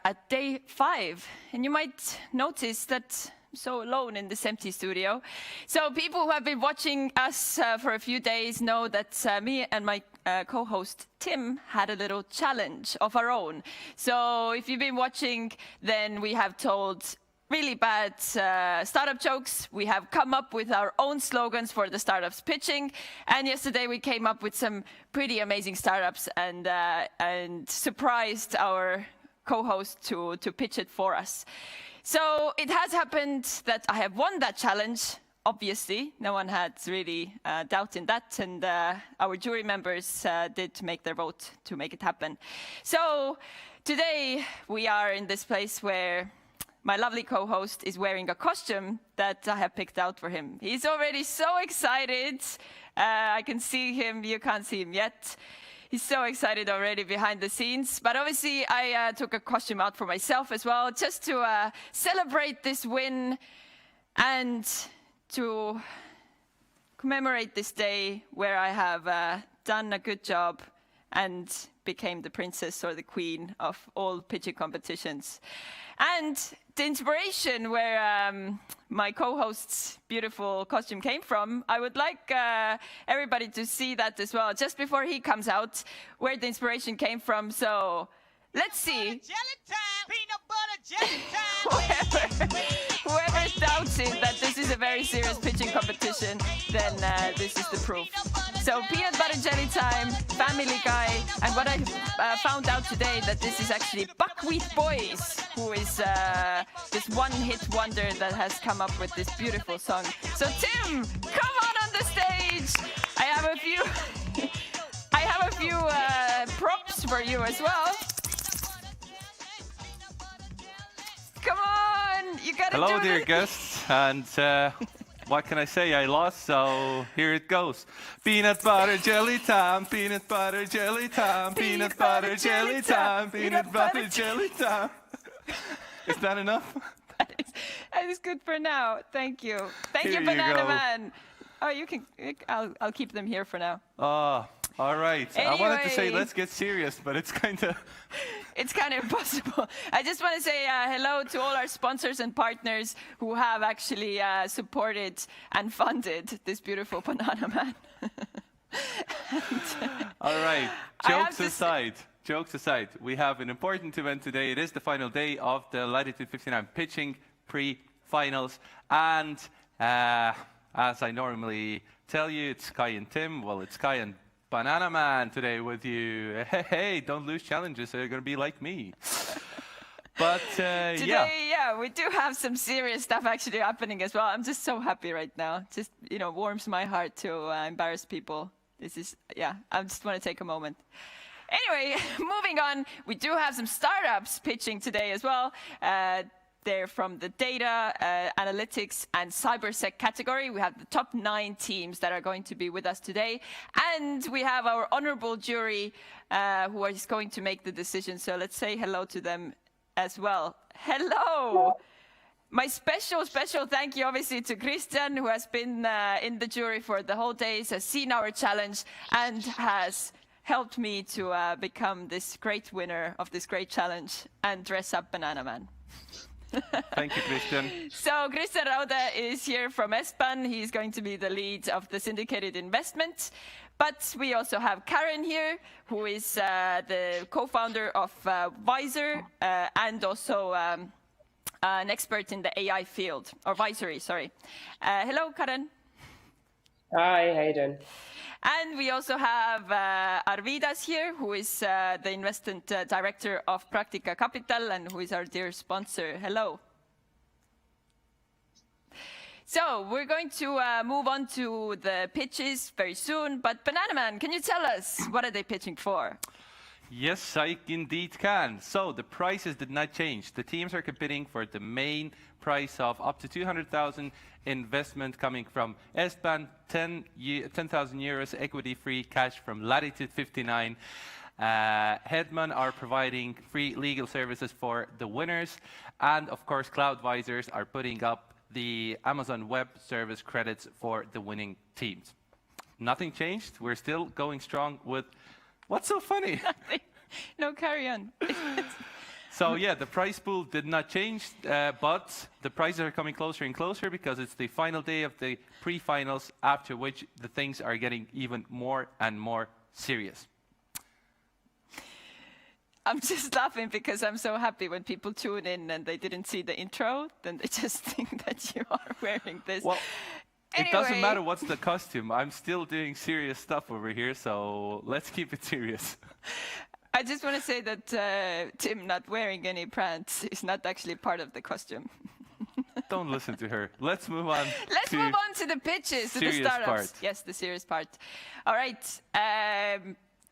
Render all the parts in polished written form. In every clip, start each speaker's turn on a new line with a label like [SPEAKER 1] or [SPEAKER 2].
[SPEAKER 1] at day 5, and you might notice that I'm so alone in this empty studio. So people who have been watching us for a few days know that me and my co-host Tim had a little challenge of our own. So if you've been watching, then we have told really bad startup jokes. We have come up with our own slogans for the startups pitching. And yesterday we came up with some pretty amazing startups and surprised our co-host to pitch it for us. So it has happened that I have won that challenge. Obviously, no one had really doubt in that. And our jury members did make their vote to make it happen. So today we are in this place where my lovely co-host is wearing a costume that I have picked out for him. He's already so excited. I can see him. You can't see him yet. He's so excited already behind the scenes. But obviously, I took a costume out for myself as well, just to celebrate this win and to commemorate this day where I have done a good job and became the princess or the queen of all pitching competitions. And the inspiration where my co-host's beautiful costume came from, I would like everybody to see that as well, just before he comes out, where the inspiration came from. So let's see. Whoever doubts it that this is a very serious pitching competition, then this is the proof. So peanut butter jelly time, Family Guy, and what I found out today that this is actually Buckwheat Boys, who is this one-hit wonder that has come up with this beautiful song. So Tim, come on the stage. I have a few props for you as well. Come on, you gotta do
[SPEAKER 2] Hello, dear
[SPEAKER 1] this.
[SPEAKER 2] guests, and what can I say? I lost, so here it goes. Peanut butter jelly time, peanut butter jelly time, peanut butter jelly time, peanut butter jelly time. Is that enough?
[SPEAKER 1] That is good for now. Thank you. Thank you,
[SPEAKER 2] Here you
[SPEAKER 1] Banana
[SPEAKER 2] go.
[SPEAKER 1] Man. Oh, you can. I'll keep them here for now.
[SPEAKER 2] Oh, all right. I wanted to say
[SPEAKER 1] Anyway.
[SPEAKER 2] let's get serious, but it's kind of...
[SPEAKER 1] It's kind of impossible. I just want to say hello to all our sponsors and partners who have actually supported and funded this beautiful Banana Man.
[SPEAKER 2] All right.
[SPEAKER 1] I have
[SPEAKER 2] Jokes aside, we have an important event today. It is the final day of the Latitude59 pitching pre-finals. And as I normally tell you, it's Kai and Tim. Well, it's Kai and Banana Man today with you. Hey, don't lose challenges. They're going to be like me. But
[SPEAKER 1] Today, yeah, we do have some serious stuff actually happening as well. I'm just so happy right now. Just, warms my heart to embarrass people. This is, I just want to take a moment. Anyway, moving on, we do have some startups pitching today as well. They're from the data, analytics, and cybersec category. We have the top 9 teams that are going to be with us today. And we have our honorable jury who is going to make the decision. So let's say hello to them as well. Hello! My special thank you, obviously, to Christian, who has been in the jury for the whole days, has seen our challenge, and has helped me to become this great winner of this great challenge and dress up Banana Man.
[SPEAKER 2] thank you, Christian.
[SPEAKER 1] So Christian Raude is here from EstBAN. He's going to be the lead of the syndicated investment. But we also have Karen here, who is the co-founder of Visor and also an expert in the AI field, or Visory, sorry. Hello, Karen.
[SPEAKER 3] Hi, how you doing?
[SPEAKER 1] And we also have Arvidas here, who is the investment director of Practica Capital and who is our dear sponsor. Hello. So we're going to move on to the pitches very soon. But Banana Man, can you tell us what are they pitching for?
[SPEAKER 2] Yes, I indeed can. So the prices did not change. The teams are competing for the main price of up to 200,000 investment coming from EstBAN, 10,000 euros equity-free cash from Latitude59. Headman are providing free legal services for the winners. And of course, Cloud Visors are putting up the Amazon Web Service credits for the winning teams. Nothing changed. We're still going strong with... What's so funny?
[SPEAKER 1] No, carry on.
[SPEAKER 2] So yeah, the prize pool did not change, but the prizes are coming closer and closer because it's the final day of the pre-finals, after which the things are getting even more and more serious.
[SPEAKER 1] I'm just laughing because I'm so happy when people tune in and they didn't see the intro, then they just think that you are wearing this.
[SPEAKER 2] Well,
[SPEAKER 1] anyway,
[SPEAKER 2] it doesn't matter what's the costume. I'm still doing serious stuff over here, so let's keep it serious.
[SPEAKER 1] I just want to say that Tim not wearing any pants is not actually part of the costume.
[SPEAKER 2] Don't listen to her. Let's move on.
[SPEAKER 1] Let's move on to the pitches, to the startups.
[SPEAKER 2] Part.
[SPEAKER 1] Yes, the serious part. All right.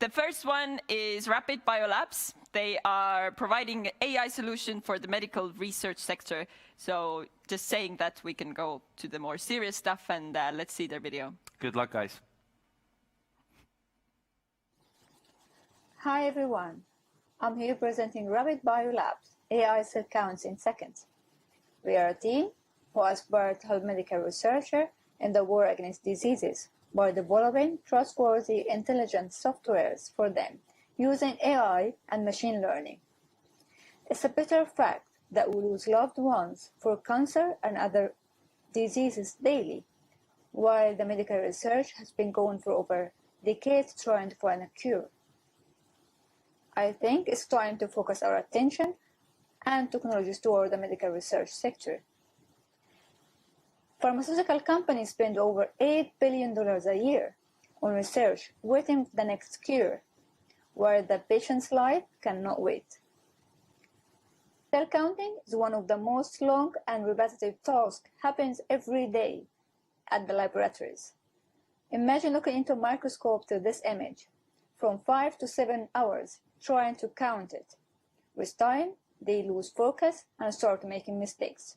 [SPEAKER 1] The first one is Rapid Biolabs. They are providing an AI solution for the medical research sector. So just saying that, we can go to the more serious stuff, and let's see their video.
[SPEAKER 2] Good luck, guys.
[SPEAKER 4] Hi everyone, I'm here presenting Rapid Biolabs AI cell counts in seconds. We are a team who aspire to help medical researchers in the war against diseases by developing trustworthy intelligent softwares for them using AI and machine learning. It's a bitter fact that we lose loved ones for cancer and other diseases daily, while the medical research has been going for over decades trying to find a cure. I think it's time to focus our attention and technologies toward the medical research sector. Pharmaceutical companies spend over $8 billion a year on research waiting for the next cure, where the patient's life cannot wait. Cell counting is one of the most long and repetitive tasks happens every day at the laboratories. Imagine looking into a microscope to this image, from 5 to 7 hours, trying to count it. With time, they lose focus and start making mistakes.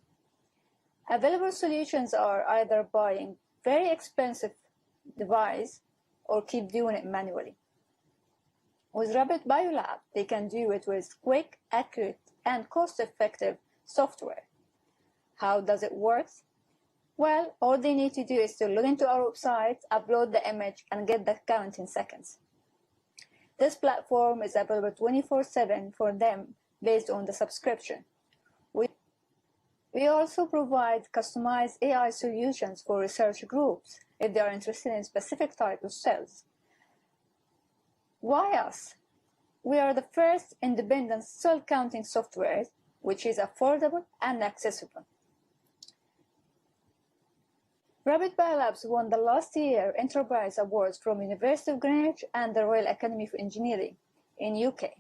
[SPEAKER 4] Available solutions are either buying very expensive device or keep doing it manually. With Rapid Biolab, they can do it with quick, accurate, and cost-effective software. How does it work? Well, all they need to do is to log into our website, upload the image, and get the count in seconds. This platform is available 24/7 for them based on the subscription. We also provide customized AI solutions for research groups if they are interested in a specific type of cells. Why us? We are the first independent cell counting software which is affordable and accessible. Rapid Biolabs won the last year Enterprise Awards from University of Greenwich and the Royal Academy of Engineering in UK.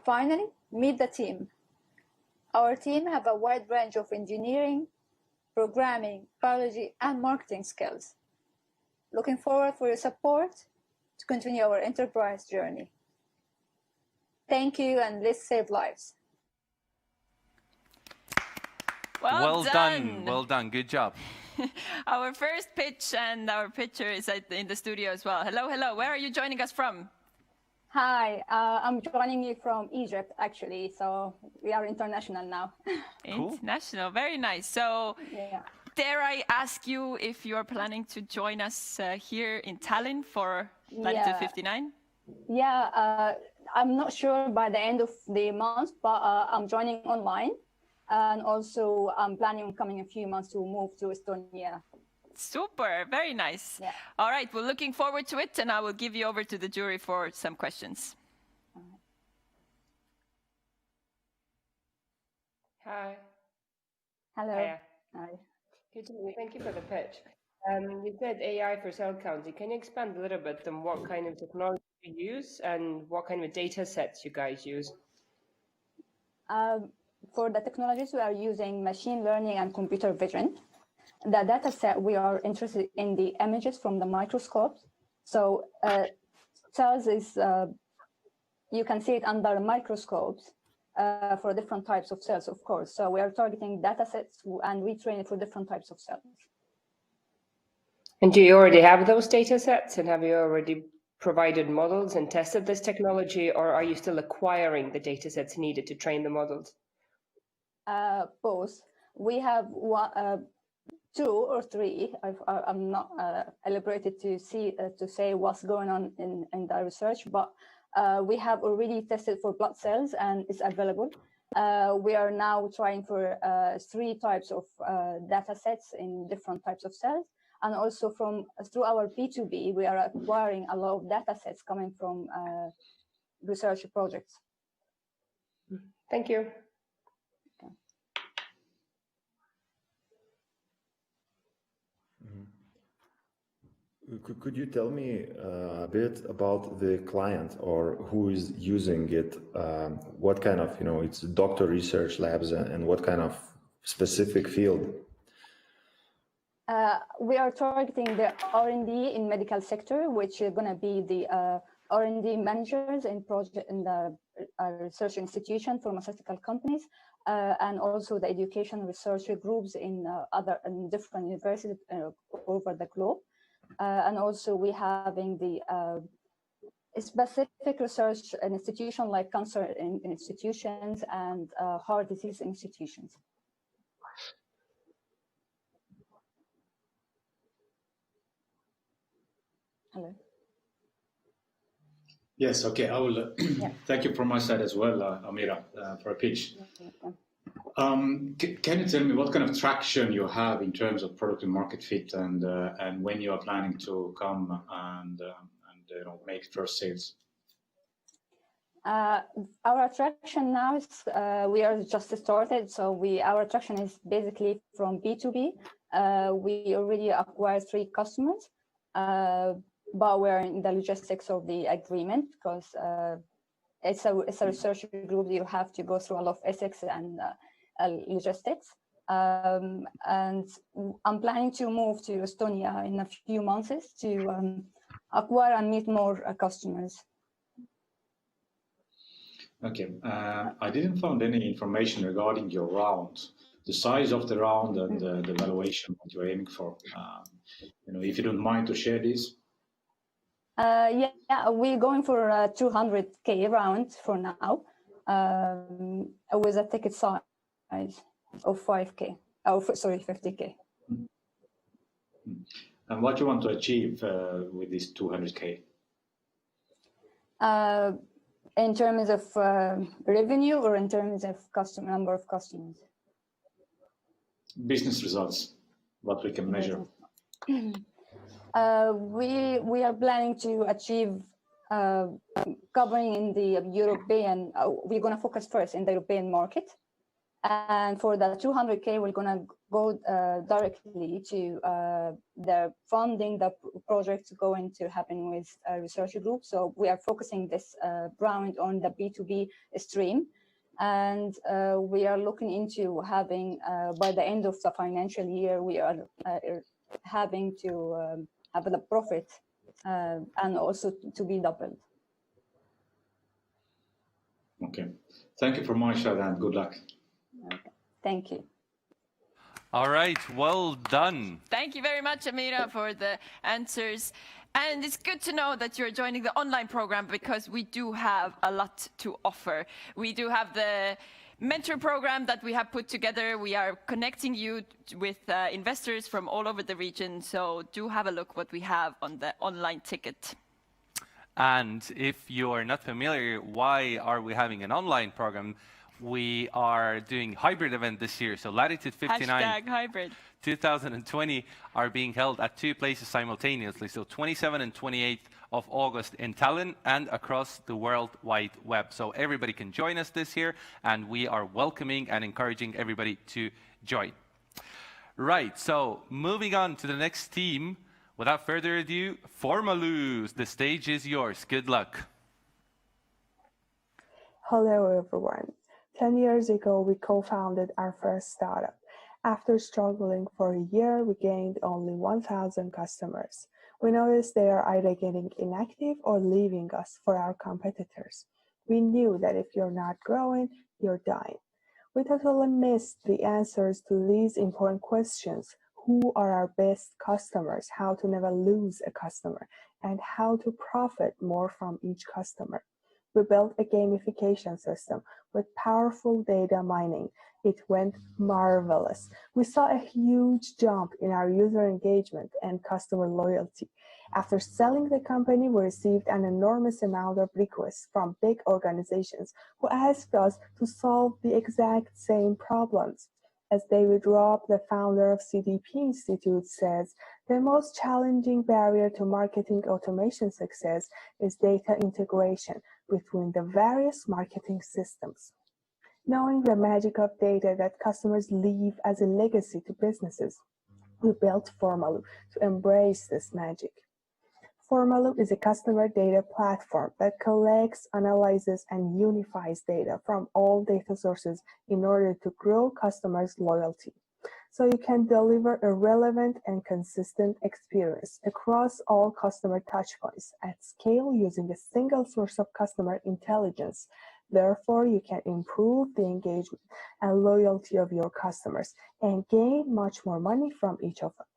[SPEAKER 4] Finally, meet the team. Our team have a wide range of engineering, programming, biology, and marketing skills. Looking forward for your support to continue our enterprise journey. Thank you, and let's save lives.
[SPEAKER 1] Well
[SPEAKER 2] done. Well done. Good job.
[SPEAKER 1] Our first pitch, and our pitcher is in the studio as well. Hello, hello. Where are you joining us from?
[SPEAKER 5] Hi, I'm joining you from Egypt, actually. So we are international now.
[SPEAKER 2] Cool.
[SPEAKER 1] International, very nice. So,
[SPEAKER 5] Yeah.
[SPEAKER 1] dare I ask you if you're planning to join us here in Tallinn for Latitude 59?
[SPEAKER 5] Yeah, I'm not sure by the end of the month, but I'm joining online. And also, I'm planning on coming a few months to move to Estonia.
[SPEAKER 1] Super, very nice.
[SPEAKER 5] Yeah.
[SPEAKER 1] All right, we're looking forward to it, and I will give you over to the jury for some questions.
[SPEAKER 3] Hi.
[SPEAKER 5] Hello.
[SPEAKER 3] Hiya.
[SPEAKER 5] Hi.
[SPEAKER 3] Good evening. Thank you for the pitch. You said AI for cell counting. Can you expand a little bit on what kind of technology you use and what kind of data sets you guys use?
[SPEAKER 5] For the technologies, we are using machine learning and computer vision. The data set, we are interested in the images from the microscopes. So cells is, you can see it under microscopes for different types of cells, of course. So we are targeting data sets and we train it for different types of cells.
[SPEAKER 3] And do you already have those data sets, and have you already provided models and tested this technology, or are you still acquiring the data sets needed to train the models?
[SPEAKER 5] Both. We have one, 2 or 3. I'm not elaborated to say what's going on in the research, but We have already tested for blood cells and it's available. We are now trying for 3 types of data sets in different types of cells. And also through our B2B, we are acquiring a lot of data sets coming from research projects.
[SPEAKER 3] Thank you.
[SPEAKER 6] Could you tell me a bit about the client or who is using it? What kind of, it's doctor research labs and what kind of specific field?
[SPEAKER 5] We are targeting the R&D in medical sector, which is going to be the R&D managers in the research institution, pharmaceutical companies, and also the education research groups in different universities over the globe. And also we having the specific research institution like cancer institutions and heart disease institutions. Hello.
[SPEAKER 7] Yes, okay, I will thank you from my side as well, Amira, for a pitch. Can you tell me what kind of traction you have in terms of product and market fit and when you are planning to come and make first sales?
[SPEAKER 5] Our attraction now is we are just started, so our attraction is basically from B2B. We already acquired 3 customers, but we're in the logistics of the agreement because it's a research group. You have to go through a lot of ethics and logistics. And I'm planning to move to Estonia in a few months to acquire and meet more customers. Okay,
[SPEAKER 7] I didn't find any information regarding your round, the size of the round and the valuation that you're aiming for. If you don't mind to share this.
[SPEAKER 5] Yeah, we're going for a 200K round for now, with a ticket size of 5K. Oh, sorry, 50K.
[SPEAKER 7] And what you want to achieve with this 200K?
[SPEAKER 5] In terms of revenue or in terms of number of customers?
[SPEAKER 7] Business results, what we can measure.
[SPEAKER 5] We are planning to achieve covering in the European, we're going to focus first in the European market. And for the 200K, we're going to go directly to the funding the projects going to happen with a research group. So we are focusing this round on the B2B stream. And we are looking into having, by the end of the financial year, we are having to have the profit and also to be doubled.
[SPEAKER 7] Okay. Thank you for my side and good luck.
[SPEAKER 5] Okay. Thank you.
[SPEAKER 2] All right, well done.
[SPEAKER 1] Thank you very much, Amira, for the answers. And it's good to know that you're joining the online program because we do have a lot to offer. We do have the mentor program that we have put together. We are connecting you with investors from all over the region. So do have a look what we have on the online ticket.
[SPEAKER 2] And if you are not familiar, why are we having an online program? We are doing hybrid event this year. So Latitude59
[SPEAKER 1] #hybrid
[SPEAKER 2] 2020 are being held at 2 places simultaneously. So 27th and 28th of August in Tallinn and across the World Wide Web. So everybody can join us this year, and we are welcoming and encouraging everybody to join. Right, so moving on to the next team. Without further ado, Formaluz, the stage is yours. Good luck.
[SPEAKER 8] Hello, everyone. 10 years ago, we co-founded our first startup. After struggling for a year, we gained only 1,000 customers. We noticed they are either getting inactive or leaving us for our competitors. We knew that if you're not growing, you're dying. We totally missed the answers to these important questions. Who are our best customers? How to never lose a customer? And how to profit more from each customer? We built a gamification system with powerful data mining. It went marvelous. We saw a huge jump in our user engagement and customer loyalty. After selling the company, we received an enormous amount of requests from big organizations who asked us to solve the exact same problems. As David Robb, the founder of CDP Institute, says, the most challenging barrier to marketing automation success is data integration between the various marketing systems. Knowing the magic of data that customers leave as a legacy to businesses, we built Formalu to embrace this magic. Formalu is a customer data platform that collects, analyzes, and unifies data from all data sources in order to grow customers' loyalty. So you can deliver a relevant and consistent experience across all customer touchpoints at scale using a single source of customer intelligence. Therefore, you can improve the engagement and loyalty of your customers and gain much more money from each of them.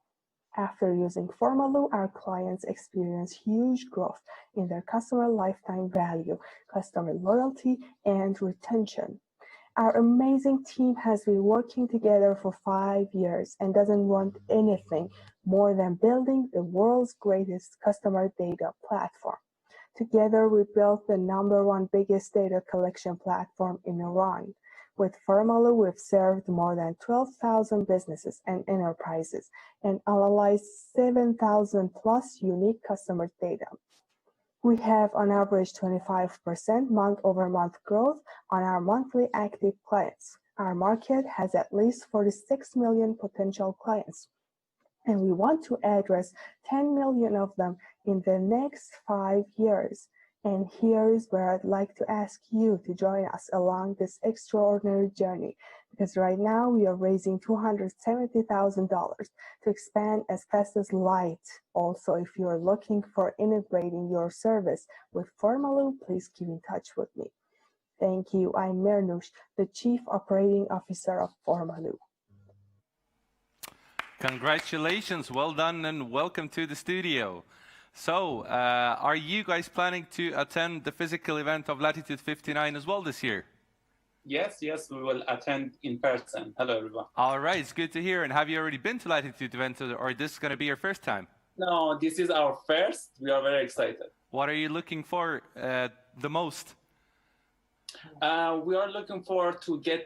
[SPEAKER 8] After using Formalu, our clients experience huge growth in their customer lifetime value, customer loyalty, and retention. Our amazing team has been working together for 5 years and doesn't want anything more than building the world's greatest customer data platform. Together, we built the #1 biggest data collection platform in Iran. With Formalu, we've served more than 12,000 businesses and enterprises and analyzed 7,000 plus unique customer data. We have on average 25% month-over-month growth on our monthly active clients. Our market has at least 46 million potential clients, and we want to address 10 million of them in the next 5 years. And here is where I'd like to ask you to join us along this extraordinary journey, because right now we are raising $270,000 to expand as fast as light. Also, if you are looking for integrating your service with Formalu, please keep in touch with me. Thank you. I'm Mernoush, the Chief Operating Officer of Formalu.
[SPEAKER 2] Congratulations, well done, and welcome to the studio. So, are you guys planning to attend the physical event of Latitude59 as well this year?
[SPEAKER 9] Yes, we will attend in person. Hello, everyone.
[SPEAKER 2] All right, it's good to hear. And have you already been to Latitude event, or is this going to be your first time?
[SPEAKER 9] No, this is our first. We are very excited.
[SPEAKER 2] What are you looking for the most?
[SPEAKER 9] We are looking forward to get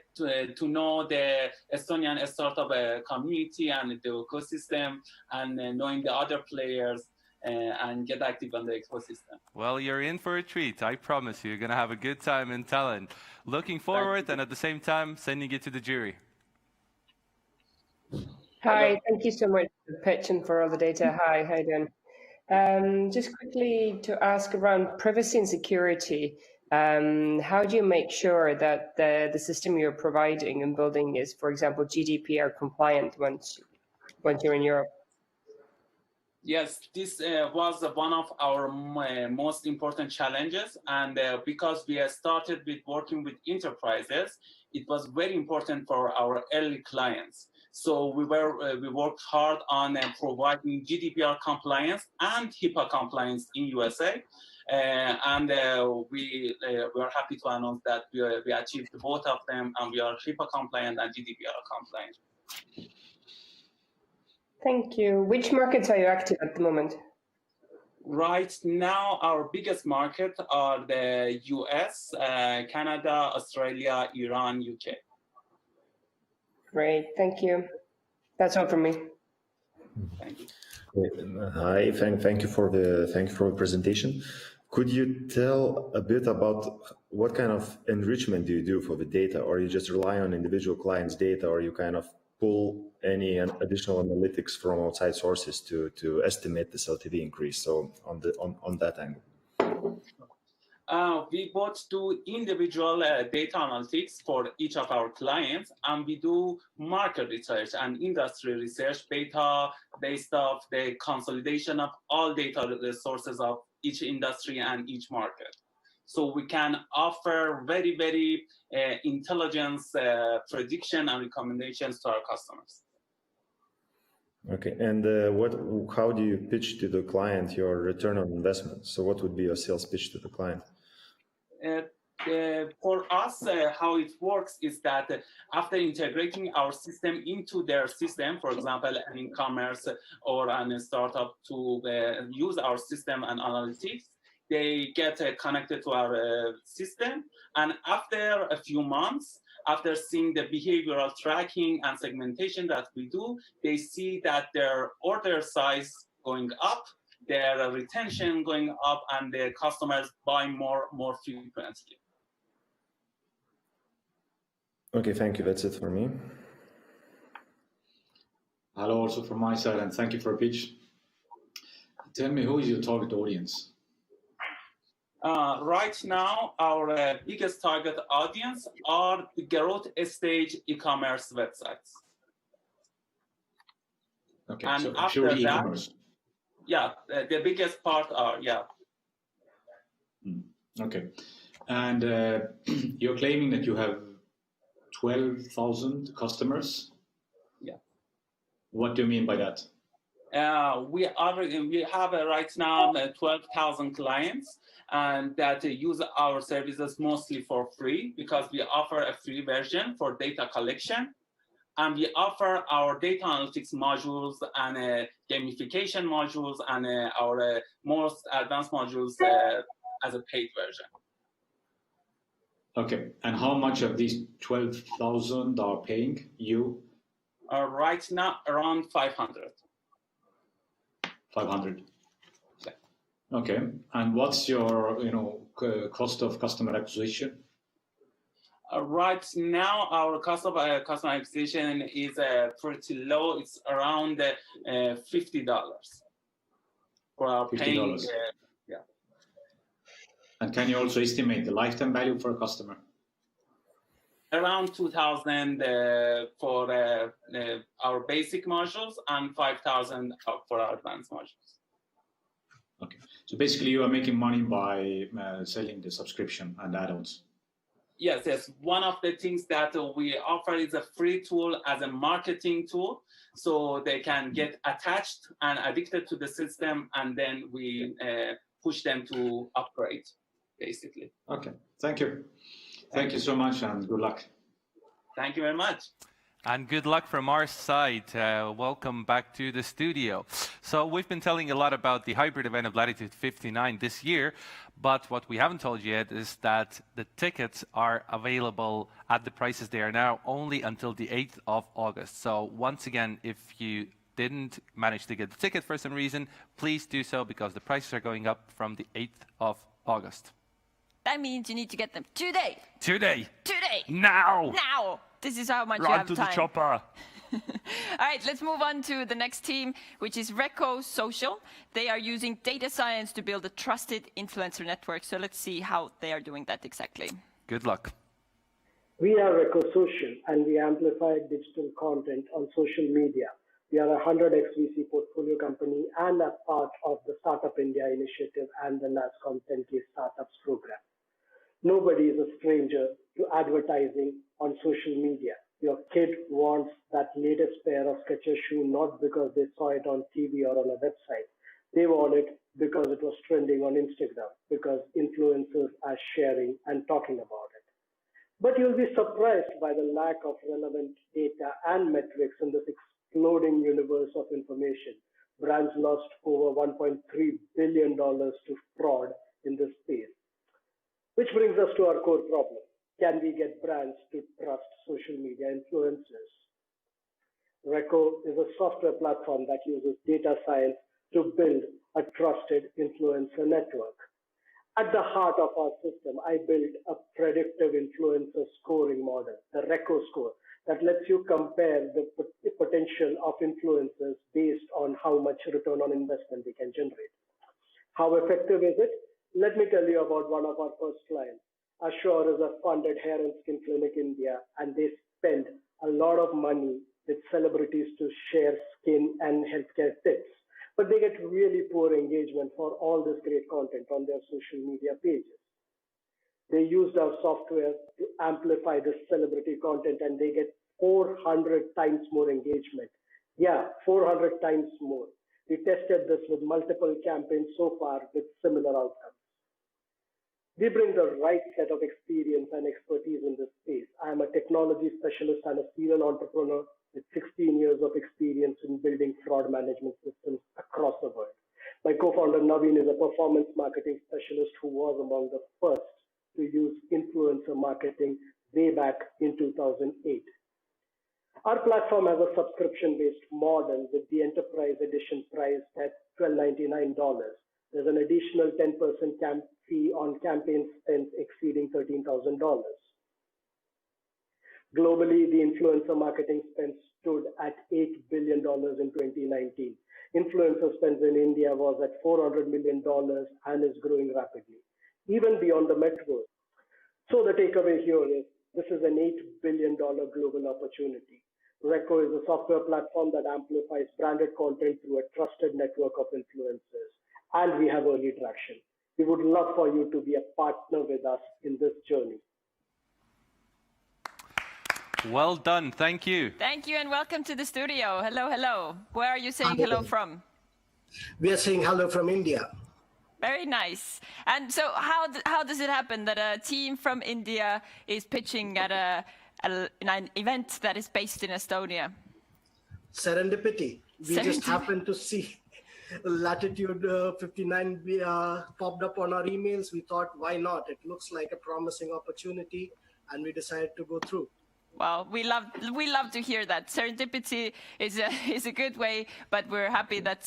[SPEAKER 9] to know the Estonian startup community and the ecosystem, and knowing the other players and get active on the ecosystem.
[SPEAKER 2] Well, you're in for a treat. I promise you. You're going to have a good time in Tallinn. Looking forward, and at the same time, sending it to the jury.
[SPEAKER 3] Hi, thank you so much for the pitch and for all the data. Hi, how you doing? Just quickly to ask around privacy and security. How do you make sure that the system you're providing and building is, for example, GDPR compliant once you're in Europe?
[SPEAKER 9] Yes, this was one of our most important challenges, and because we started with working with enterprises, it was very important for our early clients. So we worked hard on providing GDPR compliance and HIPAA compliance in USA, and we are happy to announce that we achieved both of them, and we are HIPAA compliant and GDPR compliant.
[SPEAKER 3] Thank you. Which markets are you active at the moment?
[SPEAKER 9] Right now, our biggest market are the US, Canada, Australia, Iran, UK.
[SPEAKER 3] Great, thank you. That's all from me.
[SPEAKER 9] Thank you.
[SPEAKER 6] Hi, thank you for the presentation. Could you tell a bit about what kind of enrichment do you do for the data, or you just rely on individual clients' data, or you kind of pull any additional analytics from outside sources to estimate this LTV increase? So on that angle.
[SPEAKER 9] We both do individual data analytics for each of our clients, and we do market research and industry research, data based off the consolidation of all data sources of each industry and each market. So we can offer very, very intelligence prediction and recommendations to our customers.
[SPEAKER 6] Okay, and how do you pitch to the client your return on investment? So what would be your sales pitch to the client?
[SPEAKER 9] For us, how it works is that after integrating our system into their system, for example, an e-commerce or a startup to use our system and analytics, they get connected to our system. And after a few months, after seeing the behavioral tracking and segmentation that we do, they see that their order size going up, their retention going up, and their customers buy more frequently.
[SPEAKER 6] Okay, thank you. That's it for me.
[SPEAKER 7] Hello, also from my side, and thank you for a pitch. Tell me, who is your target audience?
[SPEAKER 9] Right now, our biggest target audience are the growth stage e-commerce websites.
[SPEAKER 7] Okay,
[SPEAKER 9] And
[SPEAKER 7] so
[SPEAKER 9] after
[SPEAKER 7] purely
[SPEAKER 9] that,
[SPEAKER 7] e-commerce.
[SPEAKER 9] Yeah, the biggest part are, yeah.
[SPEAKER 7] Okay, and you're claiming that you have 12,000 customers.
[SPEAKER 9] Yeah.
[SPEAKER 7] What do you mean by that?
[SPEAKER 9] We have right now 12,000 clients, and that use our services mostly for free because we offer a free version for data collection, and we offer our data analytics modules and gamification modules and our most advanced modules as a paid version.
[SPEAKER 7] Okay, and how much of these 12,000 are paying you?
[SPEAKER 9] Right now, around 500.
[SPEAKER 7] 500. Yeah. Okay, and what's your cost of customer acquisition?
[SPEAKER 9] Right now, our cost of customer acquisition is pretty low. It's around $50 for our paying. Yeah.
[SPEAKER 7] And can you also estimate the lifetime value for a customer?
[SPEAKER 9] Around 2,000 for our basic modules and 5,000 for our advanced modules.
[SPEAKER 7] Okay, so basically you are making money by selling the subscription and add-ons.
[SPEAKER 9] Yes. One of the things that we offer is a free tool as a marketing tool, so they can get attached and addicted to the system, and then we push them to upgrade, basically.
[SPEAKER 7] Okay, thank you. Thank you so much, and good luck.
[SPEAKER 9] Thank you very much.
[SPEAKER 2] And good luck from our side. Welcome back to the studio. So we've been telling a lot about the hybrid event of Latitude59 this year, but what we haven't told you yet is that the tickets are available at the prices they are now only until the 8th of August. So once again, if you didn't manage to get the ticket for some reason, please do so because the prices are going up from the 8th of August.
[SPEAKER 1] That means you need to get them today.
[SPEAKER 2] Today.
[SPEAKER 1] Today.
[SPEAKER 2] Now.
[SPEAKER 1] Now. This is how much you
[SPEAKER 2] Run
[SPEAKER 1] have
[SPEAKER 2] to
[SPEAKER 1] time.
[SPEAKER 2] the chopper.
[SPEAKER 1] All right, let's move on to the next team, which is Reco Social. They are using data science to build a trusted influencer network. So let's see how they are doing that exactly.
[SPEAKER 2] Good luck.
[SPEAKER 10] We are Reco Social, and we amplify digital content on social media. We are a 100x VC portfolio company and a part of the Startup India initiative and the NASCOM 10K Startups program. Nobody is a stranger to advertising on social media. Your kid wants that latest pair of Skechers shoe not because they saw it on TV or on a website. They want it because it was trending on Instagram, because influencers are sharing and talking about it. But you'll be surprised by the lack of relevant data and metrics in this exploding universe of information. Brands lost over $1.3 billion to fraud in this space. Which brings us to our core problem. Can we get brands to trust social media influencers? Reco is a software platform that uses data science to build a trusted influencer network. At the heart of our system, I built a predictive influencer scoring model, the Reco score, that lets you compare the potential of influencers based on how much return on investment they can generate. How effective is it? Let me tell you about one of our first clients. Ashore is a funded hair and skin clinic in India, and they spend a lot of money with celebrities to share skin and healthcare tips. But they get really poor engagement for all this great content on their social media pages. They used our software to amplify this celebrity content, and they get 400 times more engagement. Yeah, 400 times more. We tested this with multiple campaigns so far with similar outcomes. We bring the right set of experience and expertise in this space. I am a technology specialist and a serial entrepreneur with 16 years of experience in building fraud management systems across the world. My co-founder Naveen is a performance marketing specialist who was among the first to use influencer marketing way back in 2008. Our platform has a subscription-based model with the enterprise edition priced at $12.99. There's an additional 10% fee on campaign spend exceeding $13,000. Globally, the influencer marketing spend stood at $8 billion in 2019. Influencer spend in India was at $400 million and is growing rapidly, even beyond the metros. So the takeaway here is this is an $8 billion global opportunity. Reco is a software platform that amplifies branded content through a trusted network of influencers, and we have early traction. We would love for you to be a partner with us in this journey.
[SPEAKER 2] Well done. Thank you.
[SPEAKER 1] Thank you, and welcome to the studio. Hello, hello. Where are you saying hello from?
[SPEAKER 11] We are saying hello from India.
[SPEAKER 1] Very nice. And so how does it happen that a team from India is pitching at an event that is based in Estonia?
[SPEAKER 11] Serendipity. We just happened to see Latitude59 popped up on our emails. We thought, why not? It looks like a promising opportunity, and we decided to go through.
[SPEAKER 1] Well, we love to hear that. Serendipity is a good way, but we're happy that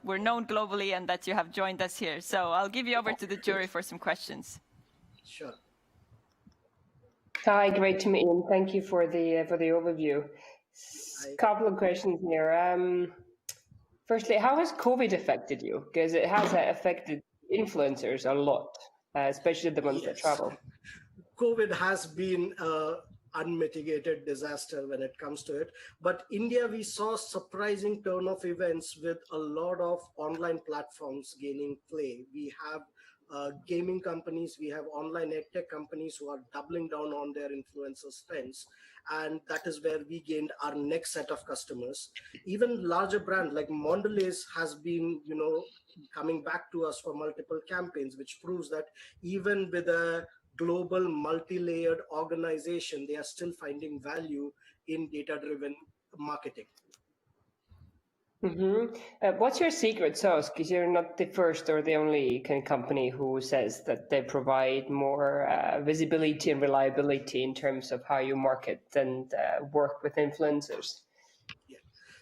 [SPEAKER 1] we're known globally and that you have joined us here. So I'll give you over to the jury for some questions.
[SPEAKER 11] Sure.
[SPEAKER 3] Hi, great to meet you, and thank you for the overview. A couple of questions here. Firstly, how has COVID affected you? Because it has affected influencers a lot, especially the ones that travel.
[SPEAKER 11] COVID has been unmitigated disaster when it comes to it. But India, we saw surprising turn of events with a lot of online platforms gaining play. We have gaming companies, we have online edtech companies who are doubling down on their influencer spends. And that is where we gained our next set of customers. Even larger brand like Mondelez has been, coming back to us for multiple campaigns, which proves that even with a global multi-layered organization, they are still finding value in data-driven marketing.
[SPEAKER 3] What's your secret sauce? Because you're not the first or the only kind of company who says that they provide more visibility and reliability in terms of how you market and work with influencers.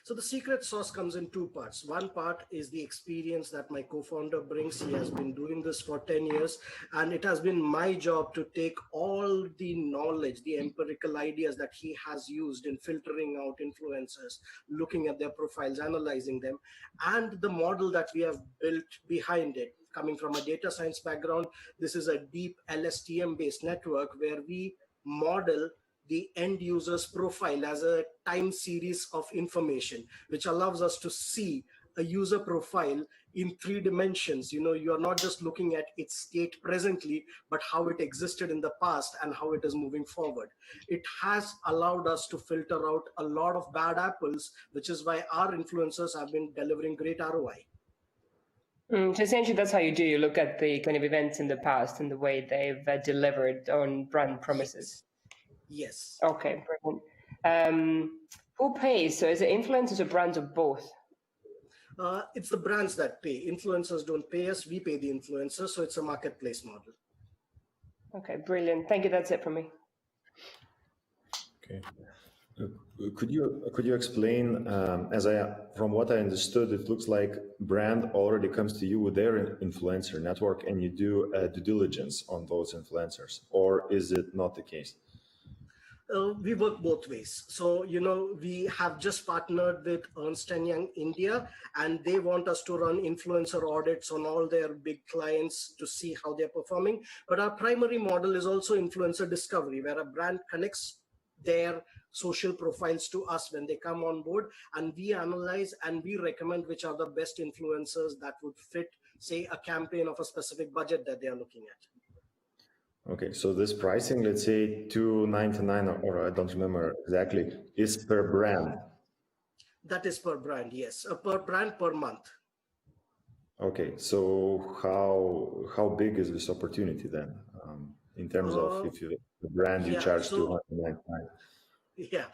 [SPEAKER 11] So the secret sauce comes in two parts. One part is the experience that my co-founder brings. He has been doing this for 10 years, and it has been my job to take all the knowledge, the empirical ideas that he has used in filtering out influencers, looking at their profiles, analyzing them, and the model that we have built behind it. Coming from a data science background, this is a deep LSTM-based network where we model the end user's profile as a time series of information, which allows us to see a user profile in 3 dimensions. You are not just looking at its state presently, but how it existed in the past and how it is moving forward. It has allowed us to filter out a lot of bad apples, which is why our influencers have been delivering great ROI.
[SPEAKER 3] So essentially, that's how you do. You look at the kind of events in the past and the way they've delivered on brand promises.
[SPEAKER 11] Yes.
[SPEAKER 3] Okay, brilliant. Who pays? So is it influencers or brands or both?
[SPEAKER 11] It's the brands that pay. Influencers don't pay us, we pay the influencers. So it's a marketplace model.
[SPEAKER 3] Okay, brilliant. Thank you. That's it from me.
[SPEAKER 6] Okay. Could you explain, from what I understood, it looks like brand already comes to you with their influencer network and you do due diligence on those influencers, or is it not the case?
[SPEAKER 11] We work both ways. So, we have just partnered with Ernst & Young India, and they want us to run influencer audits on all their big clients to see how they're performing. But our primary model is also influencer discovery, where a brand connects their social profiles to us when they come on board, and we analyze and we recommend which are the best influencers that would fit, say, a campaign of a specific budget that they are looking at.
[SPEAKER 6] Okay, so this pricing, let's say $2.99, or I don't remember exactly, is per brand.
[SPEAKER 11] That is per brand, yes. Per brand per month.
[SPEAKER 6] Okay, so how big is this opportunity then, in terms of if you the brand you charge
[SPEAKER 11] so
[SPEAKER 6] 299?
[SPEAKER 11] yeah,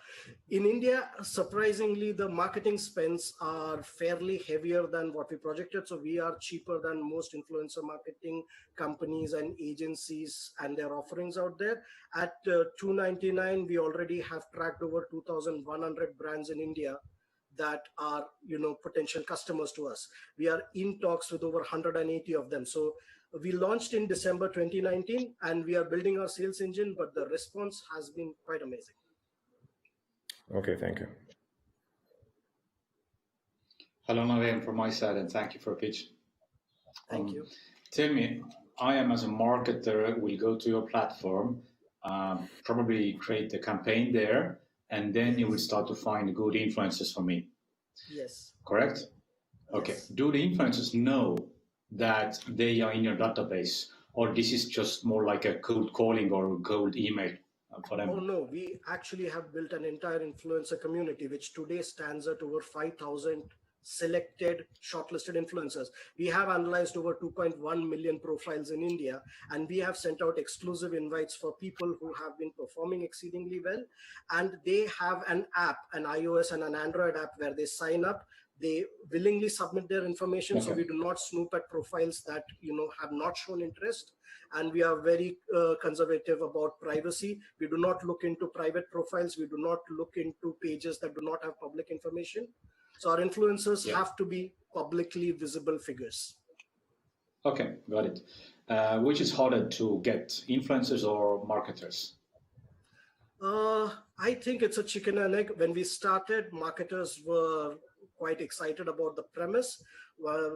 [SPEAKER 11] in India, surprisingly, the marketing spends are fairly heavier than what we projected. So we are cheaper than most influencer marketing companies and agencies and their offerings out there. At 299, we already have tracked over 2,100 brands in India that are potential customers to us. We are in talks with over 180 of them. So we launched in December 2019 and we are building our sales engine, but the response has been quite amazing.
[SPEAKER 6] Okay, thank you.
[SPEAKER 7] Hello, Naveen, from my side, and thank you for a pitch.
[SPEAKER 11] Thank you.
[SPEAKER 7] Tell me, I am as a marketer will go to your platform, probably create the campaign there, and then you will start to find good influencers for me.
[SPEAKER 11] Yes.
[SPEAKER 7] Correct? Okay.
[SPEAKER 11] Yes.
[SPEAKER 7] Do the influencers know that they are in your database, or this is just more like a cold calling or a cold email for them?
[SPEAKER 11] Oh no, we actually have built an entire influencer community, which today stands at over 5,000 selected, shortlisted influencers. We have analyzed over 2.1 million profiles in India, and we have sent out exclusive invites for people who have been performing exceedingly well. And they have an app, an iOS and an Android app, where they sign up. They willingly submit their information.
[SPEAKER 7] Okay.
[SPEAKER 11] So we do not snoop at profiles that have not shown interest. And we are very conservative about privacy. We do not look into private profiles. We do not look into pages that do not have public information. So our influencers have to be publicly visible figures.
[SPEAKER 7] Okay, got it. Which is harder to get, influencers or marketers?
[SPEAKER 11] I think it's a chicken and egg. When we started, marketers were quite excited about the premise.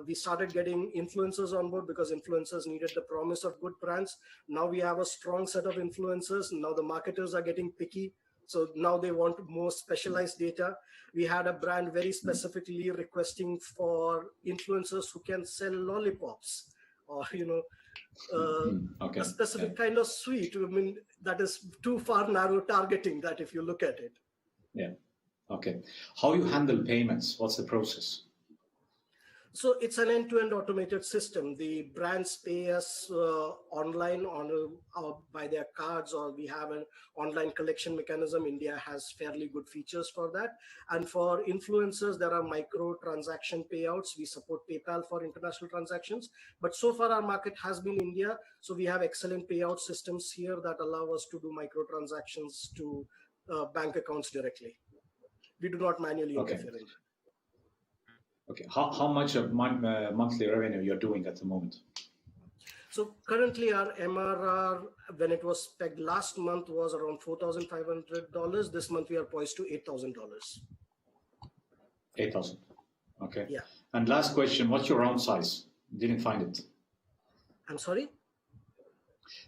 [SPEAKER 11] We started getting influencers on board because influencers needed the promise of good brands. Now we have a strong set of influencers. Now the marketers are getting picky. So now they want more specialized data. We had a brand very specifically requesting for influencers who can sell lollipops or, a specific kind of sweet. I mean, that is too far narrow targeting that if you look at it.
[SPEAKER 7] Yeah. Okay. How you handle payments? What's the process?
[SPEAKER 11] So it's an end-to-end automated system. The brands pay us online by their cards, or we have an online collection mechanism. India has fairly good features for that. And for influencers, there are micro transaction payouts. We support PayPal for international transactions. But so far, our market has been India. So we have excellent payout systems here that allow us to do micro transactions to bank accounts directly. We do not manually interfere in that.
[SPEAKER 7] Okay, how much of monthly revenue you're doing at the moment?
[SPEAKER 11] So currently our MRR, when it was pegged last month, was around $4,500. This month we are poised to $8,000.
[SPEAKER 7] 8,000. Okay.
[SPEAKER 11] Yeah.
[SPEAKER 7] And last question, what's your round size? Didn't find it.
[SPEAKER 11] I'm sorry?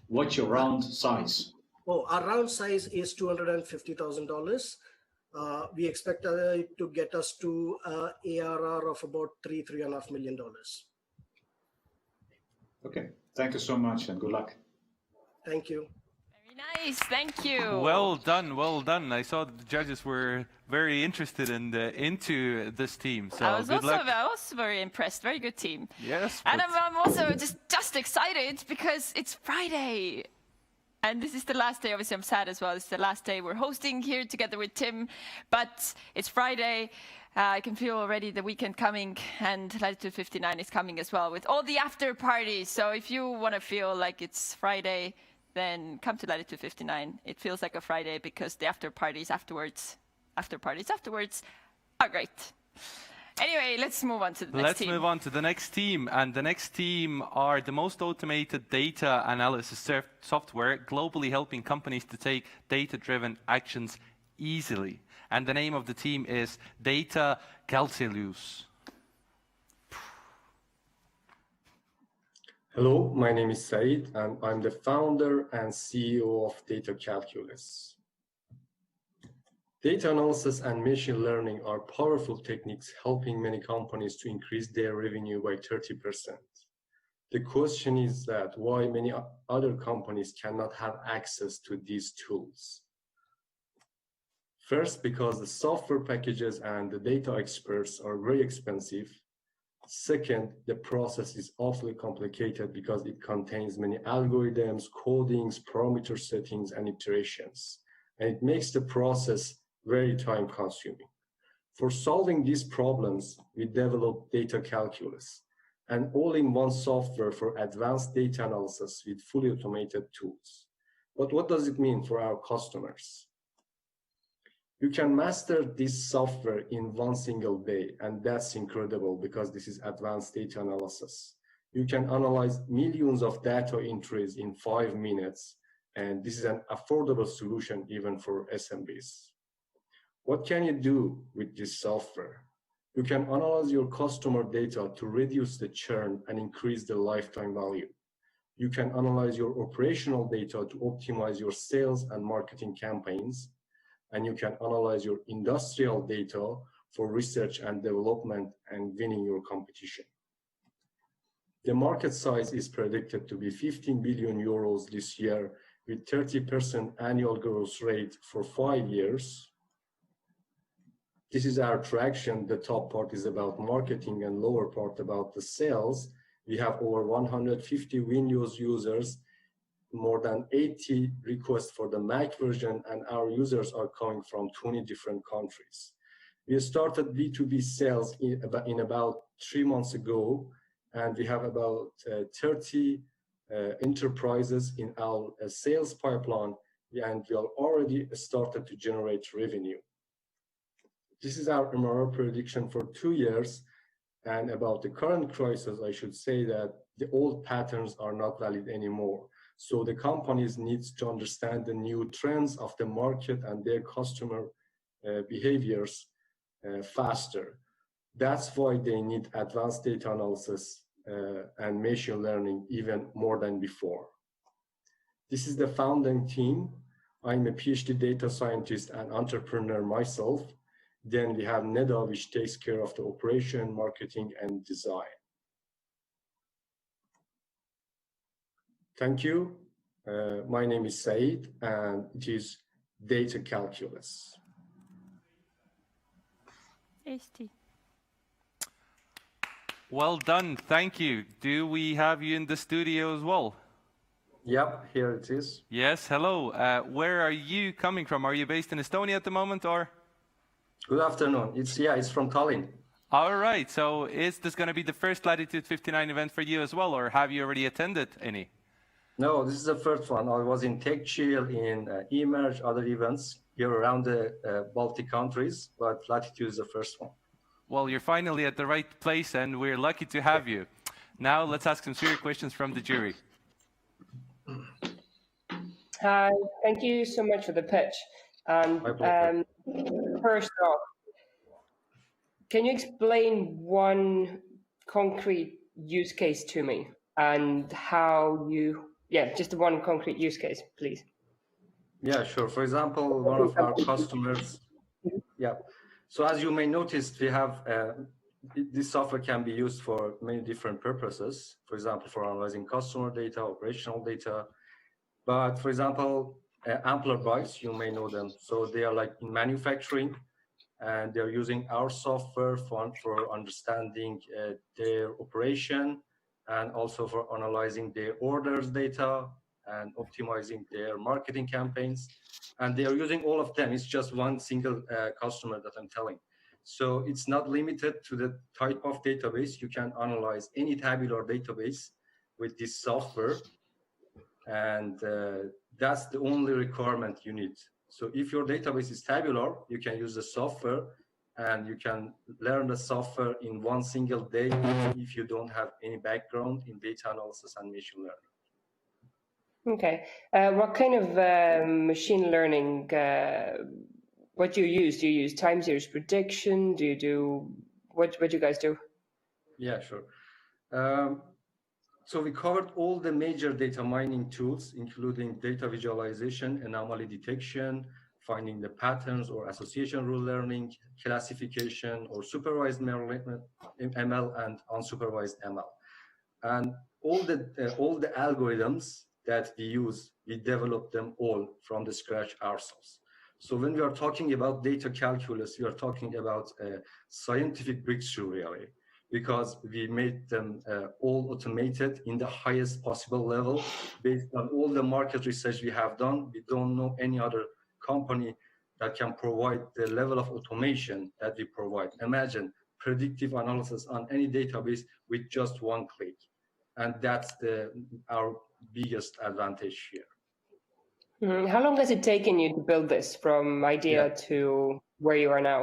[SPEAKER 7] What's your round size?
[SPEAKER 11] Oh, our round size is $250,000. We expect it to get us to ARR of about $3.5 million.
[SPEAKER 7] Okay, thank you so much and good luck.
[SPEAKER 11] Thank you.
[SPEAKER 1] Very nice, thank you.
[SPEAKER 2] Well done, well done. I saw the judges were very interested into this team. So
[SPEAKER 1] I was
[SPEAKER 2] good luck.
[SPEAKER 1] I was very impressed. Very good team.
[SPEAKER 2] Yes.
[SPEAKER 1] And I'm also just excited because it's Friday. And this is the last day. Obviously, I'm sad as well. It's the last day we're hosting here together with Tim. But it's Friday. I can feel already the weekend coming. And Latitude59 is coming as well with all the after parties. So if you want to feel like it's Friday, then come to Latitude59. It feels like a Friday because the after parties afterwards are great. Anyway, let's move on to the next team.
[SPEAKER 2] Let's move on to the next team. And the next team are the most automated data analysis software, globally helping companies to take data-driven actions easily. And the name of the team is Data Calculus.
[SPEAKER 12] Hello, my name is Said, and I'm the founder and CEO of Data Calculus. Data analysis and machine learning are powerful techniques helping many companies to increase their revenue by 30%. The question is that why many other companies cannot have access to these tools. First, because the software packages and the data experts are very expensive. Second, the process is awfully complicated because it contains many algorithms, codings, parameter settings, and iterations. And it makes the process very time consuming. For solving these problems, we developed data calculus, an all-in-one software for advanced data analysis with fully automated tools. But what does it mean for our customers? You can master this software in one single day, and that's incredible because this is advanced data analysis. You can analyze millions of data entries in 5 minutes, and this is an affordable solution even for SMBs. What can you do with this software? You can analyze your customer data to reduce the churn and increase the lifetime value. You can analyze your operational data to optimize your sales and marketing campaigns. And you can analyze your industrial data for research and development and winning your competition. The market size is predicted to be 15 billion euros this year with 30% annual growth rate for 5 years. This is our traction. The top part is about marketing and lower part about the sales. We have over 150 Windows users, more than 80 requests for the Mac version, and our users are coming from 20 different countries. We started B2B sales in about 3 months ago, and we have about 30 enterprises in our sales pipeline, and we are already started to generate revenue. This is our MRR prediction for 2 years, and about the current crisis, I should say that the old patterns are not valid anymore. So the companies need to understand the new trends of the market and their customer behaviors faster. That's why they need advanced data analysis and machine learning even more than before. This is the founding team. I'm a PhD data scientist and entrepreneur myself. Then we have Neda, which takes care of the operation, marketing, and design. Thank you. My name is Said, and it is data calculus.
[SPEAKER 2] Well done. Thank you. Do we have you in the studio as well?
[SPEAKER 12] Yep, here it is.
[SPEAKER 2] Yes, hello. Where are you coming from? Are you based in Estonia at the moment, or?
[SPEAKER 12] Good afternoon. It's from Tallinn.
[SPEAKER 2] All right. So is this going to be the first Latitude59 event for you as well, or have you already attended any?
[SPEAKER 12] No, this is the first one. I was in TechChill, in eMERGE, other events here around the Baltic countries, but Latitude is the first one.
[SPEAKER 2] Well, you're finally at the right place, and we're lucky to have you. Now let's ask some serious questions from the jury.
[SPEAKER 3] Hi, thank you so much for the pitch. And first off, can you explain one concrete use case to me and how you, just one concrete use case, please.
[SPEAKER 12] Yeah, sure. For example, one of our customers, So as you may notice, we have, this software can be used for many different purposes. For example, for analyzing customer data, operational data. But for example, Ampler Bikes, you may know them. So they are like in manufacturing, and they're using our software for understanding their operation and also for analyzing their orders data and optimizing their marketing campaigns. And they are using all of them. It's just one single customer that I'm telling. So it's not limited to the type of database. You can analyze any tabular database with this software. And that's the only requirement you need. So if your database is tabular, you can use the software and you can learn the software in one single day if you don't have any background in data analysis and machine learning.
[SPEAKER 3] Okay. What kind of machine learning, what do you use? Do you use time series prediction? Do you do, what do you guys do?
[SPEAKER 12] Yeah, sure. So we covered all the major data mining tools, including data visualization, anomaly detection, finding the patterns or association rule learning, classification, or supervised ML and unsupervised ML. And all the algorithms that we use, we develop them all from the scratch ourselves. So when we are talking about data calculus, we are talking about a scientific breakthrough, really. because we made them all automated in the highest possible level. Based on all the market research we have done, we don't know any other company that can provide the level of automation that we provide. Imagine predictive analysis on any database with just one click. And that's our biggest advantage here.
[SPEAKER 3] How long has it taken you to build this from idea to where you are now?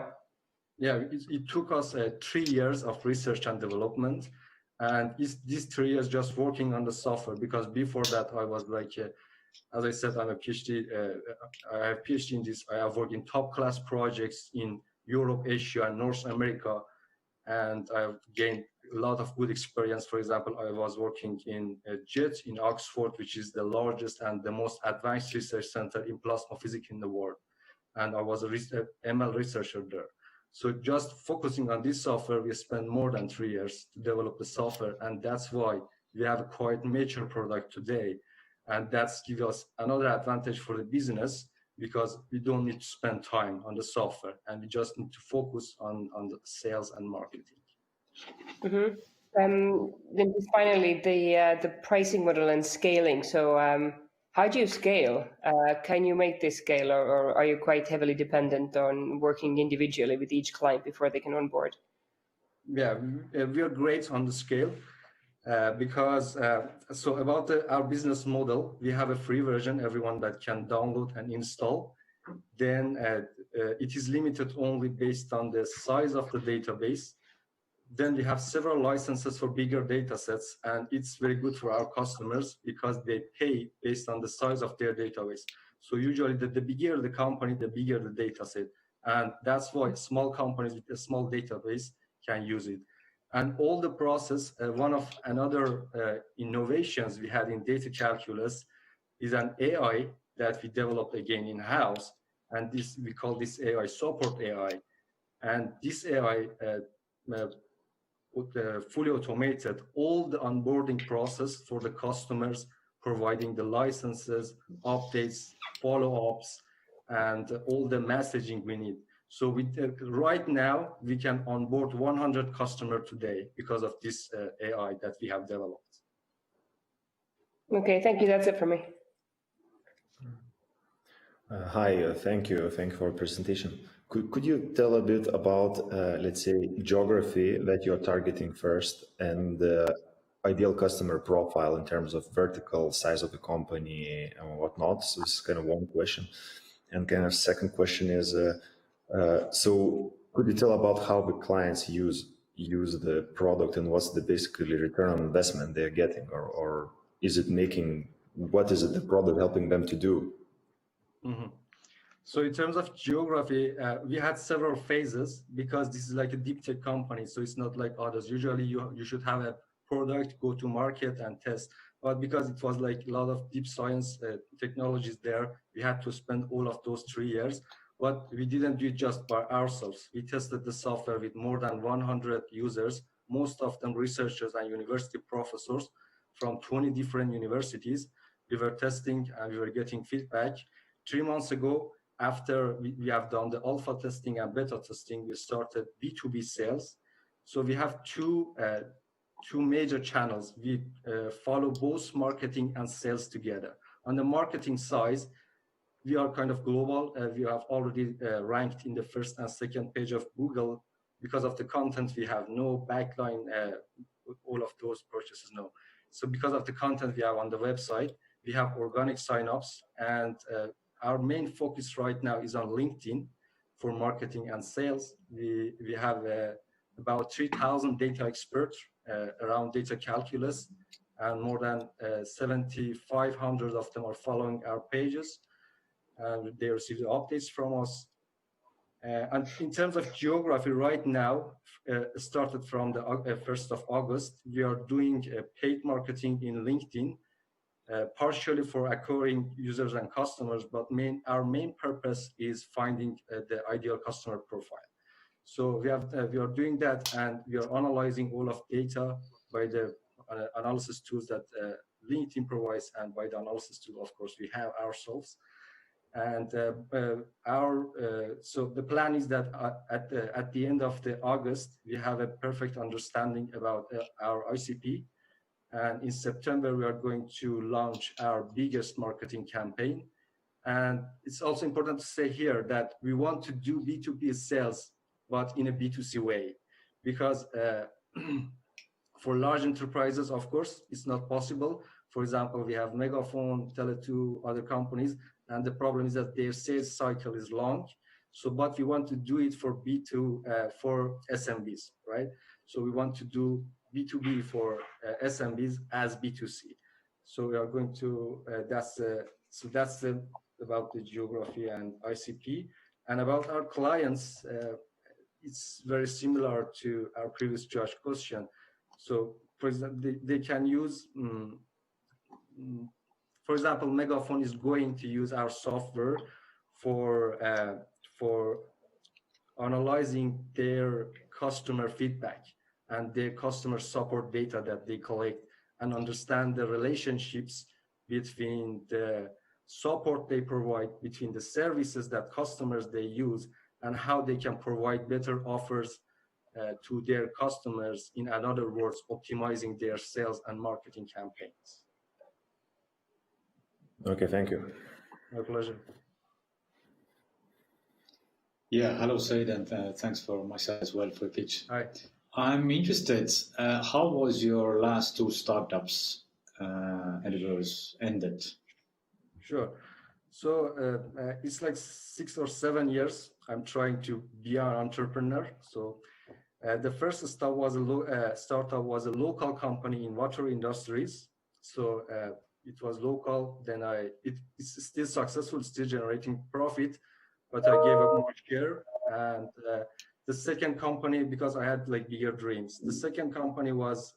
[SPEAKER 12] Yeah, it took us 3 years of research and development. And these 3 years just working on the software, because before that I was like, as I said, I'm a PhD. I have PhD in this. I have worked in top class projects in Europe, Asia, and North America. And I've gained a lot of good experience. For example, I was working in JET in Oxford, which is the largest and the most advanced research center in plasma physics in the world. And I was a ML researcher there. So just focusing on this software, we spent more than 3 years to develop the software. And that's why we have a quite mature product today. And that's gives us another advantage for the business, because we don't need to spend time on the software, and we just need to focus on the sales and marketing.
[SPEAKER 3] Then just finally, the pricing model and scaling. So how do you scale? Can you make this scale, or are you quite heavily dependent on working individually with each client before they can onboard?
[SPEAKER 12] Yeah, we are great on the scale. Because so about our business model, we have a free version, everyone that can download and install. Then it is limited only based on the size of the database. Then we have several licenses for bigger data sets, and it's very good for our customers because they pay based on the size of their database. So usually the bigger the company, the bigger the data set. And that's why small companies with a small database can use it. And all the process, one of another innovations we had in data calculus is an AI that we developed again in-house. And this, we call this AI support AI. And this AI fully automated all the onboarding process for the customers, providing the licenses, updates, follow-ups, and all the messaging we need. So right now, we can onboard 100 customers today because of this AI that we have developed.
[SPEAKER 3] Okay, thank you. That's it for me.
[SPEAKER 6] Hi, thank you. Thank you for your presentation. Could you tell a bit about, let's say, geography that you're targeting first, and the ideal customer profile in terms of vertical size of the company and whatnot? So this is kind of one question. And kind of second question is, so could you tell about how the clients use the product, and what's the basically return on investment they're getting, or is it making, what is it the product helping them to do?
[SPEAKER 12] Mm-hmm. So in terms of geography, we had several phases because this is like a deep tech company. So it's not like others. Usually you should have a product, go to market and test. But because it was like a lot of deep science technologies there, we had to spend all of those 3 years. But we didn't do it just by ourselves. We tested the software with more than 100 users, most of them researchers and university professors from 20 different universities. We were testing and we were getting feedback. 3 months ago, after we have done the alpha testing and beta testing, we started B2B sales. So we have two major channels. We follow both marketing and sales together. On the marketing side, we are kind of global. We have already ranked in the first and second page of Google because of the content we have. No backline, all of those purchases, no. So because of the content we have on the website, we have organic signups, and our main focus right now is on LinkedIn for marketing and sales. We have about 3,000 data experts around data calculus, and more than 7,500 of them are following our pages. They receive the updates from us. And in terms of geography, right now, started from the 1st of August, we are doing paid marketing in LinkedIn, partially for acquiring users and customers, but our main purpose is finding the ideal customer profile. So we are doing that, and we are analyzing all of data by the analysis tools that LinkedIn provides, and by the analysis tool, of course, we have ourselves. And so the plan is that at the end of the August, we have a perfect understanding about our ICP. And in September, we are going to launch our biggest marketing campaign. And it's also important to say here that we want to do B2B sales, but in a B2C way, because for large enterprises, of course, it's not possible. For example, we have Megaphone, Tele2, other companies, and the problem is that their sales cycle is long. So, but we want to do it for for SMBs, right? So we want to do B2B for SMBs as B2C. So we are going to, that's about the geography and ICP. And about our clients, it's very similar to our previous judge question. So for example, they can use, for example, Megaphone is going to use our software for analyzing their customer feedback and their customer support data that they collect, and understand the relationships between the support they provide, between the services that customers they use, and how they can provide better offers to their customers. In other words, optimizing their sales and marketing campaigns.
[SPEAKER 6] Okay, thank you.
[SPEAKER 12] My pleasure.
[SPEAKER 7] Yeah, hello, Said, and thanks for my side as well for the pitch.
[SPEAKER 12] Hi.
[SPEAKER 7] I'm interested, how was your last two startups endeavors ended?
[SPEAKER 12] Sure. So it's like 6 or 7 years I'm trying to be an entrepreneur. So the first startup was a local company in water industries. So it was local. Then it's still successful, still generating profit, but I gave up much care. And the second company, because I had like bigger dreams. The second company was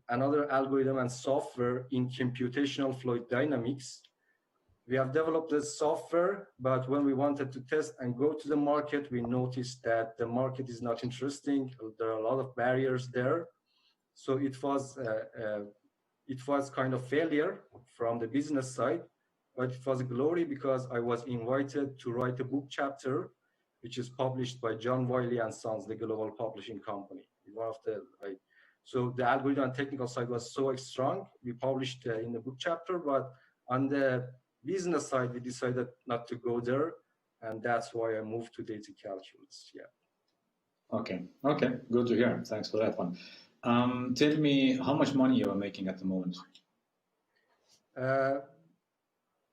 [SPEAKER 12] another algorithm and software in computational fluid dynamics. We have developed the software, but when we wanted to test and go to the market, we noticed that the market is not interesting. There are a lot of barriers there. So it was kind of failure from the business side, but it was a glory because I was invited to write a book chapter, which is published by John Wiley and Sons, the global publishing company. One of the, so the algorithm and technical side was so strong. We published in the book chapter, but on the business side, we decided not to go there. And that's why I moved to data calculus. Yeah.
[SPEAKER 7] Okay. Okay. Good to hear. Thanks for that one. Tell me how much money you are making at the moment.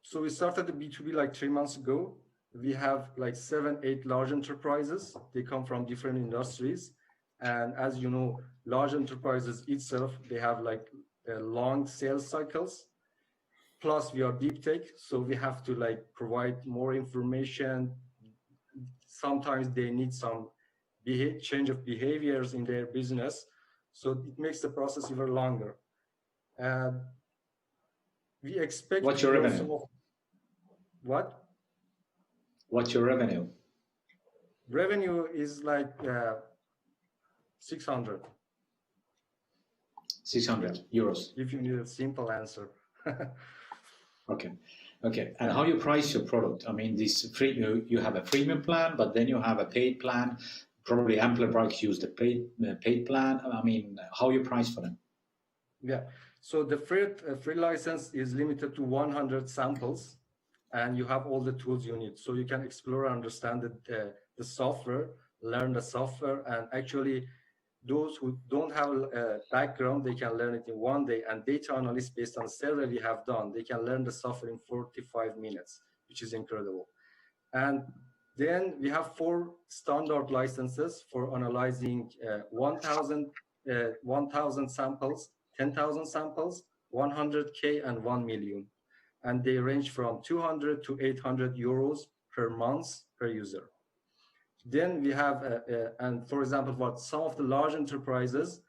[SPEAKER 12] So we started the B2B like 3 months ago. We have like 7, 8 large enterprises. They come from different industries. And as you know, large enterprises itself, they have like long sales cycles. Plus we are deep tech, so we have to like provide more information. Sometimes they need some change of behaviors in their business. So it makes the process even longer. We expect—
[SPEAKER 7] What's your revenue?
[SPEAKER 12] What?
[SPEAKER 7] What's your revenue?
[SPEAKER 12] Revenue is like 600.
[SPEAKER 7] 600 euros.
[SPEAKER 12] If you need a simple answer.
[SPEAKER 7] Okay. Okay. And how you price your product? I mean, this free, you have a freemium plan, but then you have a paid plan. Probably Amplify use the paid plan. I mean, how you price for them?
[SPEAKER 12] Yeah. So the free license is limited to 100 samples, and you have all the tools you need. So you can explore and understand the software, learn the software, and actually those who don't have a background, they can learn it in 1 day. And data analysts, based on the survey we have done, they can learn the software in 45 minutes, which is incredible. And then we have 4 standard licenses for analyzing 1,000 samples, 10,000 samples, 100K, and 1 million. And they range from 200 to 800 euros per month per user. Then we have, and for example, for some of the large enterprises,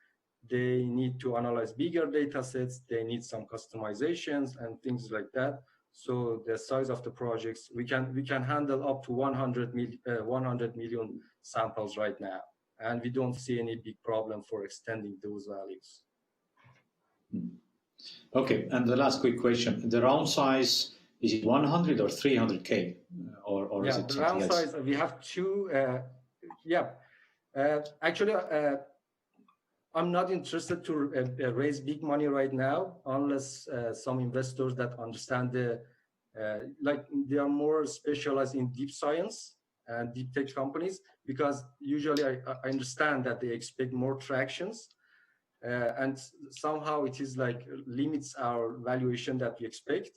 [SPEAKER 12] they need to analyze bigger data sets, they need some customizations and things like that. So the size of the projects, we can handle up to 100 million samples right now. And we don't see any big problem for extending those values.
[SPEAKER 7] Okay, and the last quick question. The round size Is it 100 or 300K, or is it
[SPEAKER 12] the
[SPEAKER 7] something
[SPEAKER 12] round
[SPEAKER 7] else?
[SPEAKER 12] size, we have two. Actually, I'm not interested to raise big money right now, unless some investors that understand like they are more specialized in deep science and deep tech companies, because usually I understand that they expect more tractions, and somehow it is like limits our valuation that we expect.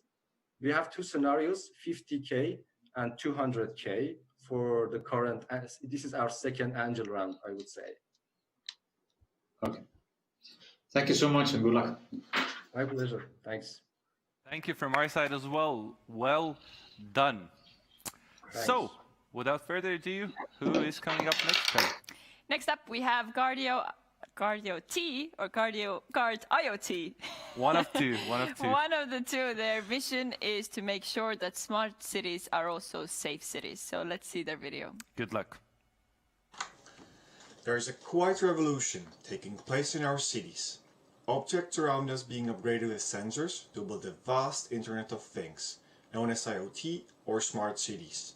[SPEAKER 12] We have two scenarios, 50K and 200K for the current. This is our second angel round, I would say.
[SPEAKER 7] Okay. Thank you so much and good luck.
[SPEAKER 12] My pleasure. Thanks.
[SPEAKER 2] Thank you from our side as well. Well done.
[SPEAKER 12] Thanks.
[SPEAKER 2] So, without further ado, who is coming up next, Kyle?
[SPEAKER 1] Next up, we have Guard IoT.
[SPEAKER 2] One of two.
[SPEAKER 1] One of the two. Their vision is to make sure that smart cities are also safe cities. So let's see their video.
[SPEAKER 2] Good luck.
[SPEAKER 13] There is a quiet revolution taking place in our cities. Objects around us being upgraded with sensors to build a vast Internet of Things, known as IoT or smart cities.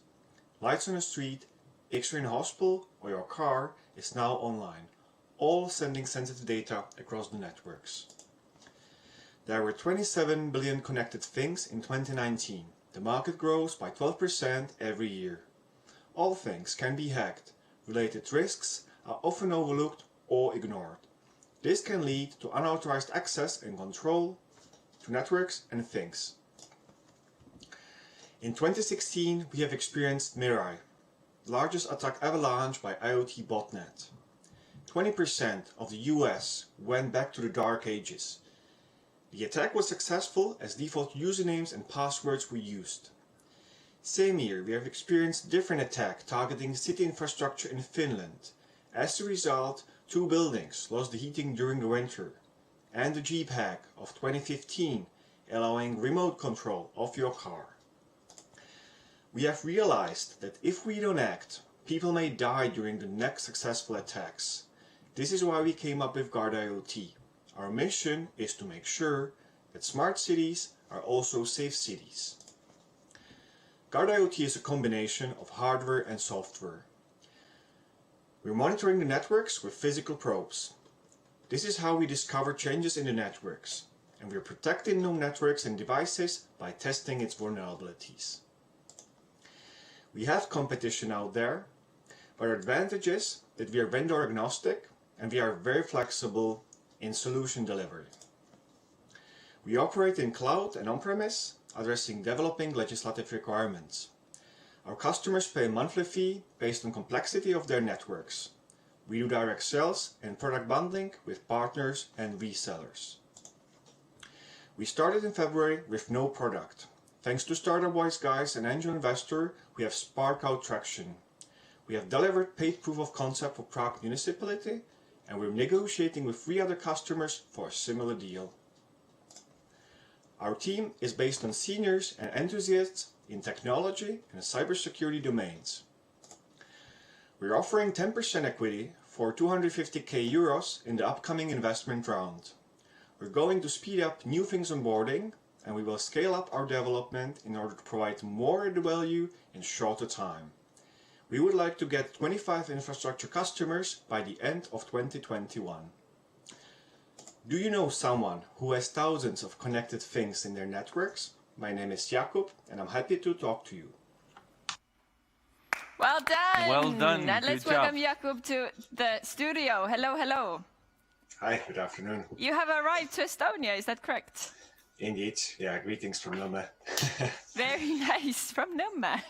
[SPEAKER 13] Lights on the street, X-ray in a hospital or your car is now online, all sending sensitive data across the networks. There were 27 billion connected things in 2019. The market grows by 12% every year. All things can be hacked. Related risks are often overlooked or ignored. This can lead to unauthorized access and control to networks and things. In 2016, we have experienced Mirai, the largest attack ever launched by IoT botnet. 20% of the US went back to the dark ages. The attack was successful as default usernames and passwords were used. Same year, we have experienced a different attack targeting city infrastructure in Finland. As a result, 2 buildings lost the heating during the winter. And the Jeep hack of 2015, allowing remote control of your car. We have realized that if we don't act, people may die during the next successful attacks. This is why we came up with Guard IoT. Our mission is to make sure that smart cities are also safe cities. Guard IoT is a combination of hardware and software. We're monitoring the networks with physical probes. This is how we discover changes in the networks, and we're protecting known networks and devices by testing its vulnerabilities. We have competition out there, but our advantage is that we are vendor agnostic and we are very flexible in solution delivery. We operate in cloud and on-premise, addressing developing legislative requirements. Our customers pay a monthly fee based on complexity of their networks. We do direct sales and product bundling with partners and resellers. We started in February with no product. Thanks to Startup Wise guys and angel investor, we have sparked out traction. We have delivered paid proof of concept for Prague municipality, and we're negotiating with 3 other customers for a similar deal. Our team is based on seniors and enthusiasts in technology and cybersecurity domains. We're offering 10% equity for 250k euros in the upcoming investment round. We're going to speed up new things onboarding, and we will scale up our development in order to provide more value in shorter time. We would like to get 25 infrastructure customers by the end of 2021. Do you know someone who has thousands of connected things in their networks? My name is Jakub, and I'm happy to talk to you.
[SPEAKER 1] Well done.
[SPEAKER 2] Well done.
[SPEAKER 1] Now let's welcome Jakub to the studio. Hello, hello.
[SPEAKER 13] Hi, good afternoon.
[SPEAKER 1] You have arrived to Estonia, is that correct?
[SPEAKER 13] Indeed, yeah, greetings from Nõmme.
[SPEAKER 1] Very nice, from Nõmme.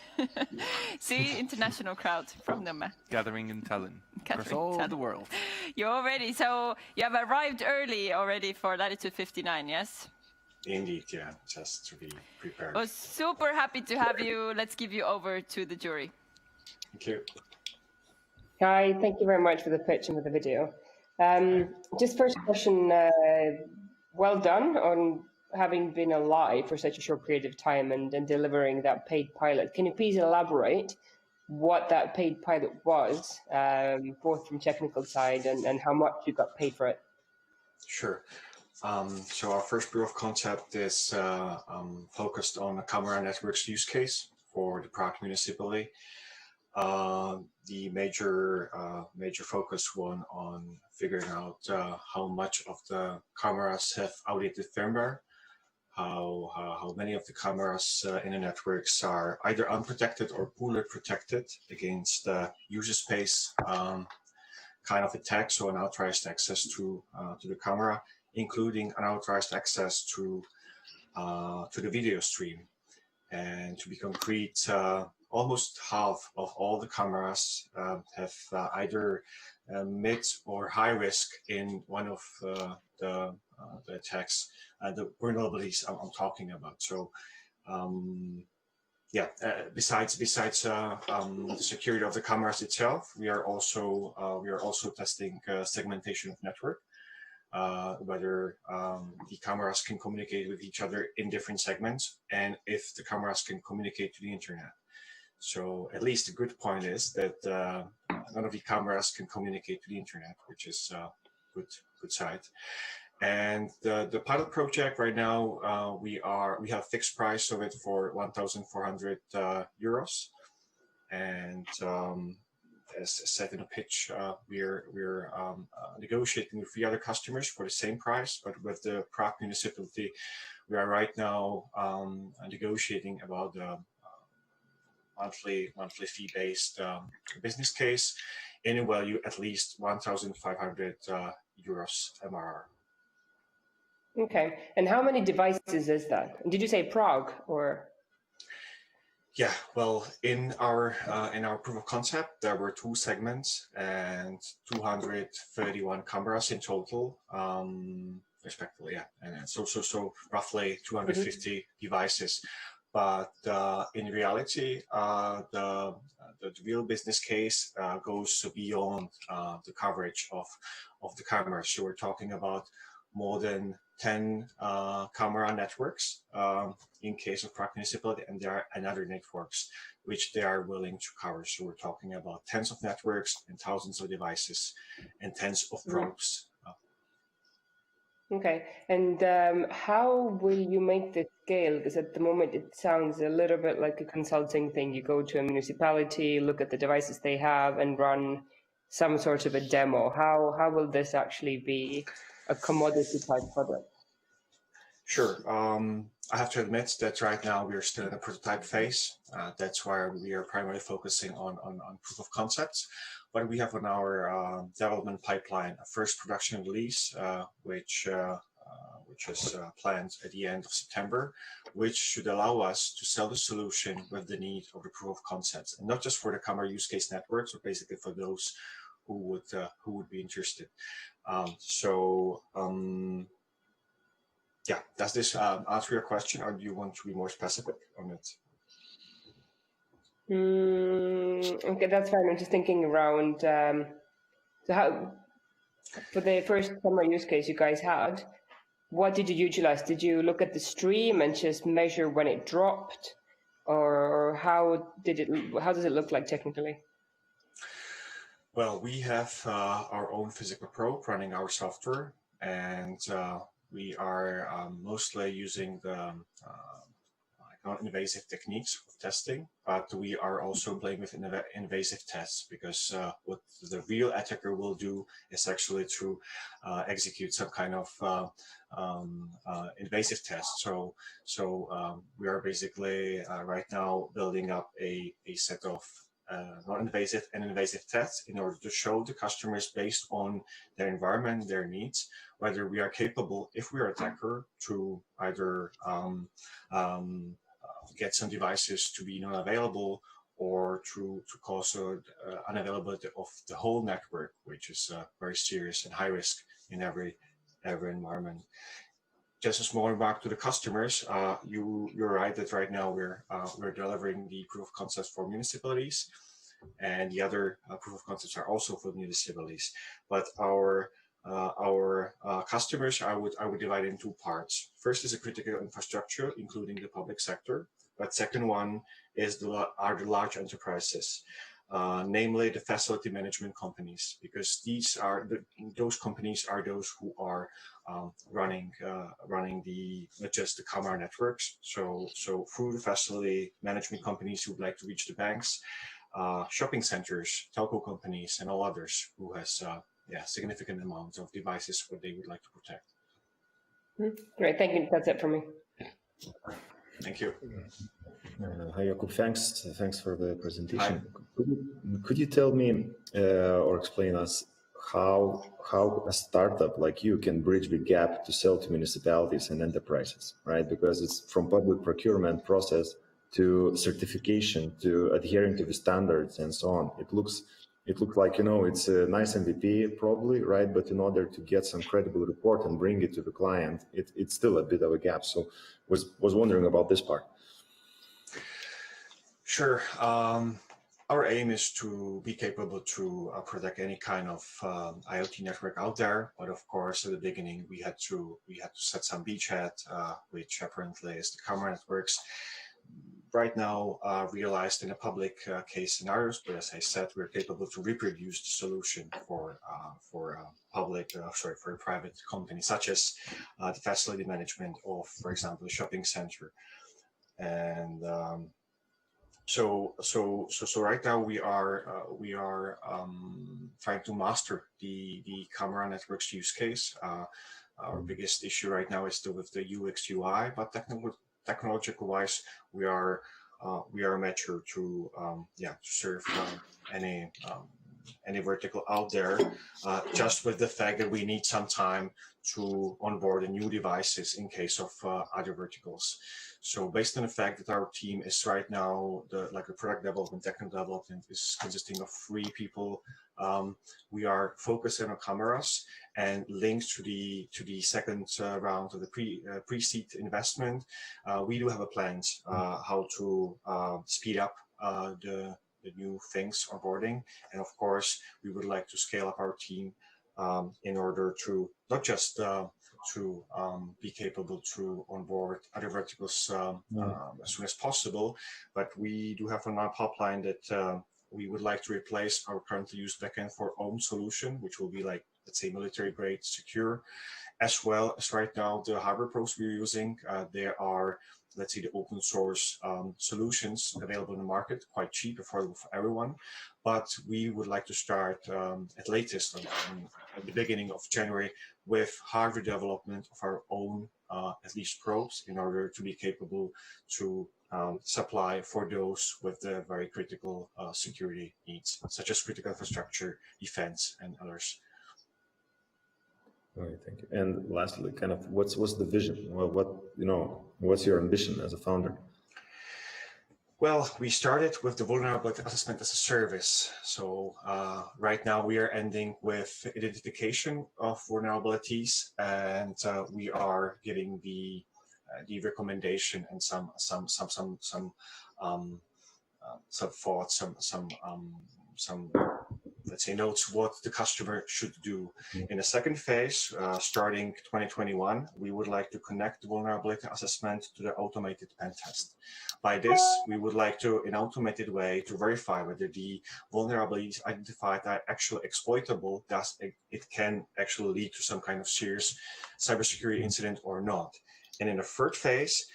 [SPEAKER 1] See, international crowd from Nõmme.
[SPEAKER 2] Gathering in Tallinn. Across all the world.
[SPEAKER 1] You already, so you have arrived early already for Latitude59, yes?
[SPEAKER 13] Indeed, yeah, just to be prepared.
[SPEAKER 1] Well, super happy to have you. Let's give you over to the jury.
[SPEAKER 13] Thank you.
[SPEAKER 3] Hi, thank you very much for the pitch and for the video. Just first question, well done on having been alive for such a short period of time and delivering that paid pilot. Can you please elaborate what that paid pilot was, both from technical side and how much you got paid for it?
[SPEAKER 13] Sure. So our first proof of concept is focused on a camera networks use case for the Prague municipality. The major focus was on figuring out how much of the cameras have outdated firmware, how many of the cameras in the networks are either unprotected or poorly protected against user space kind of attack, so unauthorized access to the camera, including unauthorized access to the video stream. And to be concrete, almost half of all the cameras have either mid or high risk in one of the attacks, the vulnerabilities I'm talking about. So yeah, besides the security of the cameras itself, we are also testing segmentation of network, whether the cameras can communicate with each other in different segments, and if the cameras can communicate to the internet. So at least the good point is that none of the cameras can communicate to the internet, which is a good side. And the pilot project right now, we have fixed price of it for 1,400 euros, and as said in the pitch, we're negotiating with 3 other customers for the same price, but with the Prague municipality, we are right now negotiating about the monthly fee-based business case in a value at least 1,500 euros MRR.
[SPEAKER 3] Okay, and how many devices is that? Did you say Prague or?
[SPEAKER 13] Yeah, well, in our proof of concept, there were 2 segments and 231 cameras in total, respectively. Yeah, and so roughly 250 devices. But in reality, the real business case goes beyond the coverage of the cameras. So we're talking about more than 10 camera networks in case of Prague municipality, and there are another networks which they are willing to cover. So we're talking about tens of networks and thousands of devices and tens of probes.
[SPEAKER 3] Okay, and how will you make this scale? Because at the moment it sounds a little bit like a consulting thing. You go to a municipality, look at the devices they have, and run some sort of a demo. How will this actually be a commodity type product?
[SPEAKER 13] Sure. I have to admit that right now we are still in the prototype phase. That's why we are primarily focusing on proof of concepts. But we have on our development pipeline a first production release, which is planned at the end of September, which should allow us to sell the solution with the need of the proof of concepts, and not just for the camera use case networks, but basically for those who would be interested. Yeah, does this answer your question, or do you want to be more specific on it?
[SPEAKER 3] Okay, that's fine. I'm just thinking around. So how, for the first summer use case you guys had, what did you utilize? Did you look at the stream and just measure when it dropped, or how does it look like technically?
[SPEAKER 13] Well, we have our own physical probe running our software, and we are mostly using the non-invasive techniques of testing, but we are also playing with invasive tests, because what the real attacker will do is actually to execute some kind of invasive test. So we are basically right now building up a set of non-invasive and invasive tests in order to show the customers, based on their environment, their needs, whether we are capable, if we are attacker, to either get some devices to be not available, or to cause unavailability of the whole network, which is very serious and high risk in every environment. Just a small remark to the customers. You're right that right now we're delivering the proof of concepts for municipalities, and the other proof of concepts are also for municipalities. But our customers, I would divide in 2 parts. First is a critical infrastructure, including the public sector. But second one is are the large enterprises. namely the facility management companies, because those companies are those who are running not just the camera networks. So through the facility management companies who would like to reach the banks, shopping centers, telco companies, and all others who has significant amounts of devices what they would like to protect.
[SPEAKER 3] Great, thank you. That's it for me.
[SPEAKER 13] Thank you.
[SPEAKER 6] Hi, Jakub. Thanks for the presentation. Could you tell me or explain us how a startup like you can bridge the gap to sell to municipalities and enterprises, right? Because it's from public procurement process to certification to adhering to the standards and so on. It looks like, it's a nice MVP probably, right? But in order to get some credible report and bring it to the client, it's still a bit of a gap. So was wondering about this part.
[SPEAKER 13] Sure. Our aim is to be capable to protect any kind of IoT network out there. But of course, at the beginning, we had to set some beachhead, which apparently is the camera networks. Right now, realized in a public case scenarios, but as I said, we're capable to reproduce the solution for a private company, such as the facility management of, for example, a shopping center. And so right now we are trying to master the camera networks use case. Our biggest issue right now is still with the UX UI, but technological wise, we are mature to serve any vertical out there. Just with the fact that we need some time to onboard new devices in case of other verticals. So based on the fact that our team is right now, the product development, technical development is consisting of 3 people, we are focusing on cameras and linked to the second round of the pre-seed investment. We do have a plan how to speed up the new things onboarding, and of course we would like to scale up our team in order to not just to be capable to onboard other verticals as soon as possible, but we do have on our pipeline that we would like to replace our currently used backend for our own solution, which will be like, let's say, military grade secure, as well as right now the hardware pros we're using. There are, let's say, the open source solutions available in the market, quite cheap, affordable for everyone. But we would like to start at latest at the beginning of January with hardware development of our own, at least probes, in order to be capable to supply for those with the very critical security needs, such as critical infrastructure, defense, and others.
[SPEAKER 6] All right, thank you. And lastly, kind of what's the vision? Well, what's your ambition as a founder?
[SPEAKER 13] Well, we started with the vulnerability assessment as a service. So right now we are ending with identification of vulnerabilities, and we are giving the recommendation and some thoughts, some let's say notes what the customer should do. In the second phase, starting 2021, we would like to connect the vulnerability assessment to the automated pen test. By this, we would like to, in an automated way, to verify whether the vulnerabilities identified are actually exploitable, thus it can actually lead to some kind of serious cybersecurity incident or not. And in the third phase,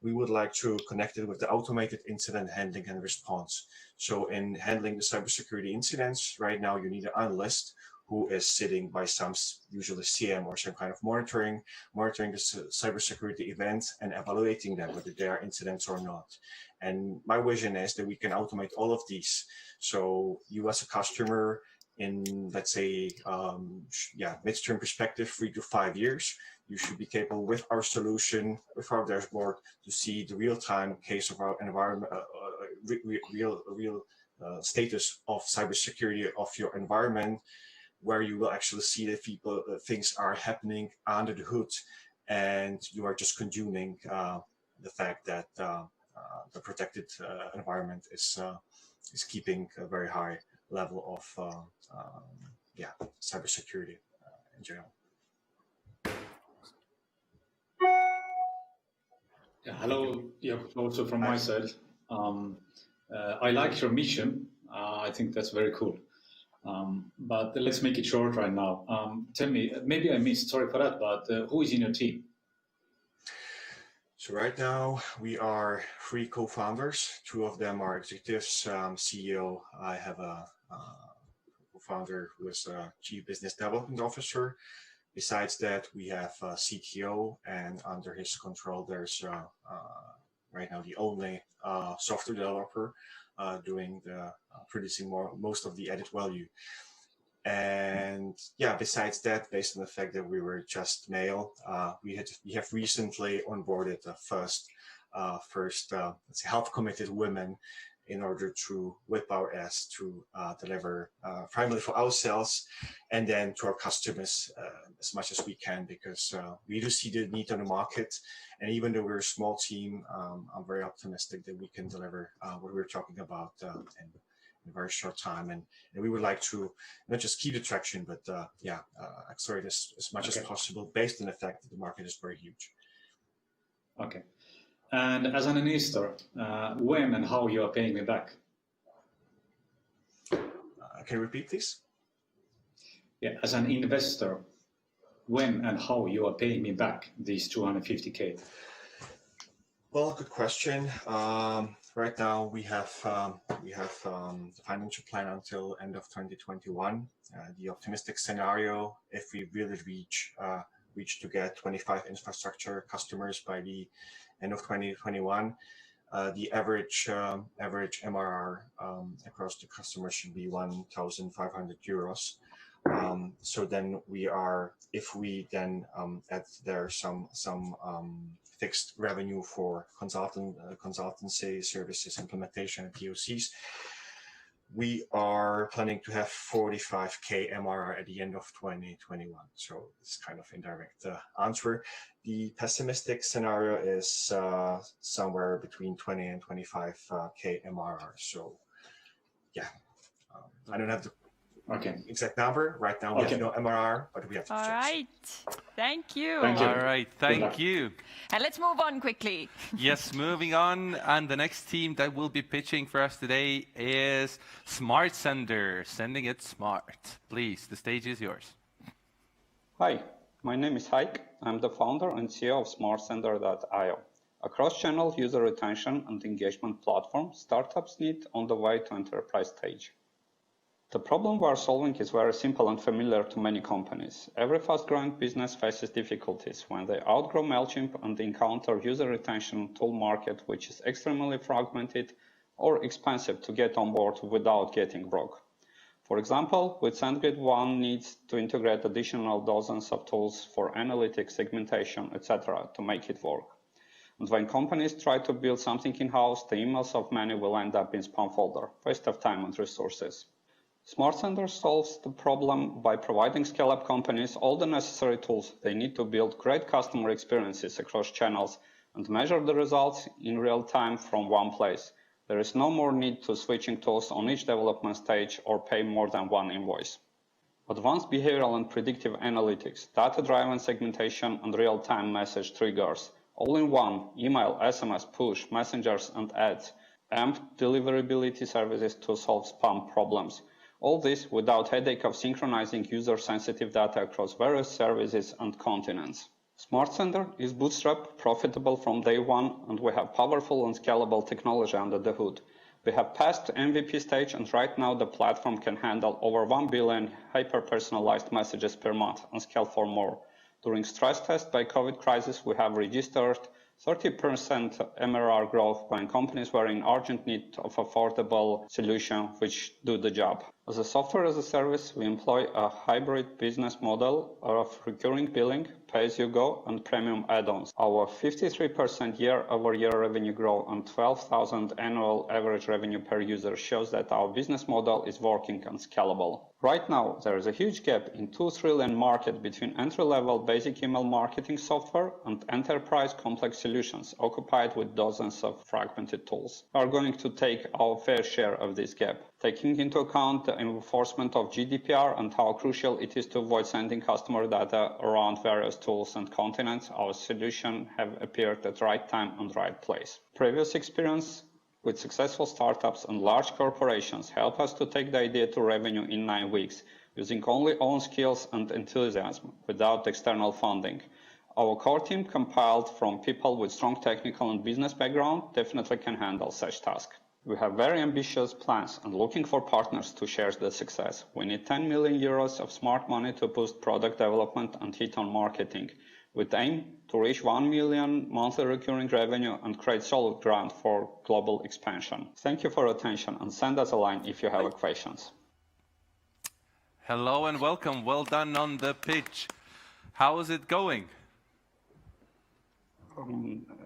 [SPEAKER 13] we would like to connect it with the automated incident handling and response. So in handling the cybersecurity incidents, right now you need an analyst who is sitting by some, usually CM or some kind of monitoring the cybersecurity events and evaluating them, whether they are incidents or not. And my vision is that we can automate all of these. So you as a customer in, let's say, midterm perspective, 3 to 5 years, you should be capable with our solution, with our dashboard, to see the real-time case of our environment, real status of cybersecurity of your environment, where you will actually see that things are happening under the hood, and you are just consuming the fact that the protected environment is keeping a very high level of cybersecurity in general.
[SPEAKER 7] Hello, also from my side. I like your mission. I think that's very cool. But let's make it short right now. Tell me, maybe I missed, sorry for that, but who is in your team?
[SPEAKER 13] So right now we are 3 co-founders. 2 of them are executives, CEO. I have a co-founder who is a Chief Business Development Officer. Besides that, we have a CTO, and under his control, there's right now the only software developer doing the producing most of the added value. And yeah, besides that, based on the fact that we were just male, we have recently onboarded the first let's say health committed women in order to whip our ass to deliver primarily for ourselves and then to our customers as much as we can, because we do see the need on the market. And even though we're a small team, I'm very optimistic that we can deliver what we're talking about in a very short time. And we would like to not just keep the traction, but accelerate as much as possible based on the fact that the market is very huge.
[SPEAKER 7] Okay. And as an investor, when and how you are paying me back?
[SPEAKER 13] Can you repeat, please?
[SPEAKER 7] Yeah, as an investor, when and how you are paying me back these 250K?
[SPEAKER 13] Well, good question. Right now we have the financial plan until end of 2021. The optimistic scenario, if we really reach to get 25 infrastructure customers by the end of 2021, the average MRR across the customers should be 1,500 euros. So then if we then add there some fixed revenue for consultancy services, implementation, and POCs, we are planning to have 45K MRR at the end of 2021. So it's kind of indirect answer. The pessimistic scenario is somewhere between 20 and 25K MRR. So yeah, I don't have the exact number right now. We have no MRR, but we have to check.
[SPEAKER 1] All right. Thank you.
[SPEAKER 2] All right. Thank you.
[SPEAKER 1] And let's move on quickly.
[SPEAKER 2] Yes, moving on. And the next team that will be pitching for us today is Smart Sender, sending it smart. Please, the stage is yours.
[SPEAKER 14] Hi, my name is Heik. I'm the founder and CEO of SmartSender.io, a cross-channel user retention and engagement platform startups need on the way to enterprise stage. The problem we are solving is very simple and familiar to many companies. Every fast-growing business faces difficulties when they outgrow MailChimp and encounter user retention tool market which is extremely fragmented or expensive to get on board without getting broke. For example, with SendGrid, one needs to integrate additional dozens of tools for analytics, segmentation, etc. to make it work. And when companies try to build something in-house, the emails of many will end up in spam folder, waste of time and resources. SmartSender solves the problem by providing scale-up companies all the necessary tools they need to build great customer experiences across channels and measure the results in real time from one place. There is no more need to switching tools on each development stage or pay more than one invoice. Advanced behavioral and predictive analytics, data-driven segmentation and real-time message triggers, all in one, email, SMS, push, messengers and ads, AMP deliverability services to solve spam problems. All this without headache of synchronizing user-sensitive data across various services and continents. SmartSender is bootstrapped, profitable from day one, and we have powerful and scalable technology under the hood. We have passed MVP stage, and right now the platform can handle over 1 billion hyper-personalized messages per month and scale for more. During stress test by COVID crisis, we have registered 30% MRR growth when companies were in urgent need of affordable solution which do the job. As a software as a service, we employ a hybrid business model of recurring billing, pay-as-you-go, and premium add-ons. Our 53% year-over-year revenue growth and 12,000 annual average revenue per user shows that our business model is working and scalable. Right now, there is a huge gap in $2 trillion market between entry-level basic email marketing software and enterprise complex solutions occupied with dozens of fragmented tools. We are going to take our fair share of this gap. Taking into account the enforcement of GDPR and how crucial it is to avoid sending customer data around various tools and continents, our solution have appeared at right time and right place. Previous experience with successful startups and large corporations help us to take the idea to revenue in 9 weeks, using only own skills and enthusiasm, without external funding. Our core team, compiled from people with strong technical and business background, definitely can handle such tasks. We have very ambitious plans and looking for partners to share the success. We need 10 million euros of smart money to boost product development and hit on marketing, with aim to reach 1 million monthly recurring revenue and create solid ground for global expansion. Thank you for your attention, and send us a line if you have questions.
[SPEAKER 2] Hello and welcome. Well done on the pitch. How is it going?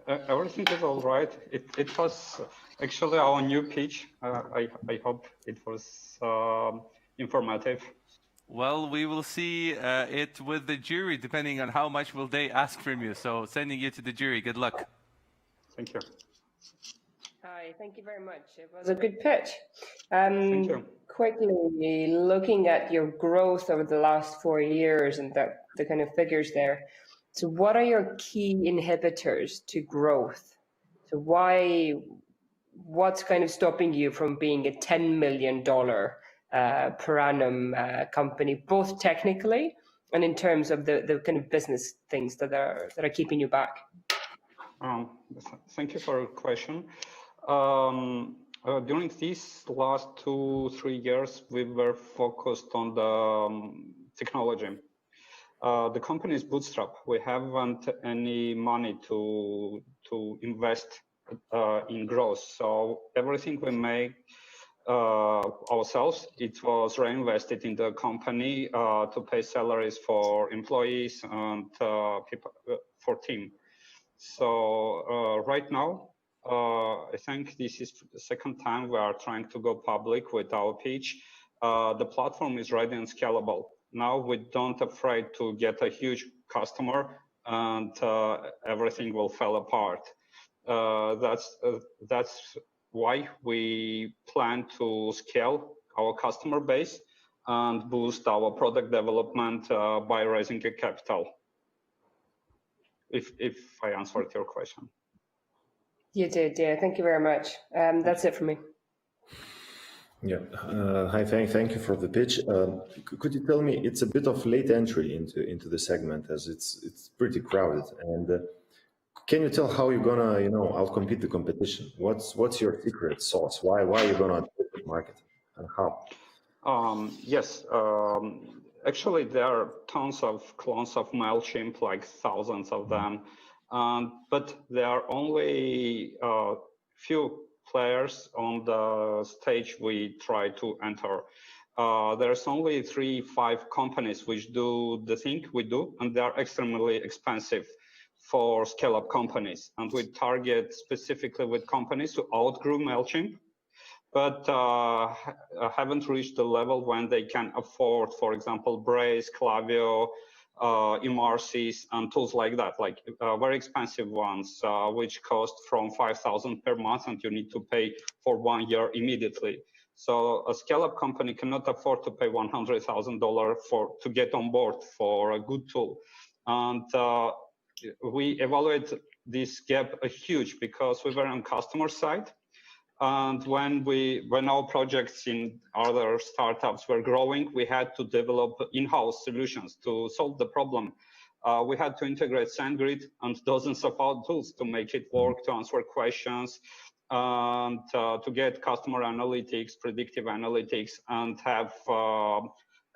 [SPEAKER 14] Everything is all right. It was actually our new pitch. I hope it was informative.
[SPEAKER 2] Well, we will see it with the jury, depending on how much will they ask from you. So sending you to the jury. Good luck.
[SPEAKER 14] Thank you.
[SPEAKER 3] Hi, thank you very much. It was a good pitch.
[SPEAKER 14] Thank you.
[SPEAKER 3] Quickly, looking at your growth over the last 4 years and the kind of figures there. So what are your key inhibitors to growth? So what's kind of stopping you from being a $10 million per annum company, both technically and in terms of the kind of business things that are keeping you back?
[SPEAKER 14] Thank you for your question. During these last 2-3 years, we were focused on the technology. The company is bootstrap. We haven't any money to invest in growth. So everything we make ourselves, it was reinvested in the company to pay salaries for employees and people for team. So right now, I think this is the second time we are trying to go public with our pitch. The platform is ready and scalable. Now we don't afraid to get a huge customer and everything will fall apart. That's why we plan to scale our customer base and boost our product development by raising a capital. If I answered your question.
[SPEAKER 3] You did, yeah. Thank you very much. That's it for me.
[SPEAKER 6] Yeah. Hi, thank you for the pitch. Could you tell me, it's a bit of late entry into the segment as it's pretty crowded, and can you tell how you're gonna outcompete the competition? What's your secret sauce? Why are you gonna hit the market, and how?
[SPEAKER 14] Yes. Actually, there are tons of clones of MailChimp, like thousands of them, but there are only few players on the stage we try to enter. There's only 3-5 companies which do the thing we do, and they are extremely expensive for scale-up companies. And we target specifically with companies who outgrew MailChimp, but haven't reached the level when they can afford, for example, Braze, Klaviyo, MRCs, and tools like that, like very expensive ones, which cost from 5,000 per month, and you need to pay for 1 year immediately. So a scale-up company cannot afford to pay $100,000 to get on board for a good tool. And we evaluate this gap huge because we were on customer side. And when our projects in other startups were growing, we had to develop in-house solutions to solve the problem. We had to integrate SendGrid and dozens of other tools to make it work, to answer questions, and to get customer analytics, predictive analytics, and have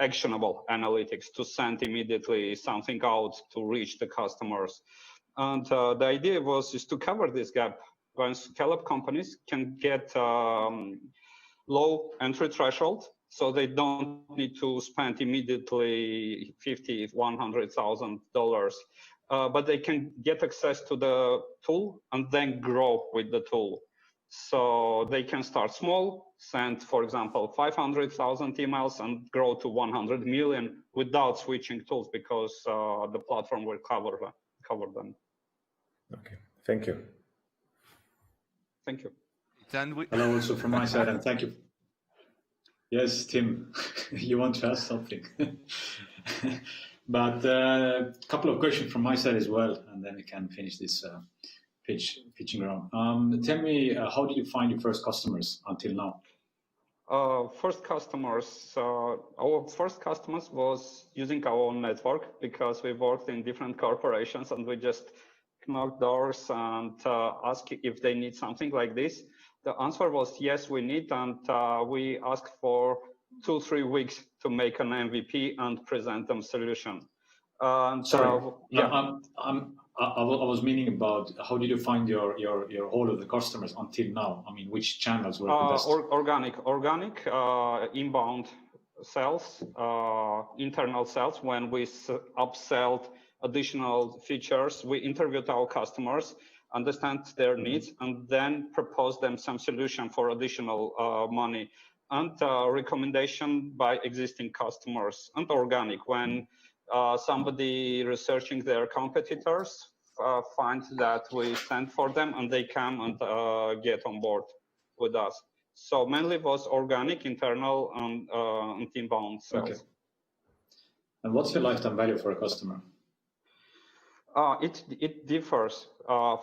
[SPEAKER 14] actionable analytics to send immediately something out to reach the customers. And the idea is to cover this gap. When scale-up companies can get low entry threshold, so they don't need to spend immediately $50,000, $100,000, but they can get access to the tool and then grow with the tool. So they can start small, send, for example, 500,000 emails and grow to 100 million without switching tools, because the platform will cover them.
[SPEAKER 6] Okay, thank you.
[SPEAKER 14] Thank you.
[SPEAKER 7] Hello, also from my side, and thank you. Yes, Tim, you want to ask something? But a couple of questions from my side as well, and then we can finish this pitching around. Tell me, how did you find your first customers until now?
[SPEAKER 14] Our first customers was using our own network, because we worked in different corporations and we just knocked doors and asked if they need something like this. The answer was yes, we need, and we asked for 2-3 weeks to make an MVP and present them solution. And,
[SPEAKER 7] Sorry,
[SPEAKER 14] yeah.
[SPEAKER 7] I was meaning about how did you find your whole of the customers until now? I mean, which channels were the best?
[SPEAKER 14] Organic, inbound sales, internal sales. When we upsell additional features, we interviewed our customers, understand their needs, and then propose them some solution for additional money. And recommendation by existing customers, and organic, when somebody researching their competitors finds that we send for them and they come and get on board with us. So mainly was organic, internal, and inbound sales.
[SPEAKER 7] Okay. And what's your lifetime value for a customer?
[SPEAKER 14] It differs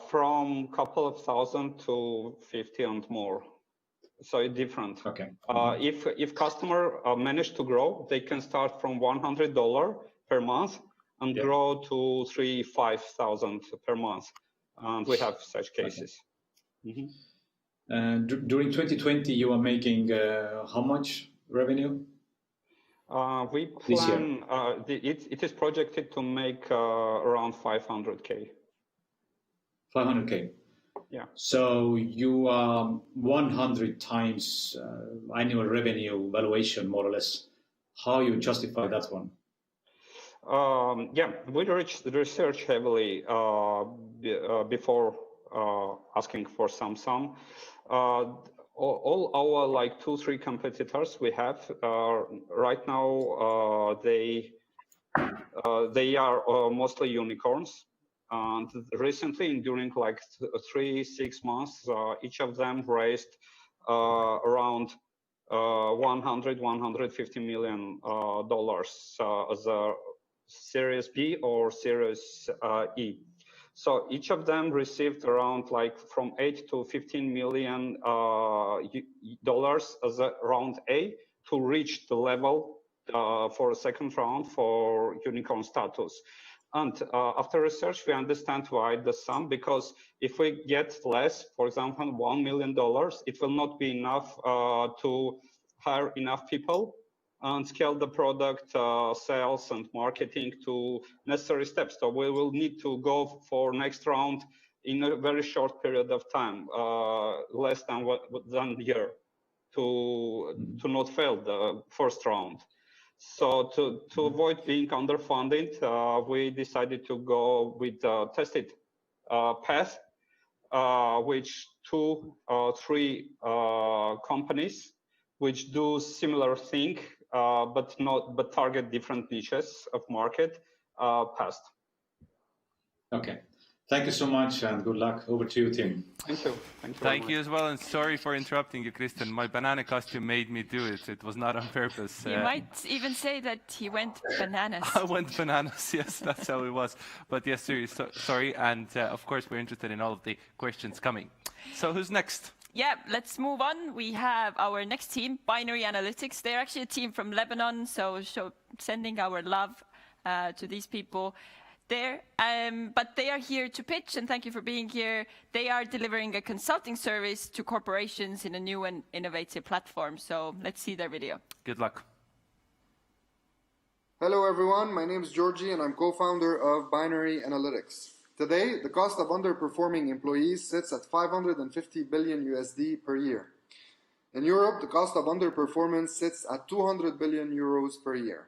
[SPEAKER 14] from a couple of thousand to 50 and more. So it's different.
[SPEAKER 7] Okay.
[SPEAKER 14] If customer manage to grow, they can start from $100 per month and grow to 3,000-5,000 per month. And we have such cases.
[SPEAKER 7] Okay. During 2020, you are making how much revenue?
[SPEAKER 14] We plan, it is projected to make around 500K.
[SPEAKER 7] 500K?
[SPEAKER 14] Yeah.
[SPEAKER 7] So you are 100 times annual revenue valuation, more or less. How you justify that one?
[SPEAKER 14] Yeah, we research heavily before asking for some sum. All our like 2-3 competitors we have right now, they are mostly unicorns. And recently, during like 3-6 months, each of them raised around $150 million as a Series B or Series E. So each of them received around like from 8 to 15 million dollars as a round A to reach the level for a second round for unicorn status. And after research, we understand why the sum, because if we get less, for example, $1 million, it will not be enough to hire enough people and scale the product, sales and marketing to necessary steps. So we will need to go for next round in a very short period of time, less than a year, to not fail the first round. So to avoid being underfunded, we decided to go with a tested path, which 2-3 companies which do similar thing, but target different niches of market, passed.
[SPEAKER 7] Okay. Thank you so much and good luck. Over to you, Tim.
[SPEAKER 14] Thank you.
[SPEAKER 2] Thank you as well, and sorry for interrupting you, Kristen. My banana costume made me do it. It was not on purpose.
[SPEAKER 1] You might even say that he went bananas.
[SPEAKER 2] I went bananas, yes, that's how it was. But yes, seriously, sorry, and of course we're interested in all of the questions coming. So who's next?
[SPEAKER 1] Yeah, let's move on. We have our next team, Binary Analytics. They're actually a team from Lebanon, so sending our love to these people there. But they are here to pitch, and thank you for being here. They are delivering a consulting service to corporations in a new and innovative platform. So let's see their video.
[SPEAKER 2] Good luck.
[SPEAKER 15] Hello everyone, my name is Georgi and I'm co-founder of Binary Analytics. Today, the cost of underperforming employees sits at 550 billion USD per year. In Europe, the cost of underperformance sits at 200 billion euros per year.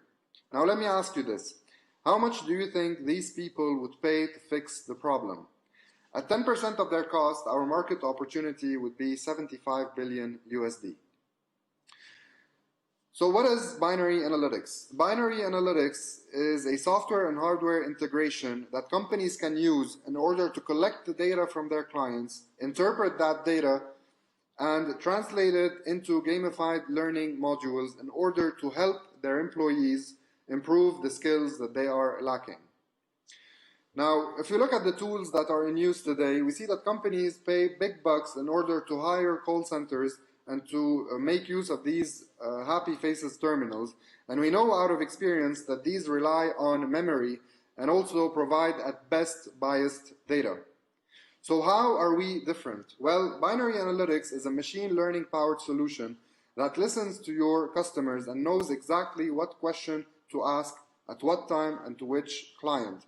[SPEAKER 15] Now let me ask you this. How much do you think these people would pay to fix the problem? At 10% of their cost, our market opportunity would be 75 billion USD. So what is Binary Analytics? Binary Analytics is a software and hardware integration that companies can use in order to collect the data from their clients, interpret that data, and translate it into gamified learning modules in order to help their employees improve the skills that they are lacking. Now, if you look at the tools that are in use today, we see that companies pay big bucks in order to hire call centers and to make use of these happy faces terminals. And we know out of experience that these rely on memory and also provide at best biased data. So how are we different? Well, Binary Analytics is a machine learning powered solution that listens to your customers and knows exactly what question to ask at what time and to which client.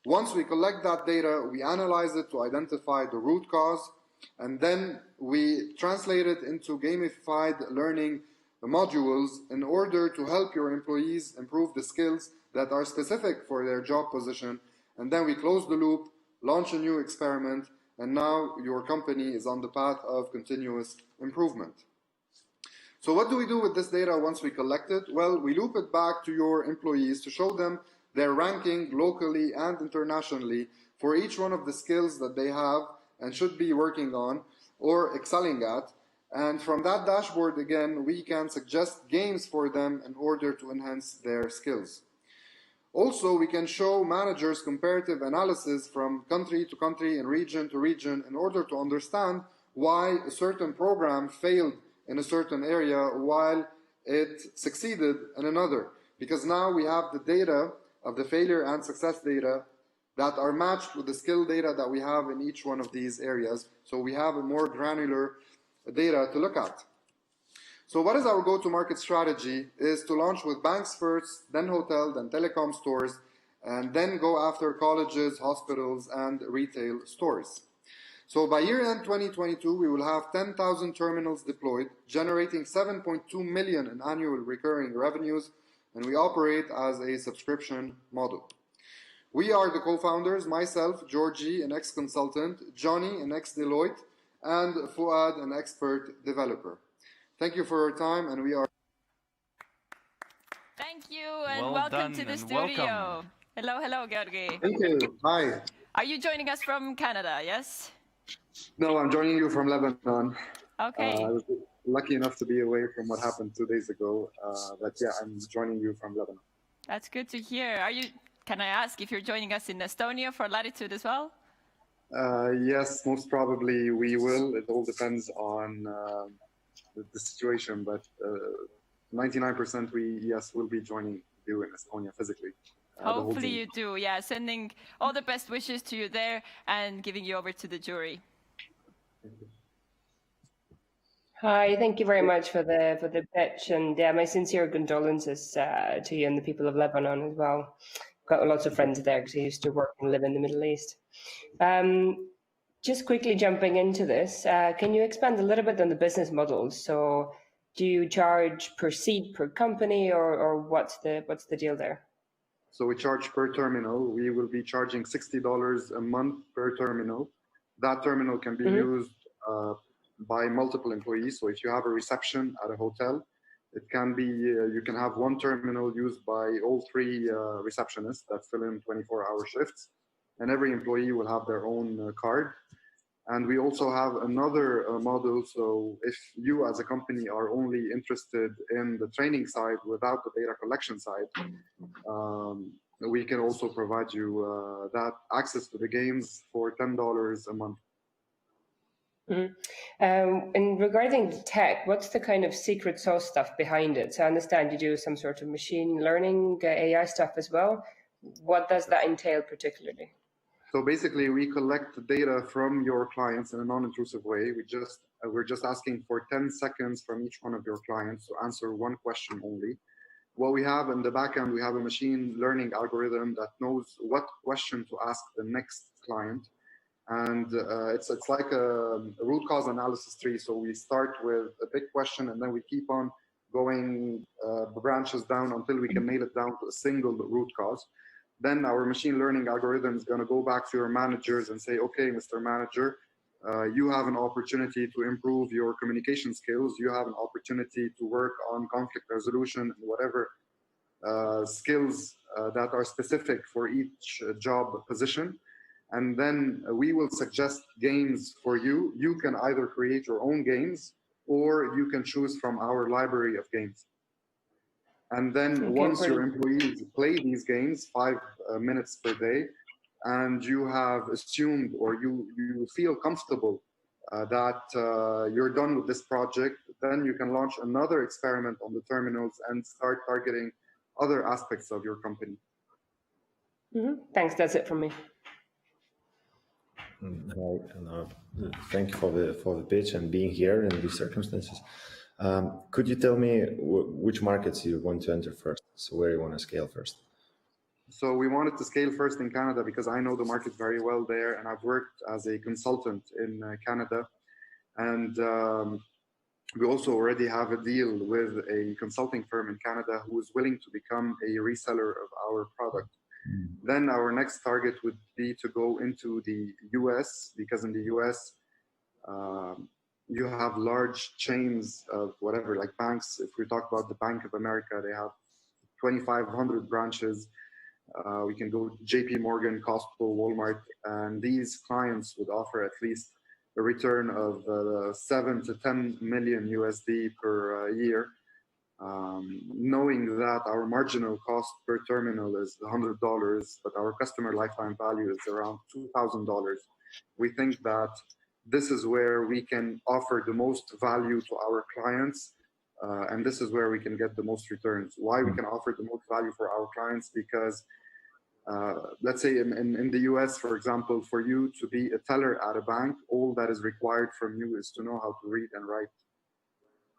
[SPEAKER 15] Once we collect that data, we analyze it to identify the root cause, and then we translate it into gamified learning modules in order to help your employees improve the skills that are specific for their job position. And then we close the loop, launch a new experiment, and now your company is on the path of continuous improvement. So what do we do with this data once we collect it? Well, we loop it back to your employees to show them their ranking locally and internationally for each one of the skills that they have and should be working on or excelling at. And from that dashboard, again, we can suggest games for them in order to enhance their skills. Also, we can show managers comparative analysis from country to country and region to region in order to understand why a certain program failed in a certain area while it succeeded in another. Because now we have the data of the failure and success data that are matched with the skill data that we have in each one of these areas. So we have a more granular data to look at. So what is our go-to-market strategy is to launch with banks first, then hotel, then telecom stores, and then go after colleges, hospitals, and retail stores. So by year-end 2022, we will have 10,000 terminals deployed, generating 7.2 million in annual recurring revenues, and we operate as a subscription model. We are the co-founders, myself, Georgie, an ex-consultant, Johnny, an ex-Deloitte, and Fuad, an expert developer. Thank you for your time, and we are...
[SPEAKER 1] Thank you, and welcome to the studio.
[SPEAKER 2] Welcome.
[SPEAKER 1] Hello, hello, Georgi.
[SPEAKER 15] Thank you. Hi.
[SPEAKER 1] Are you joining us from Canada, yes?
[SPEAKER 15] No, I'm joining you from Lebanon.
[SPEAKER 1] Okay.
[SPEAKER 15] I was lucky enough to be away from what happened 2 days ago, but yeah, I'm joining you from Lebanon.
[SPEAKER 1] That's good to hear. Can I ask if you're joining us in Estonia for Latitude as well?
[SPEAKER 15] Yes, most probably we will. It all depends on the situation, but 99% will be joining you in Estonia physically.
[SPEAKER 1] Hopefully you do. Yeah, sending all the best wishes to you there and giving you over to the jury.
[SPEAKER 3] Hi, thank you very much for the pitch, and my sincere condolences to you and the people of Lebanon as well. Got lots of friends there because I used to work and live in the Middle East. Just quickly jumping into this, can you expand a little bit on the business models? So, do you charge per seat per company, or what's the deal there?
[SPEAKER 15] So we charge per terminal. We will be charging $60 a month per terminal. That terminal can be used by multiple employees. So if you have a reception at a hotel, it can be, you can have one terminal used by all three receptionists that fill in 24-hour shifts. And every employee will have their own card. And we also have another model. So if you as a company are only interested in the training side without the data collection side, we can also provide you that access to the games for $10 a month.
[SPEAKER 3] And regarding the tech, what's the kind of secret sauce stuff behind it? So I understand you do some sort of machine learning, AI stuff as well. What does that entail particularly?
[SPEAKER 15] So basically, we collect data from your clients in a non-intrusive way. We're just asking for 10 seconds from each one of your clients to answer one question only. What we have in the backend, we have a machine learning algorithm that knows what question to ask the next client. And it's like a root cause analysis tree. So we start with a big question, and then we keep on going branches down until we can nail it down to a single root cause. Then our machine learning algorithm is going to go back to your managers and say, okay, Mr. Manager, you have an opportunity to improve your communication skills. You have an opportunity to work on conflict resolution and whatever skills that are specific for each job position. And then we will suggest games for you. You can either create your own games or you can choose from our library of games. And then once your employees play these games 5 minutes per day, and you have assumed or you feel comfortable that you're done with this project, then you can launch another experiment on the terminals and start targeting other aspects of your company.
[SPEAKER 3] Thanks, that's it from me.
[SPEAKER 6] Thank you for the pitch and being here in these circumstances. Could you tell me which markets you want to enter first? So where you want to scale first?
[SPEAKER 15] So we wanted to scale first in Canada because I know the market very well there, and I've worked as a consultant in Canada. And we also already have a deal with a consulting firm in Canada who is willing to become a reseller of our product. Then our next target would be to go into the US, because in the US, you have large chains of whatever, like banks. If we talk about the Bank of America, they have 2,500 branches. We can go JP Morgan, Costco, Walmart, and these clients would offer at least a return of 7 to 10 million USD per year. Knowing that our marginal cost per terminal is $100, but our customer lifetime value is around $2,000, we think that this is where we can offer the most value to our clients, and this is where we can get the most returns. Why we can offer the most value for our clients? Because let's say in the US, for example, for you to be a teller at a bank, all that is required from you is to know how to read and write.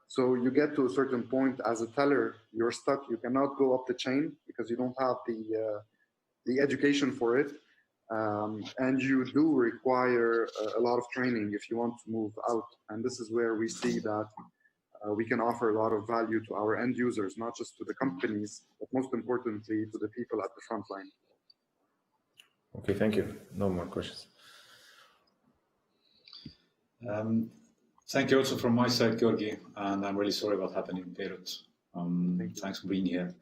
[SPEAKER 15] So you get to a certain point as a teller, you're stuck. You cannot go up the chain because you don't have the education for it. And you do require a lot of training if you want to move out. And this is where we see that we can offer a lot of value to our end users, not just to the companies, but most importantly to the people at the front line.
[SPEAKER 6] Okay, thank you. No more questions.
[SPEAKER 7] Thank you also from my side, Georgi, and I'm really sorry what happened in Beirut. Thanks for being here.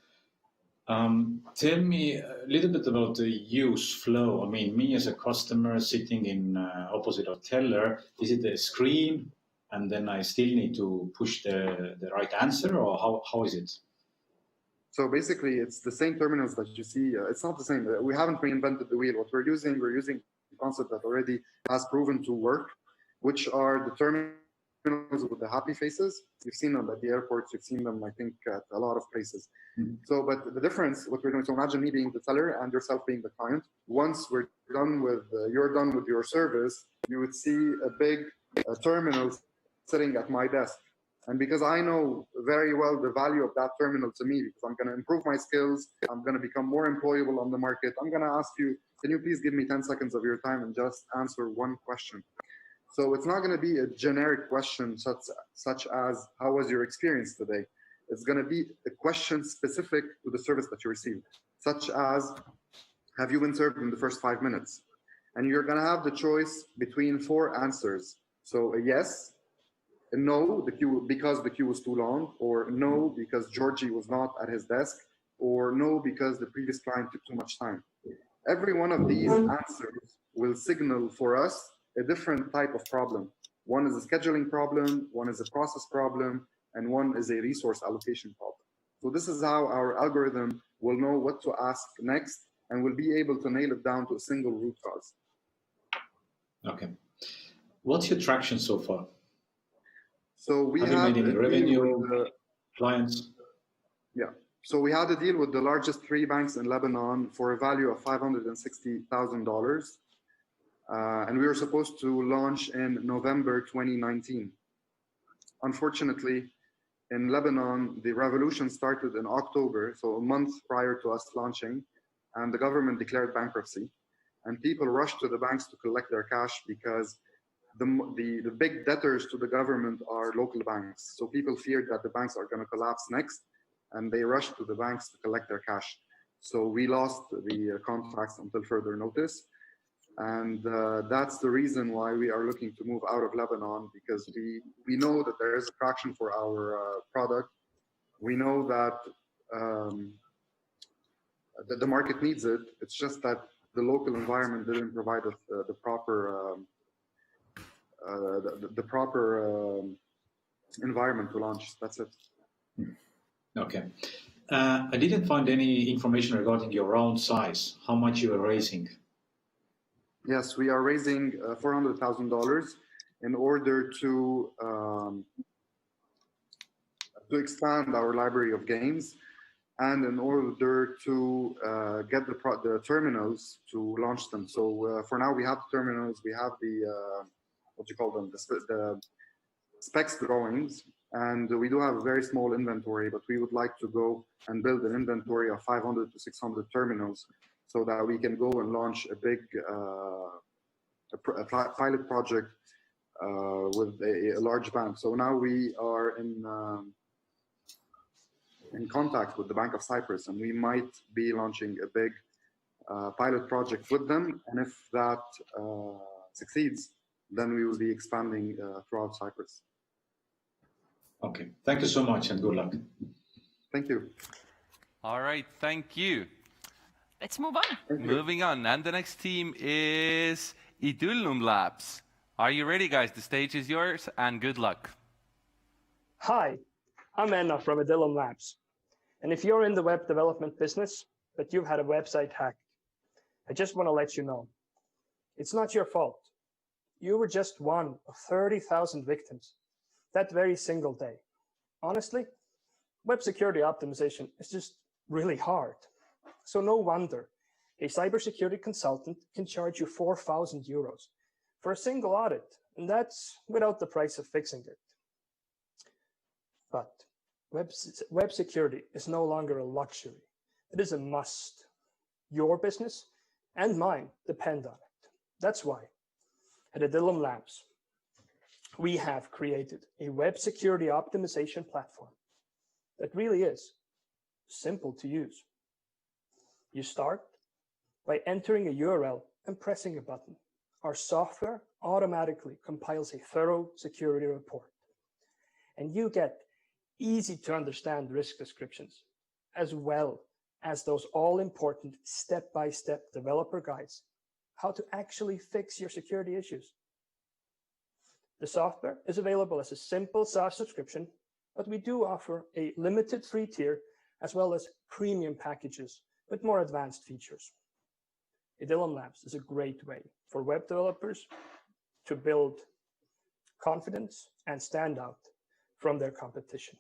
[SPEAKER 7] Tell me a little bit about the use flow. I mean, me as a customer sitting in opposite of teller, is it a screen and then I still need to push the right answer, or how is it?
[SPEAKER 15] So basically, it's the same terminals that you see. It's not the same. We haven't reinvented the wheel. What we're using a concept that already has proven to work, which are the terminals with the happy faces. You've seen them at the airports. You've seen them, I think, at a lot of places. So, but the difference, what we're doing, so imagine me being the seller and yourself being the client. Once we're done with, you're done with your service, you would see a big terminal sitting at my desk. And because I know very well the value of that terminal to me, because I'm going to improve my skills, I'm going to become more employable on the market, I'm going to ask you, can you please give me 10 seconds of your time and just answer one question? So it's not going to be a generic question such as, how was your experience today? It's going to be a question specific to the service that you received, such as, have you been served in the first 5 minutes? And you're going to have the choice between 4 answers. So a yes, a no, because the queue was too long, or no, because Georgie was not at his desk, or no, because the previous client took too much time. Every one of these answers will signal for us a different type of problem. One is a scheduling problem, one is a process problem, and one is a resource allocation problem. So this is how our algorithm will know what to ask next and will be able to nail it down to a single root cause.
[SPEAKER 7] Okay. What's your traction so far?
[SPEAKER 15] So we
[SPEAKER 7] have you made any revenue, clients?
[SPEAKER 15] Yeah. So we had a deal with the largest 3 banks in Lebanon for a value of $560,000. And we were supposed to launch in November 2019. Unfortunately, in Lebanon, the revolution started in October, so a month prior to us launching, and the government declared bankruptcy. And people rushed to the banks to collect their cash because the big debtors to the government are local banks. So people feared that the banks are going to collapse next, and they rushed to the banks to collect their cash. So we lost the contracts until further notice. And that's the reason why we are looking to move out of Lebanon, because we know that there is attraction for our product. We know that the market needs it. It's just that the local environment didn't provide us the proper environment to launch. That's it.
[SPEAKER 7] Okay. I didn't find any information regarding your round size, how much you are raising.
[SPEAKER 15] Yes, we are raising $400,000 in order to expand our library of games, and in order to get the terminals to launch them. So for now, we have the terminals, we have the what do you call them, the specs drawings, and we do have a very small inventory, but we would like to go and build an inventory of 500 to 600 terminals so that we can go and launch a big pilot project with a large bank. So now we are in contact with the Bank of Cyprus, and we might be launching a big pilot project with them. And if that succeeds, then we will be expanding throughout Cyprus.
[SPEAKER 7] Okay, thank you so much and good luck.
[SPEAKER 15] Thank you.
[SPEAKER 2] All right, thank you.
[SPEAKER 1] Let's move on.
[SPEAKER 2] Moving on, and the next team is Idulum Labs. Are you ready, guys? The stage is yours, and good luck.
[SPEAKER 16] Hi, I'm Enna from Idulum Labs. And if you're in the web development business, but you've had a website hacked, I just want to let you know, it's not your fault. You were just one of 30,000 victims that very single day. Honestly, web security optimization is just really hard. So no wonder a cybersecurity consultant can charge you 4,000 euros for a single audit, and that's without the price of fixing it. But web security is no longer a luxury. It is a must. Your business and mine depend on it. That's why at Idulum Labs, we have created a web security optimization platform that really is simple to use. You start by entering a URL and pressing a button. Our software automatically compiles a thorough security report, and you get easy to understand risk descriptions, as well as those all-important step-by-step developer guides, how to actually fix your security issues. The software is available as a simple SaaS subscription, but we do offer a limited free tier as well as premium packages with more advanced features. Idulum Labs is a great way for web developers to build confidence and stand out from their competition.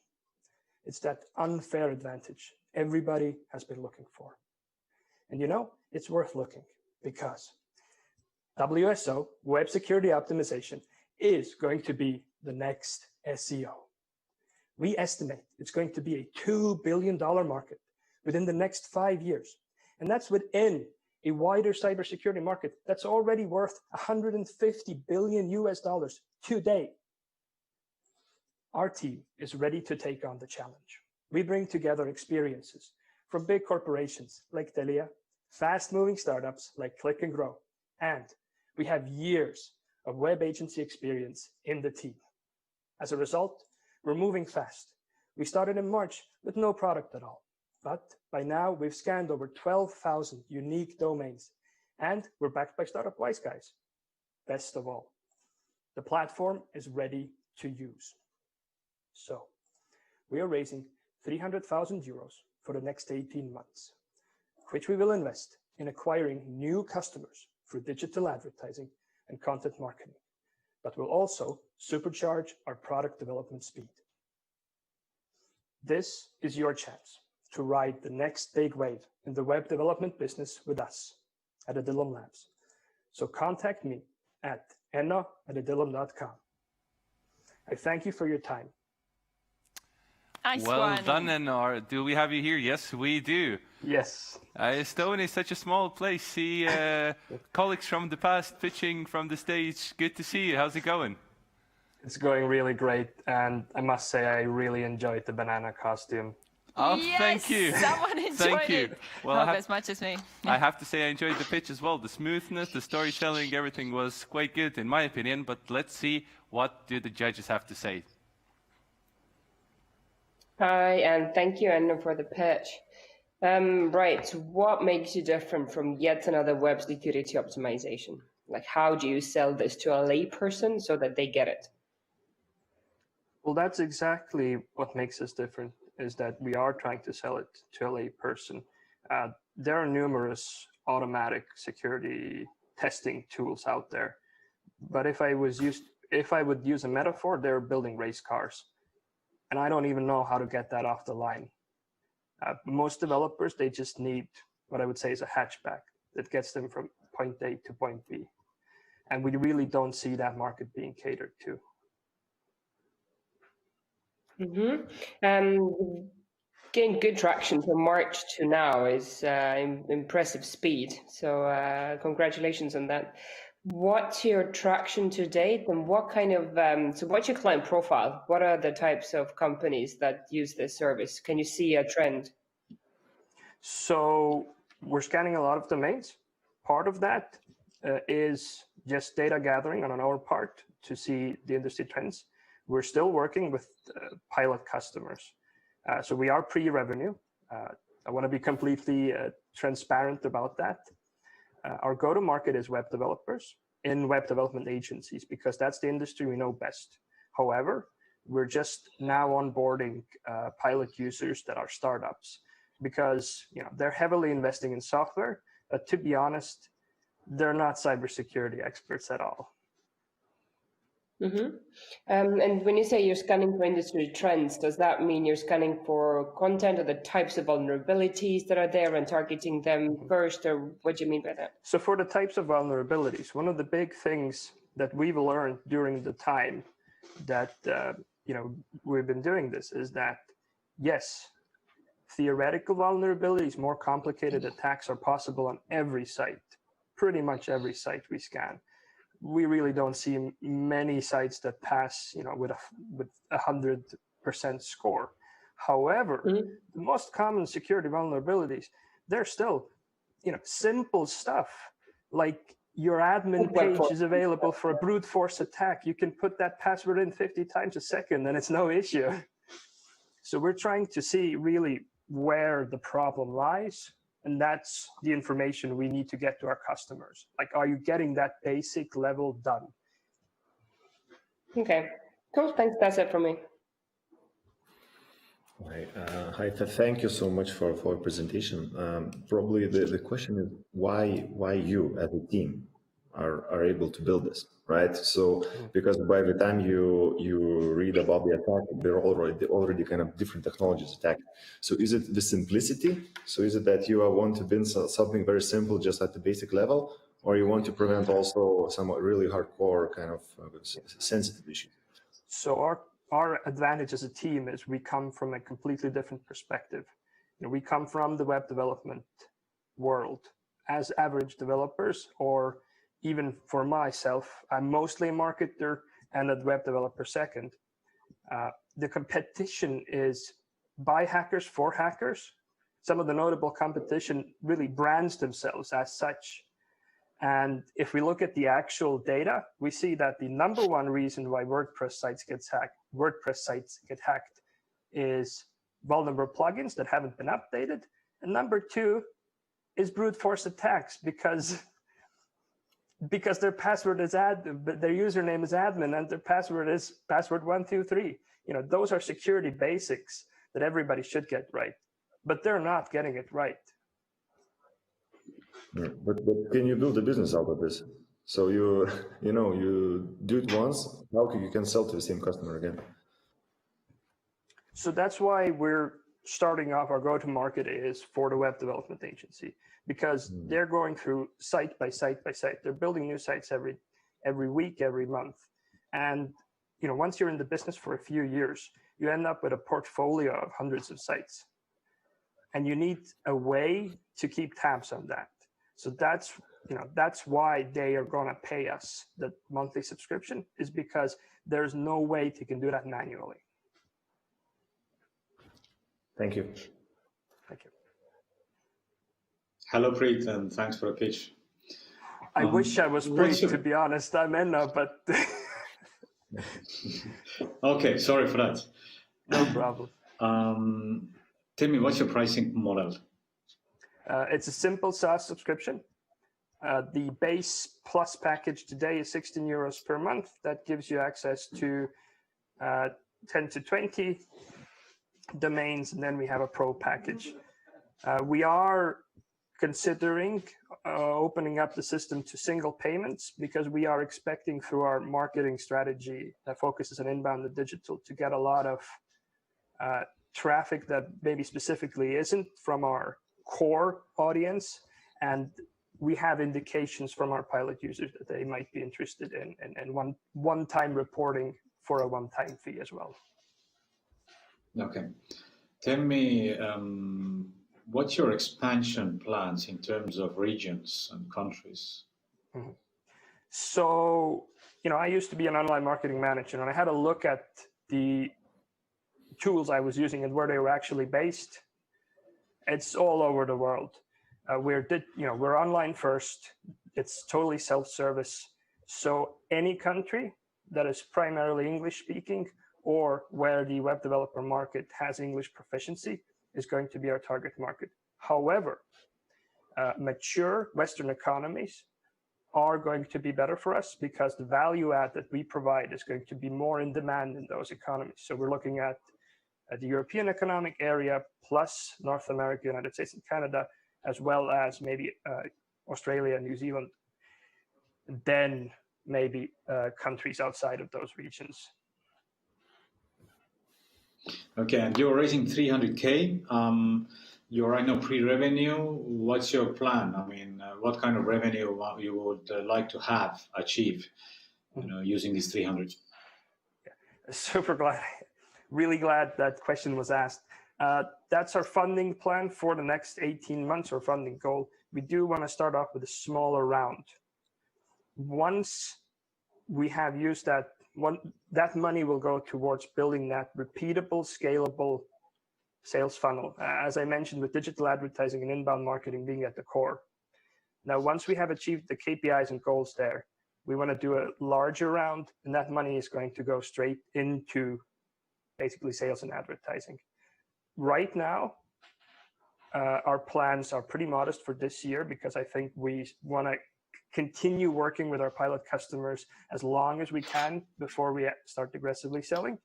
[SPEAKER 16] It's that unfair advantage everybody has been looking for. And you know, it's worth looking because WSO, Web Security Optimization, is going to be the next SEO. We estimate it's going to be a $2 billion market within the next 5 years. And that's within a wider cybersecurity market that's already worth $150 billion today. Our team is ready to take on the challenge. We bring together experiences from big corporations like Telia, fast-moving startups like Click and Grow, and we have years of web agency experience in the team. As a result, we're moving fast. We started in March with no product at all, but by now we've scanned over 12,000 unique domains, and we're backed by Startup Wise Guys. Best of all, the platform is ready to use. So we are raising 300,000 euros for the next 18 months, which we will invest in acquiring new customers through digital advertising and content marketing, but will also supercharge our product development speed. This is your chance to ride the next big wave in the web development business with us at Idulum Labs. So contact me at enna@idulum.com. I thank you for your time.
[SPEAKER 1] Nice
[SPEAKER 2] well
[SPEAKER 1] one.
[SPEAKER 2] done, Enna. Do we have you here? Yes, we do.
[SPEAKER 16] Yes.
[SPEAKER 2] Estonia is such a small place. See colleagues from the past pitching from the stage. Good to see you. How's it going?
[SPEAKER 16] It's going really great, and I must say I really enjoyed the banana costume.
[SPEAKER 2] Oh,
[SPEAKER 1] yes,
[SPEAKER 2] thank you.
[SPEAKER 1] Someone enjoyed
[SPEAKER 2] Thank you.
[SPEAKER 1] it.
[SPEAKER 2] Well,
[SPEAKER 1] Not as much as me.
[SPEAKER 2] I have to say I enjoyed the pitch as well. The smoothness, the storytelling, everything was quite good in my opinion. But let's see, what do the judges have to say?
[SPEAKER 3] Hi, and thank you, Anna, for the pitch. Right, so what makes you different from yet another web security optimization? Like, how do you sell this to a layperson so that they get it?
[SPEAKER 16] Well, that's exactly what makes us different, is that we are trying to sell it to a layperson. There are numerous automatic security testing tools out there. But if I would use a metaphor, they're building race cars, and I don't even know how to get that off the line. Most developers, they just need what I would say is a hatchback that gets them from point A to point B. And we really don't see that market being catered to.
[SPEAKER 3] Gained good traction from March to now is impressive speed. So congratulations on that. What's your traction to date, and what kind of so what's your client profile? What are the types of companies that use this service? Can you see a trend?
[SPEAKER 16] So we're scanning a lot of domains. Part of that is just data gathering on our part to see the industry trends. We're still working with pilot customers. So we are pre-revenue. I want to be completely transparent about that. Our go-to-market is web developers in web development agencies, because that's the industry we know best. However, we're just now onboarding pilot users that are startups, because they're heavily investing in software, but to be honest, they're not cybersecurity experts at all.
[SPEAKER 3] And when you say you're scanning for industry trends, does that mean you're scanning for content or the types of vulnerabilities that are there and targeting them first, or what do you mean by that?
[SPEAKER 16] So for the types of vulnerabilities, one of the big things that we've learned during the time that we've been doing this is that, yes, theoretical vulnerabilities, more complicated attacks are possible on every site, pretty much every site we scan. We really don't see many sites that pass, with 100% score. However, the most common security vulnerabilities, they're still, simple stuff like your admin page is available for a brute force attack. You can put that password in 50 times a second and it's no issue. So we're trying to see really where the problem lies. And that's the information we need to get to our customers. Like, are you getting that basic level done?
[SPEAKER 3] Okay, cool. Thanks. That's it from me.
[SPEAKER 6] Hi, thank you so much for your presentation. Probably the question is why you as a team are able to build this, right? So because by the time you read about the attack, there are already kind of different technologies attacked. So is it the simplicity? So is it that you want to build something very simple just at the basic level, or you want to prevent also some really hardcore kind of sensitive issues?
[SPEAKER 16] So our advantage as a team is we come from a completely different perspective. We come from the web development world as average developers, or even for myself, I'm mostly a marketer and a web developer second. The competition is by hackers for hackers. Some of the notable competition really brands themselves as such. And if we look at the actual data, we see that the number one reason why WordPress sites get hacked is vulnerable plugins that haven't been updated. And number two is brute force attacks, because their password is their username is admin and their password is password123. Those are security basics that everybody should get right, but they're not getting it right.
[SPEAKER 6] But can you build a business out of this? So you do it once, how you can sell to the same customer again?
[SPEAKER 16] So that's why we're starting off. Our go-to-market is for the web development agency, because they're going through site by site by site. They're building new sites every week, every month. And once you're in the business for a few years, you end up with a portfolio of hundreds of sites. And you need a way to keep tabs on that. So that's why they are going to pay us the monthly subscription, is because there's no way they can do that manually.
[SPEAKER 6] Thank you.
[SPEAKER 16] Thank you.
[SPEAKER 7] Hello, Preet, and thanks for the pitch.
[SPEAKER 16] I wish I was Preet, to be honest. I'm Enna, but...
[SPEAKER 7] Okay, sorry for that.
[SPEAKER 16] No problem.
[SPEAKER 7] Tell me, what's your pricing model?
[SPEAKER 16] It's a simple SaaS subscription. The base plus package today is 16 euros per month. That gives you access to 10 to 20 domains, and then we have a pro package. We are considering opening up the system to single payments because we are expecting through our marketing strategy that focuses on inbound and digital to get a lot of traffic that maybe specifically isn't from our core audience. And we have indications from our pilot users that they might be interested in one-time reporting for a one-time fee as well.
[SPEAKER 7] Okay. Tell me, what's your expansion plans in terms of regions and countries?
[SPEAKER 16] Mm-hmm. So, I used to be an online marketing manager, and I had a look at the tools I was using and where they were actually based. It's all over the world. We're online first. It's totally self-service. So any country that is primarily English speaking or where the web developer market has English proficiency is going to be our target market. However, mature Western economies are going to be better for us because the value add that we provide is going to be more in demand in those economies. So we're looking at the European Economic Area plus North America, United States and Canada, as well as maybe Australia and New Zealand, then maybe countries outside of those regions.
[SPEAKER 7] Okay, and you're raising 300K. You're right now pre-revenue. What's your plan? I mean, what kind of revenue you would like to achieve, using these 300?
[SPEAKER 16] Super glad, really glad that question was asked. That's our funding plan for the next 18 months, or funding goal. We do want to start off with a smaller round. Once we have used that money will go towards building that repeatable, scalable sales funnel. As I mentioned, with digital advertising and inbound marketing being at the core. Now, once we have achieved the KPIs and goals there, we want to do a larger round, and that money is going to go straight into basically sales and advertising. Right now, our plans are pretty modest for this year because I think we want to continue working with our pilot customers as long as we can before we start aggressively selling.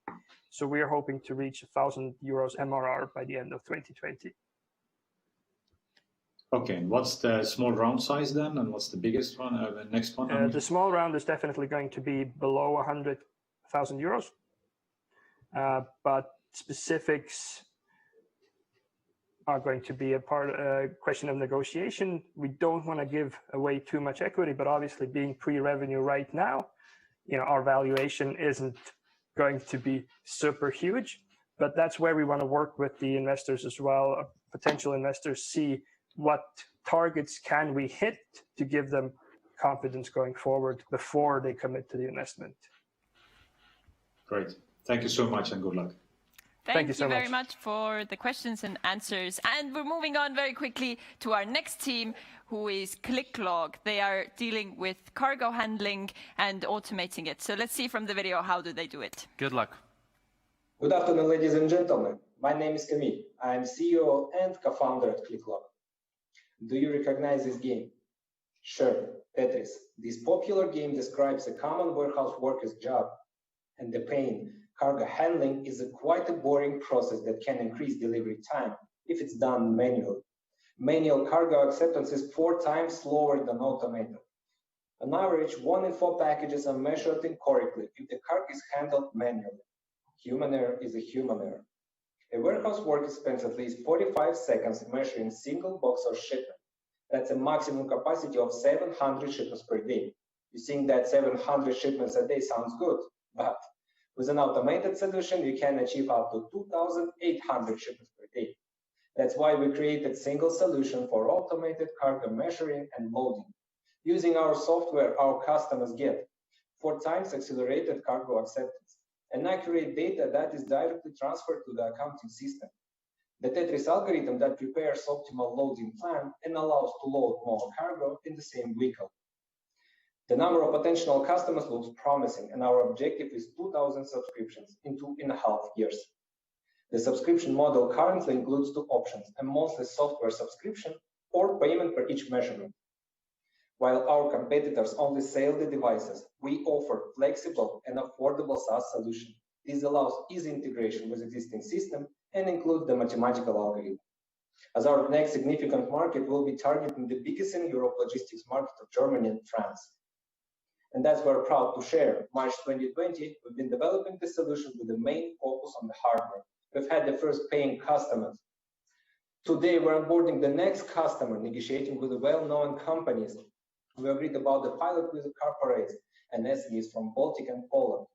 [SPEAKER 16] So we are hoping to reach €1,000 MRR by the end of 2020.
[SPEAKER 7] Okay, and what's the small round size then, and what's the biggest one, the next one?
[SPEAKER 16] The small round is definitely going to be below €100,000, but specifics are going to be a question of negotiation. We don't want to give away too much equity, but obviously being pre-revenue right now, our valuation isn't going to be super huge, but that's where we want to work with the investors as well. Potential investors see what targets can we hit to give them confidence going forward before they commit to the investment.
[SPEAKER 7] Great. Thank you so much and good luck.
[SPEAKER 1] Thank you so very much for the questions and answers. And we're moving on very quickly to our next team, who is ClickLog. They are dealing with cargo handling and automating it. So let's see from the video, how do they do it?
[SPEAKER 2] Good luck.
[SPEAKER 17] Good afternoon, ladies and gentlemen. My name is Camille. I am CEO and co-founder at ClickLog. Do you recognize this game? Sure, Tetris. This popular game describes a common warehouse worker's job and the pain. Cargo handling is quite a boring process that can increase delivery time if it's done manually. Manual cargo acceptance is 4 times slower than automated. On average, 1 in 4 packages are measured incorrectly if the cargo is handled manually. Human error is a human error. A warehouse worker spends at least 45 seconds measuring single box or shipment. That's a maximum capacity of 700 shipments per day. You think that 700 shipments a day sounds good, but with an automated solution, you can achieve up to 2,800 shipments per day. That's why we created a single solution for automated cargo measuring and loading. Using our software, our customers get 4 times accelerated cargo acceptance and accurate data that is directly transferred to the accounting system. The Tetris algorithm that prepares optimal loading plan and allows to load more cargo in the same vehicle. The number of potential customers looks promising, and our objective is 2,000 subscriptions in 2.5 years. The subscription model currently includes 2 options, a monthly software subscription or payment per each measurement. While our competitors only sell the devices, we offer flexible and affordable SaaS solution. This allows easy integration with existing system and includes the mathematical algorithm. As our next significant market will be targeting the biggest in Europe logistics market of Germany and France. And as we're proud to share, March 2020, we've been developing the solution with the main focus on the hardware. We've had the first paying customers. Today, we're onboarding the next customer, negotiating with the well-known companies. We agreed about the pilot with the corporates and SMEs from Baltic and Poland.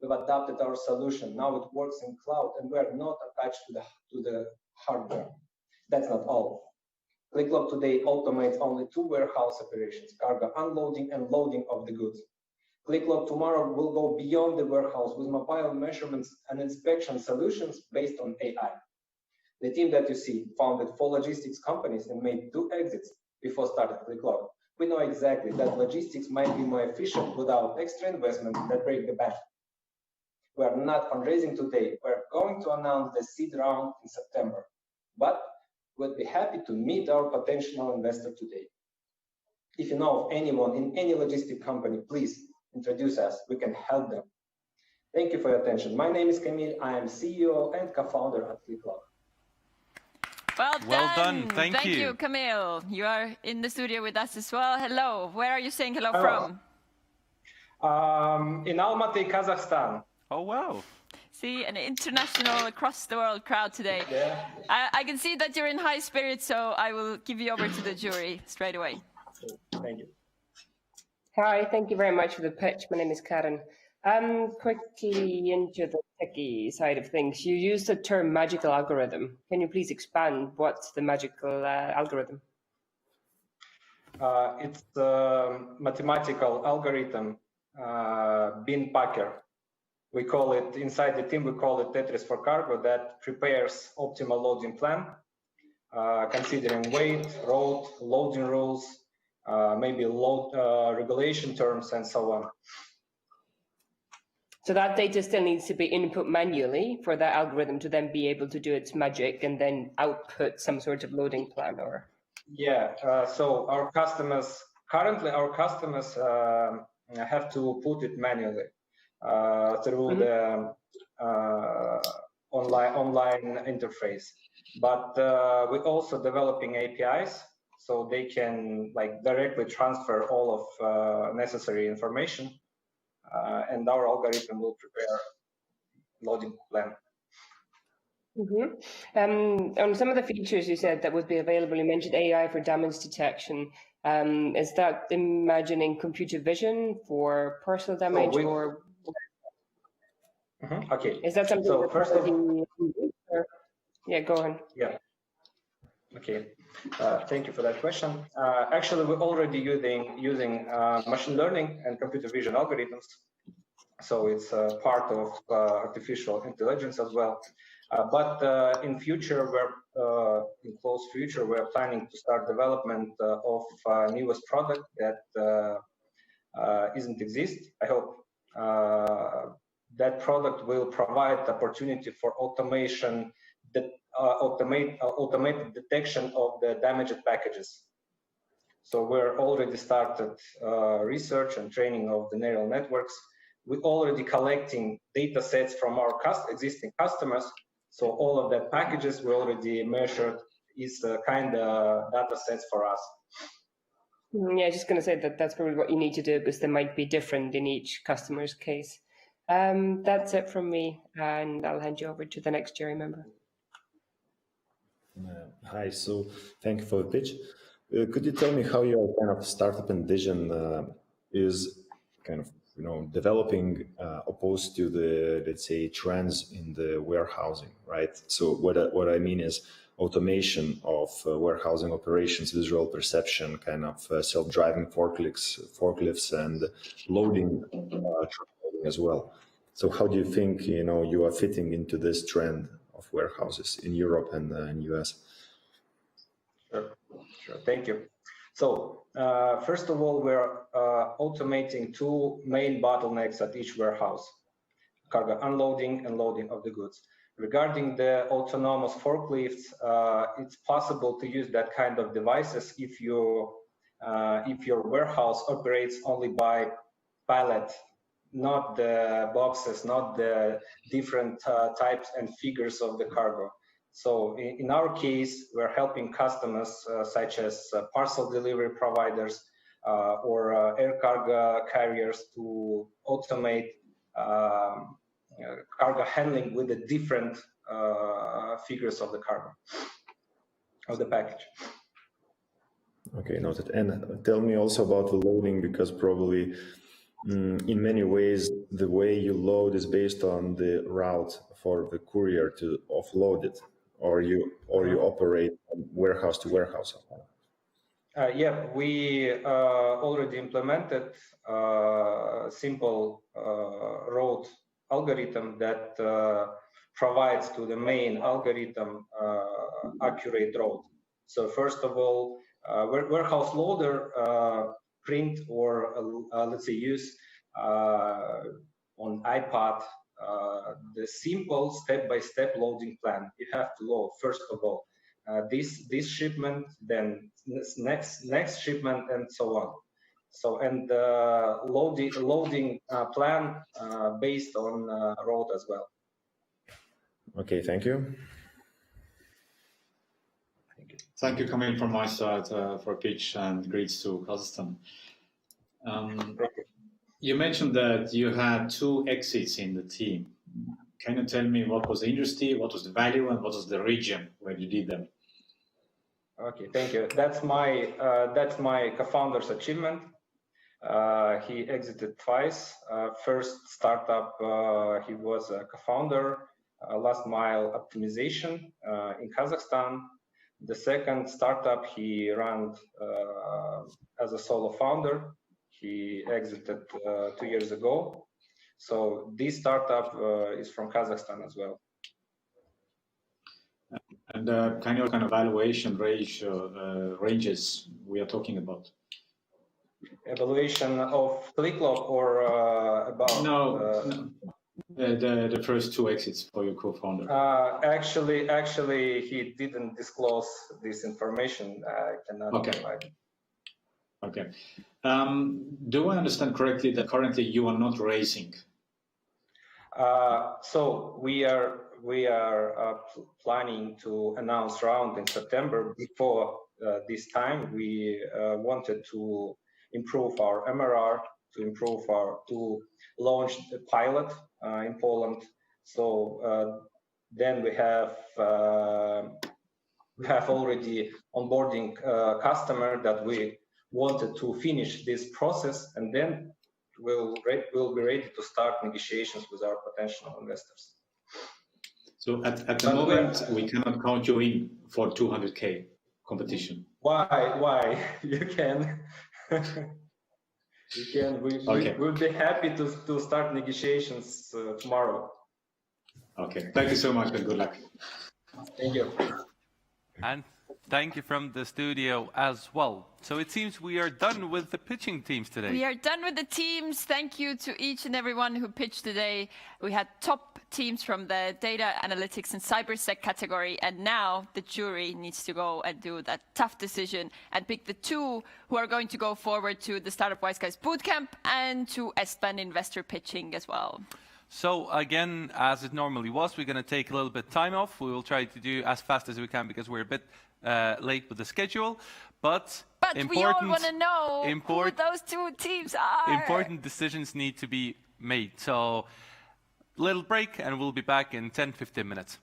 [SPEAKER 17] We've adapted our solution. Now it works in cloud, and we are not attached to the hardware. That's not all. ClickLog today automates only 2 warehouse operations, cargo unloading and loading of the goods. ClickLog tomorrow will go beyond the warehouse with mobile measurements and inspection solutions based on AI. The team that you see founded 4 logistics companies and made 2 exits before starting ClickLog. We know exactly that logistics might be more efficient without extra investment that break the bank. We are not fundraising today. We're going to announce the seed round in September, but we'd be happy to meet our potential investor today. If you know of anyone in any logistic company, please introduce us. We can help them. Thank you for your attention. My name is Camille. I am CEO and co-founder at ClickLog.
[SPEAKER 1] Well
[SPEAKER 2] done. Thank
[SPEAKER 1] you, Camille. You are in the studio with us as well. Hello. Where are you saying hello from?
[SPEAKER 17] In Almaty, Kazakhstan.
[SPEAKER 2] Oh, wow.
[SPEAKER 1] See, an international, across the world crowd today.
[SPEAKER 17] Yeah.
[SPEAKER 1] I can see that you're in high spirits, so I will give you over to the jury straight away.
[SPEAKER 17] Thank you.
[SPEAKER 3] Hi, thank you very much for the pitch. My name is Karen. Quickly into the techie side of things. You used the term magical algorithm. Can you please expand what's the magical algorithm?
[SPEAKER 17] It's a mathematical algorithm, bin packer. We call it, inside the team, we call it Tetris for cargo, that prepares optimal loading plan, considering weight, road, loading rules, maybe load regulation terms, and so on.
[SPEAKER 3] So that data still needs to be input manually for that algorithm to then be able to do its magic and then output some sort of loading plan, or?
[SPEAKER 17] Yeah, so our customers, currently our customers have to put it manually through the online interface. But we're also developing APIs so they can like directly transfer all of necessary information. And our algorithm will prepare loading plan.
[SPEAKER 3] On some of the features you said that would be available, you mentioned AI for damage detection. Is that imagining computer vision for personal damage or?
[SPEAKER 17] Okay.
[SPEAKER 3] Is that something?
[SPEAKER 17] So
[SPEAKER 3] that
[SPEAKER 17] first of
[SPEAKER 3] yeah, go on.
[SPEAKER 17] Yeah. Okay. Thank you for that question. Actually, we're already using machine learning and computer vision algorithms. So it's part of artificial intelligence as well. But in future, in close future, we're planning to start development of newest product that isn't exist. I hope that product will provide opportunity for automation, that automated detection of the damaged packages. So we're already started research and training of the neural networks. We're already collecting data sets from our existing customers. So all of the packages we already measured is kind of data sets for us.
[SPEAKER 3] Yeah, just going to say that that's probably what you need to do because they might be different in each customer's case. That's it from me, and I'll hand you over to the next jury member.
[SPEAKER 6] Hi, so thank you for the pitch. Could you tell me how your kind of startup envision is kind of, you know, developing opposed to the, let's say, trends in the warehousing, right? So what I mean is automation of warehousing operations, visual perception, kind of self-driving forklifts and loading as well. So how do you think, you know, you are fitting into this trend of warehouses in Europe and in US?
[SPEAKER 17] Sure, thank you. So first of all, we're automating 2 main bottlenecks at each warehouse: cargo unloading and loading of the goods. Regarding the autonomous forklifts, it's possible to use that kind of devices if your warehouse operates only by pallet, not the boxes, not the different types and figures of the cargo. So in our case, we're helping customers such as parcel delivery providers or air cargo carriers to automate cargo handling with the different figures of the cargo, of the package.
[SPEAKER 6] Okay, noted. And tell me also about the loading, because probably in many ways, the way you load is based on the route for the courier to offload it, or you operate warehouse to warehouse.
[SPEAKER 17] Yeah, we already implemented simple route algorithm that provides to the main algorithm accurate route. So first of all, warehouse loader print or let's say use on iPad the simple step-by-step loading plan. You have to load first of all this shipment, then next shipment, and so on. So and loading plan based on road as well.
[SPEAKER 6] Okay, thank you.
[SPEAKER 7] Thank you, Camille, from my side for a pitch, and greets to Kazakhstan. You mentioned that you had 2 exits in the team. Can you tell me what was the industry, what was the value, and what was the region where you did them?
[SPEAKER 17] Okay, thank you. That's my co-founder's achievement. He exited twice. First startup, he was a co-founder, last mile optimization in Kazakhstan. The second startup he ran as a solo founder. He exited 2 years ago. So this startup is from Kazakhstan as well.
[SPEAKER 7] And kind of valuation ranges we are talking about?
[SPEAKER 17] Evaluation of ClickLock or about?
[SPEAKER 7] No, the first 2 exits for your co-founder.
[SPEAKER 17] Actually, he didn't disclose this information. I cannot provide it.
[SPEAKER 7] Okay. Do I understand correctly that currently you are not raising?
[SPEAKER 17] So we are planning to announce round in September. Before this time, we wanted to improve our MRR, to launch a pilot in Poland. So then we have already onboarding customer that we wanted to finish this process, and then we'll be ready to start negotiations with our potential investors.
[SPEAKER 7] So at the moment, we cannot count you in for 200K competition.
[SPEAKER 17] Why? You can. You can. We'll be happy to start negotiations tomorrow.
[SPEAKER 7] Okay. Thank you so much, and good luck.
[SPEAKER 17] Thank you.
[SPEAKER 2] And thank you from the studio as well. So it seems we are done with the pitching teams today.
[SPEAKER 1] We are done with the teams. Thank you to each and everyone who pitched today. We had top teams from the data analytics and cybersec category, and now the jury needs to go and do that tough decision and pick the 2 who are going to go forward to the Startup Wise Guys Bootcamp and to EstBAN investor pitching as well.
[SPEAKER 2] So again, as it normally was, we're going to take a little bit time off. We will try to do as fast as we can because we're a bit late with the schedule. But
[SPEAKER 1] we all want to know who those 2 teams are.
[SPEAKER 2] Important decisions need to be made. So little break and we'll be back in 10-15 minutes.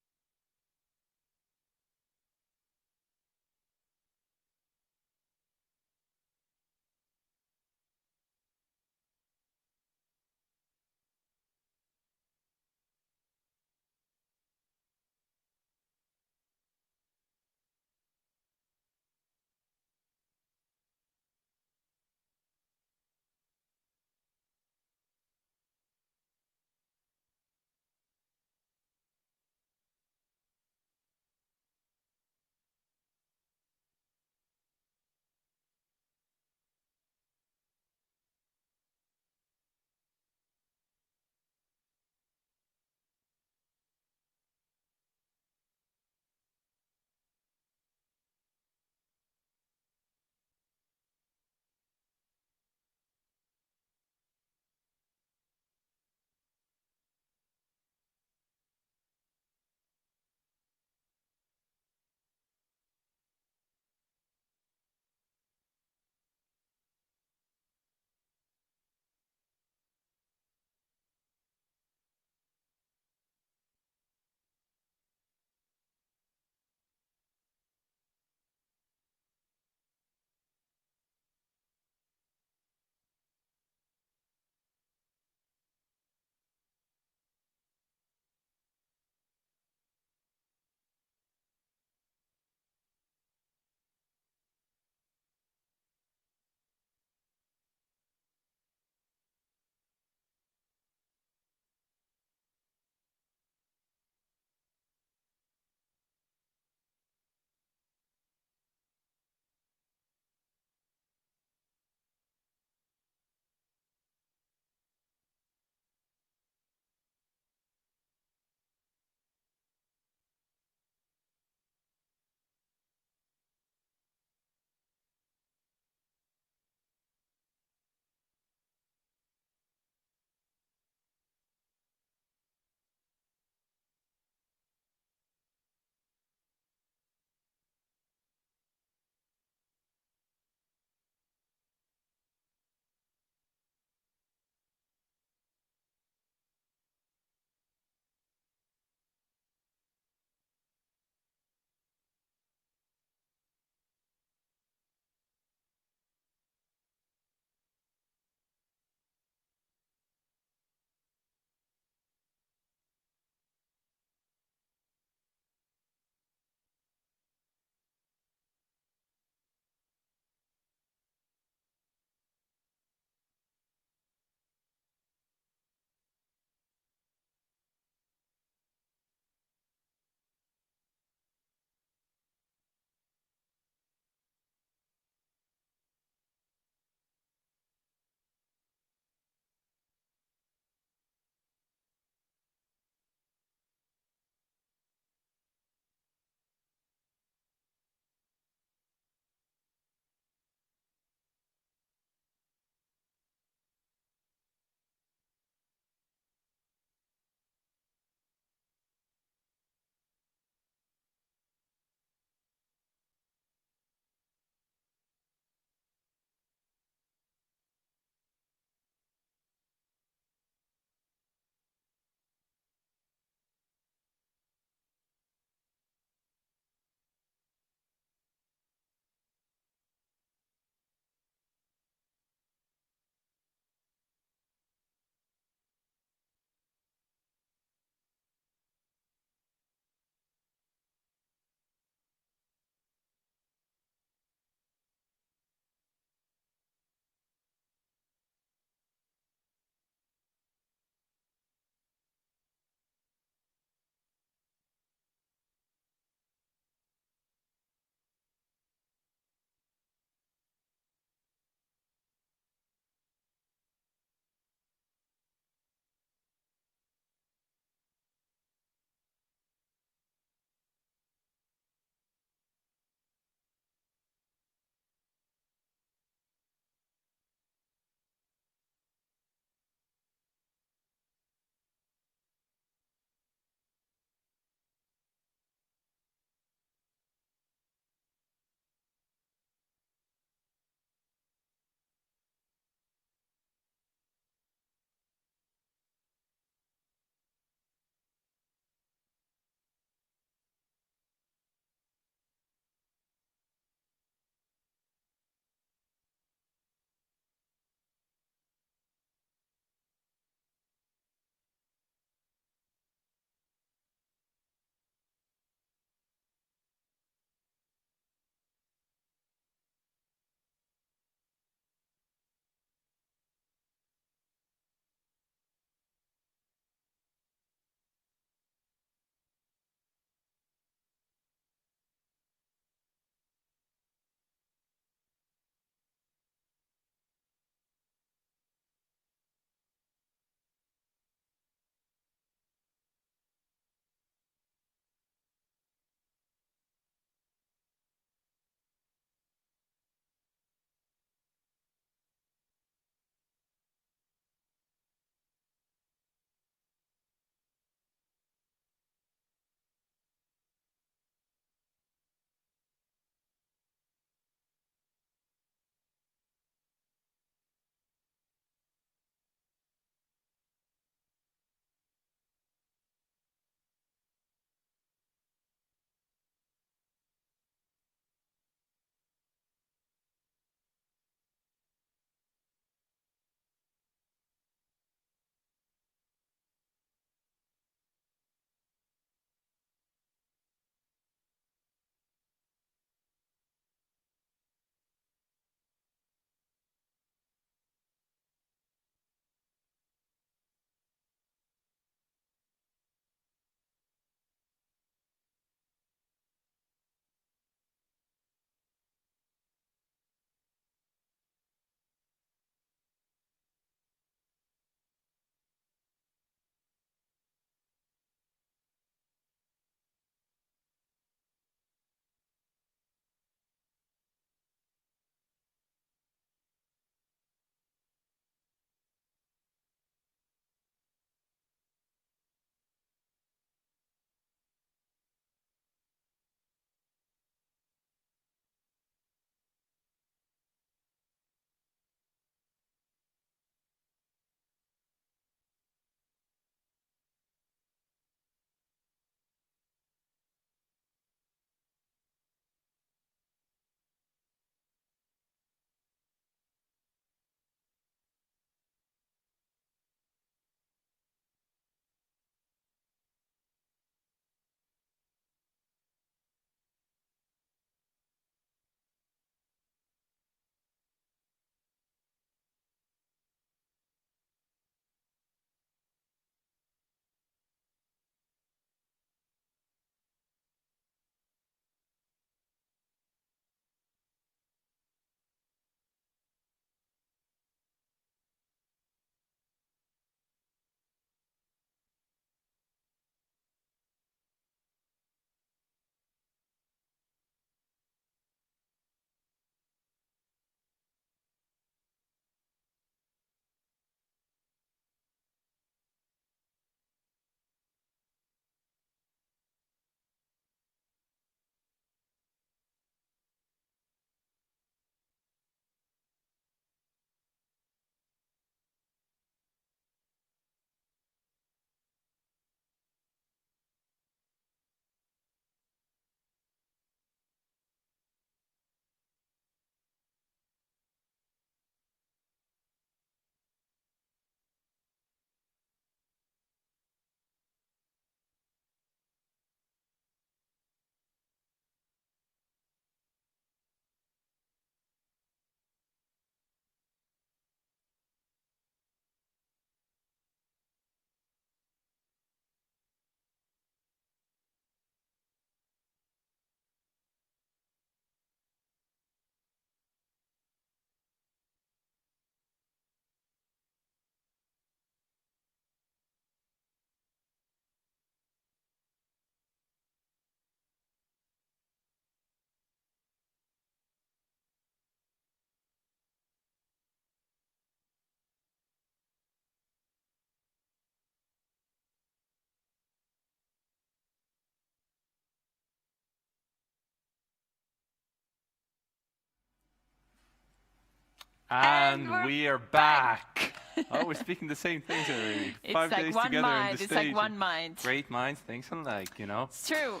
[SPEAKER 2] And we are back. Oh, we're speaking the same things already.
[SPEAKER 1] It's
[SPEAKER 2] 5
[SPEAKER 1] like
[SPEAKER 2] days
[SPEAKER 1] one
[SPEAKER 2] together
[SPEAKER 1] mind.
[SPEAKER 2] on the
[SPEAKER 1] It's
[SPEAKER 2] stage.
[SPEAKER 1] like one mind.
[SPEAKER 2] Great minds, things alike, you know.
[SPEAKER 1] It's true.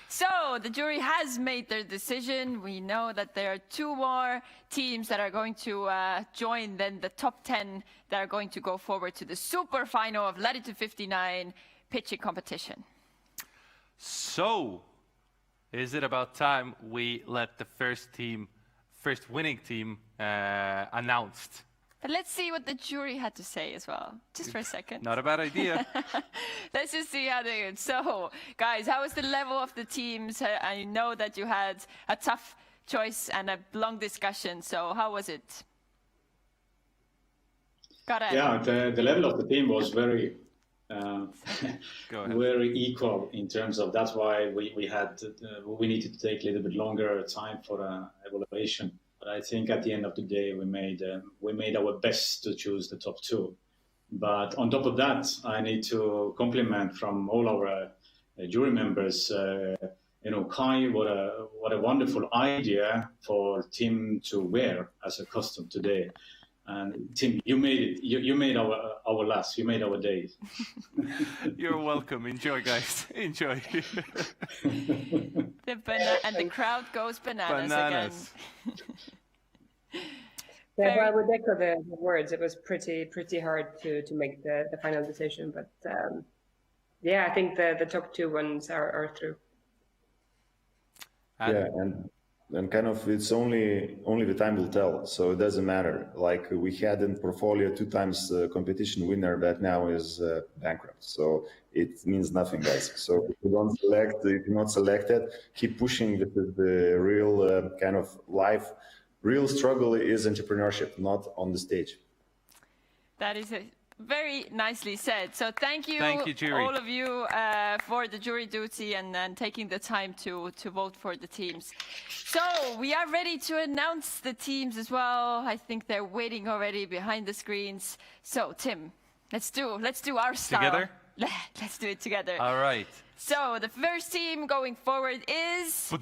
[SPEAKER 1] So the jury has made their decision. We know that there are 2 more teams that are going to join then the top 10 that are going to go forward to the super final of Latitude59 pitching competition.
[SPEAKER 2] So, is it about time we let the first winning team announced?
[SPEAKER 1] But let's see what the jury had to say as well, just for a second.
[SPEAKER 2] Not a bad idea.
[SPEAKER 1] Let's just see how they did. So, guys, how was the level of the teams? I know that you had a tough choice and a long discussion. So, how was it?
[SPEAKER 7] Yeah, the level of the team was very, very equal in terms of. That's why we needed to take a little bit longer time for evaluation. But I think at the end of the day, we made our best to choose the top 2. But on top of that, I need to compliment from all our jury members. Kai, what a wonderful idea for Tim to wear as a costume today. And Tim, you made it. You made our last. You made our day.
[SPEAKER 2] You're welcome. Enjoy, guys. Enjoy.
[SPEAKER 1] And the crowd goes bananas again.
[SPEAKER 3] Yeah, but I would echo the words. It was pretty hard to make the final decision. But yeah, I think the top 2 ones are through.
[SPEAKER 6] Yeah, and kind of it's only the time will tell, so it doesn't matter. Like we had in portfolio 2 times the competition winner that now is bankrupt, so it means nothing, guys. So if you don't select, if you're not selected, keep pushing. This is the real kind of life. Real struggle is entrepreneurship, not on the stage.
[SPEAKER 1] That is very nicely said. So thank you
[SPEAKER 2] jury.
[SPEAKER 1] all of you for the jury duty and taking the time to vote for the teams. So we are ready to announce the teams as well. I think they're waiting already behind the screens. So Tim, let's do our style.
[SPEAKER 2] Together?
[SPEAKER 1] Let's do it together.
[SPEAKER 2] All right.
[SPEAKER 1] So the first team going forward is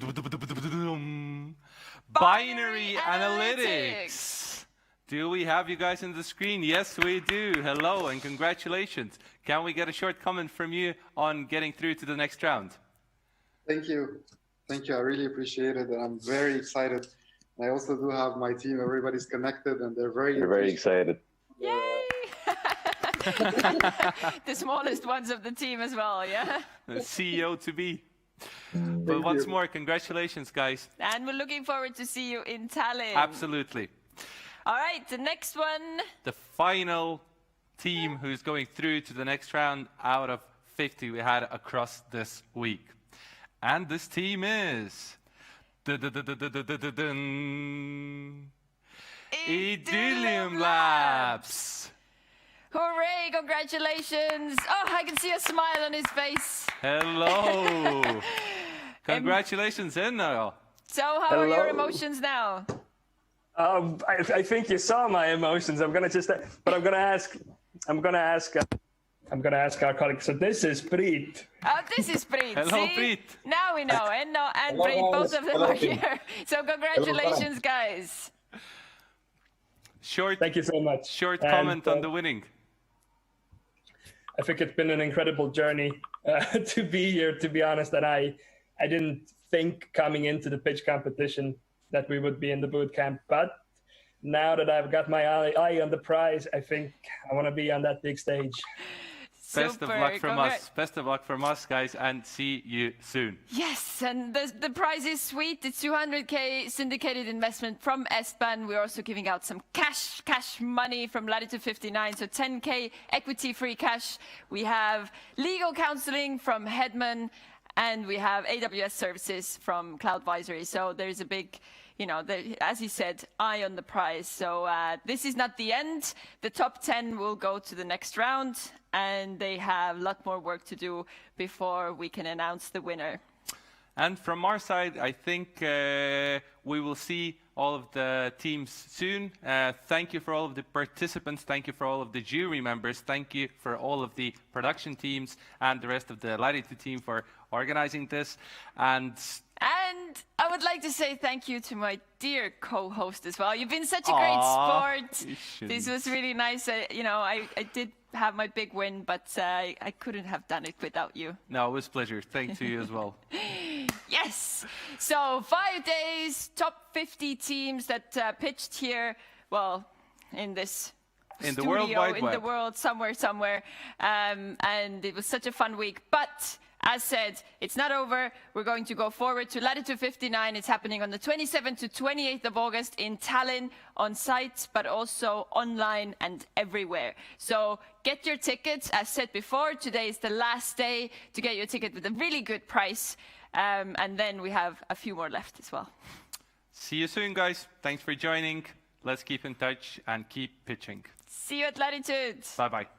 [SPEAKER 2] Binary Analytics. Do we have you guys on the screen? Yes, we do. Hello and congratulations. Can we get a short comment from you on getting through to the next round?
[SPEAKER 15] Thank you. Thank you. I really appreciate it. And I'm very excited. And I also do have my team. Everybody's connected and they're very
[SPEAKER 18] excited.
[SPEAKER 1] Yay! The smallest ones of the team as well, yeah?
[SPEAKER 2] The CEO to be. But once more, congratulations, guys.
[SPEAKER 1] And we're looking forward to see you in Tallinn.
[SPEAKER 2] Absolutely.
[SPEAKER 1] All right, the next one.
[SPEAKER 2] The final team who's going through to the next round out of 50 we had across this week. And this team is... Idyllium Labs.
[SPEAKER 1] Hooray, congratulations. Oh, I can see a smile on his face.
[SPEAKER 2] Hello. Congratulations, Enno.
[SPEAKER 1] So how are your emotions now?
[SPEAKER 16] I think you saw my emotions. I'm gonna ask our colleague. So this is Preet.
[SPEAKER 1] Oh, this is Preet.
[SPEAKER 2] Hello,
[SPEAKER 1] see?
[SPEAKER 2] Preet.
[SPEAKER 1] Now we know. Enno and Preet, both of them are here. So congratulations, guys.
[SPEAKER 16] Thank you so much.
[SPEAKER 2] Short comment on the winning.
[SPEAKER 16] I think it's been an incredible journey to be here, to be honest. And I didn't think coming into the pitch competition that we would be in the boot camp. But now that I've got my eye on the prize, I think I want to be on that big stage.
[SPEAKER 2] Best of luck from us. Best of luck from us, guys, and see you soon.
[SPEAKER 1] Yes, and the prize is sweet. It's 200K syndicated investment from EstBAN. We're also giving out some cash money from Latitude59, so 10K equity-free cash. We have legal counseling from Hedman, and we have AWS services from Cloudvisory. So there's a big, as he said, eye on the prize. So this is not the end. The top 10 will go to the next round, and they have a lot more work to do before we can announce the winner.
[SPEAKER 2] And from our side, I think we will see all of the teams soon. Thank you for all of the participants. Thank you for all of the jury members. Thank you for all of the production teams and the rest of the Latitude team for organizing this. And
[SPEAKER 1] I would like to say thank you to my dear co-host as well. You've been such a great sport. This was really nice. I did have my big win, but I couldn't have done it without you.
[SPEAKER 2] No, it was a pleasure. Thanks to you as well.
[SPEAKER 1] Yes. So 5 days, top 50 teams that pitched here, well, in this
[SPEAKER 2] in
[SPEAKER 1] studio,
[SPEAKER 2] the World Wide
[SPEAKER 1] in
[SPEAKER 2] Web.
[SPEAKER 1] the world, somewhere. And it was such a fun week. But as said, it's not over. We're going to go forward to Latitude59. It's happening on the 27th to 28th of August in Tallinn, on site, but also online and everywhere. So get your tickets. As said before, today is the last day to get your ticket with a really good price. And then we have a few more left as well.
[SPEAKER 2] See you soon, guys. Thanks for joining. Let's keep in touch and keep pitching.
[SPEAKER 1] See you at Latitude.
[SPEAKER 2] Bye-bye.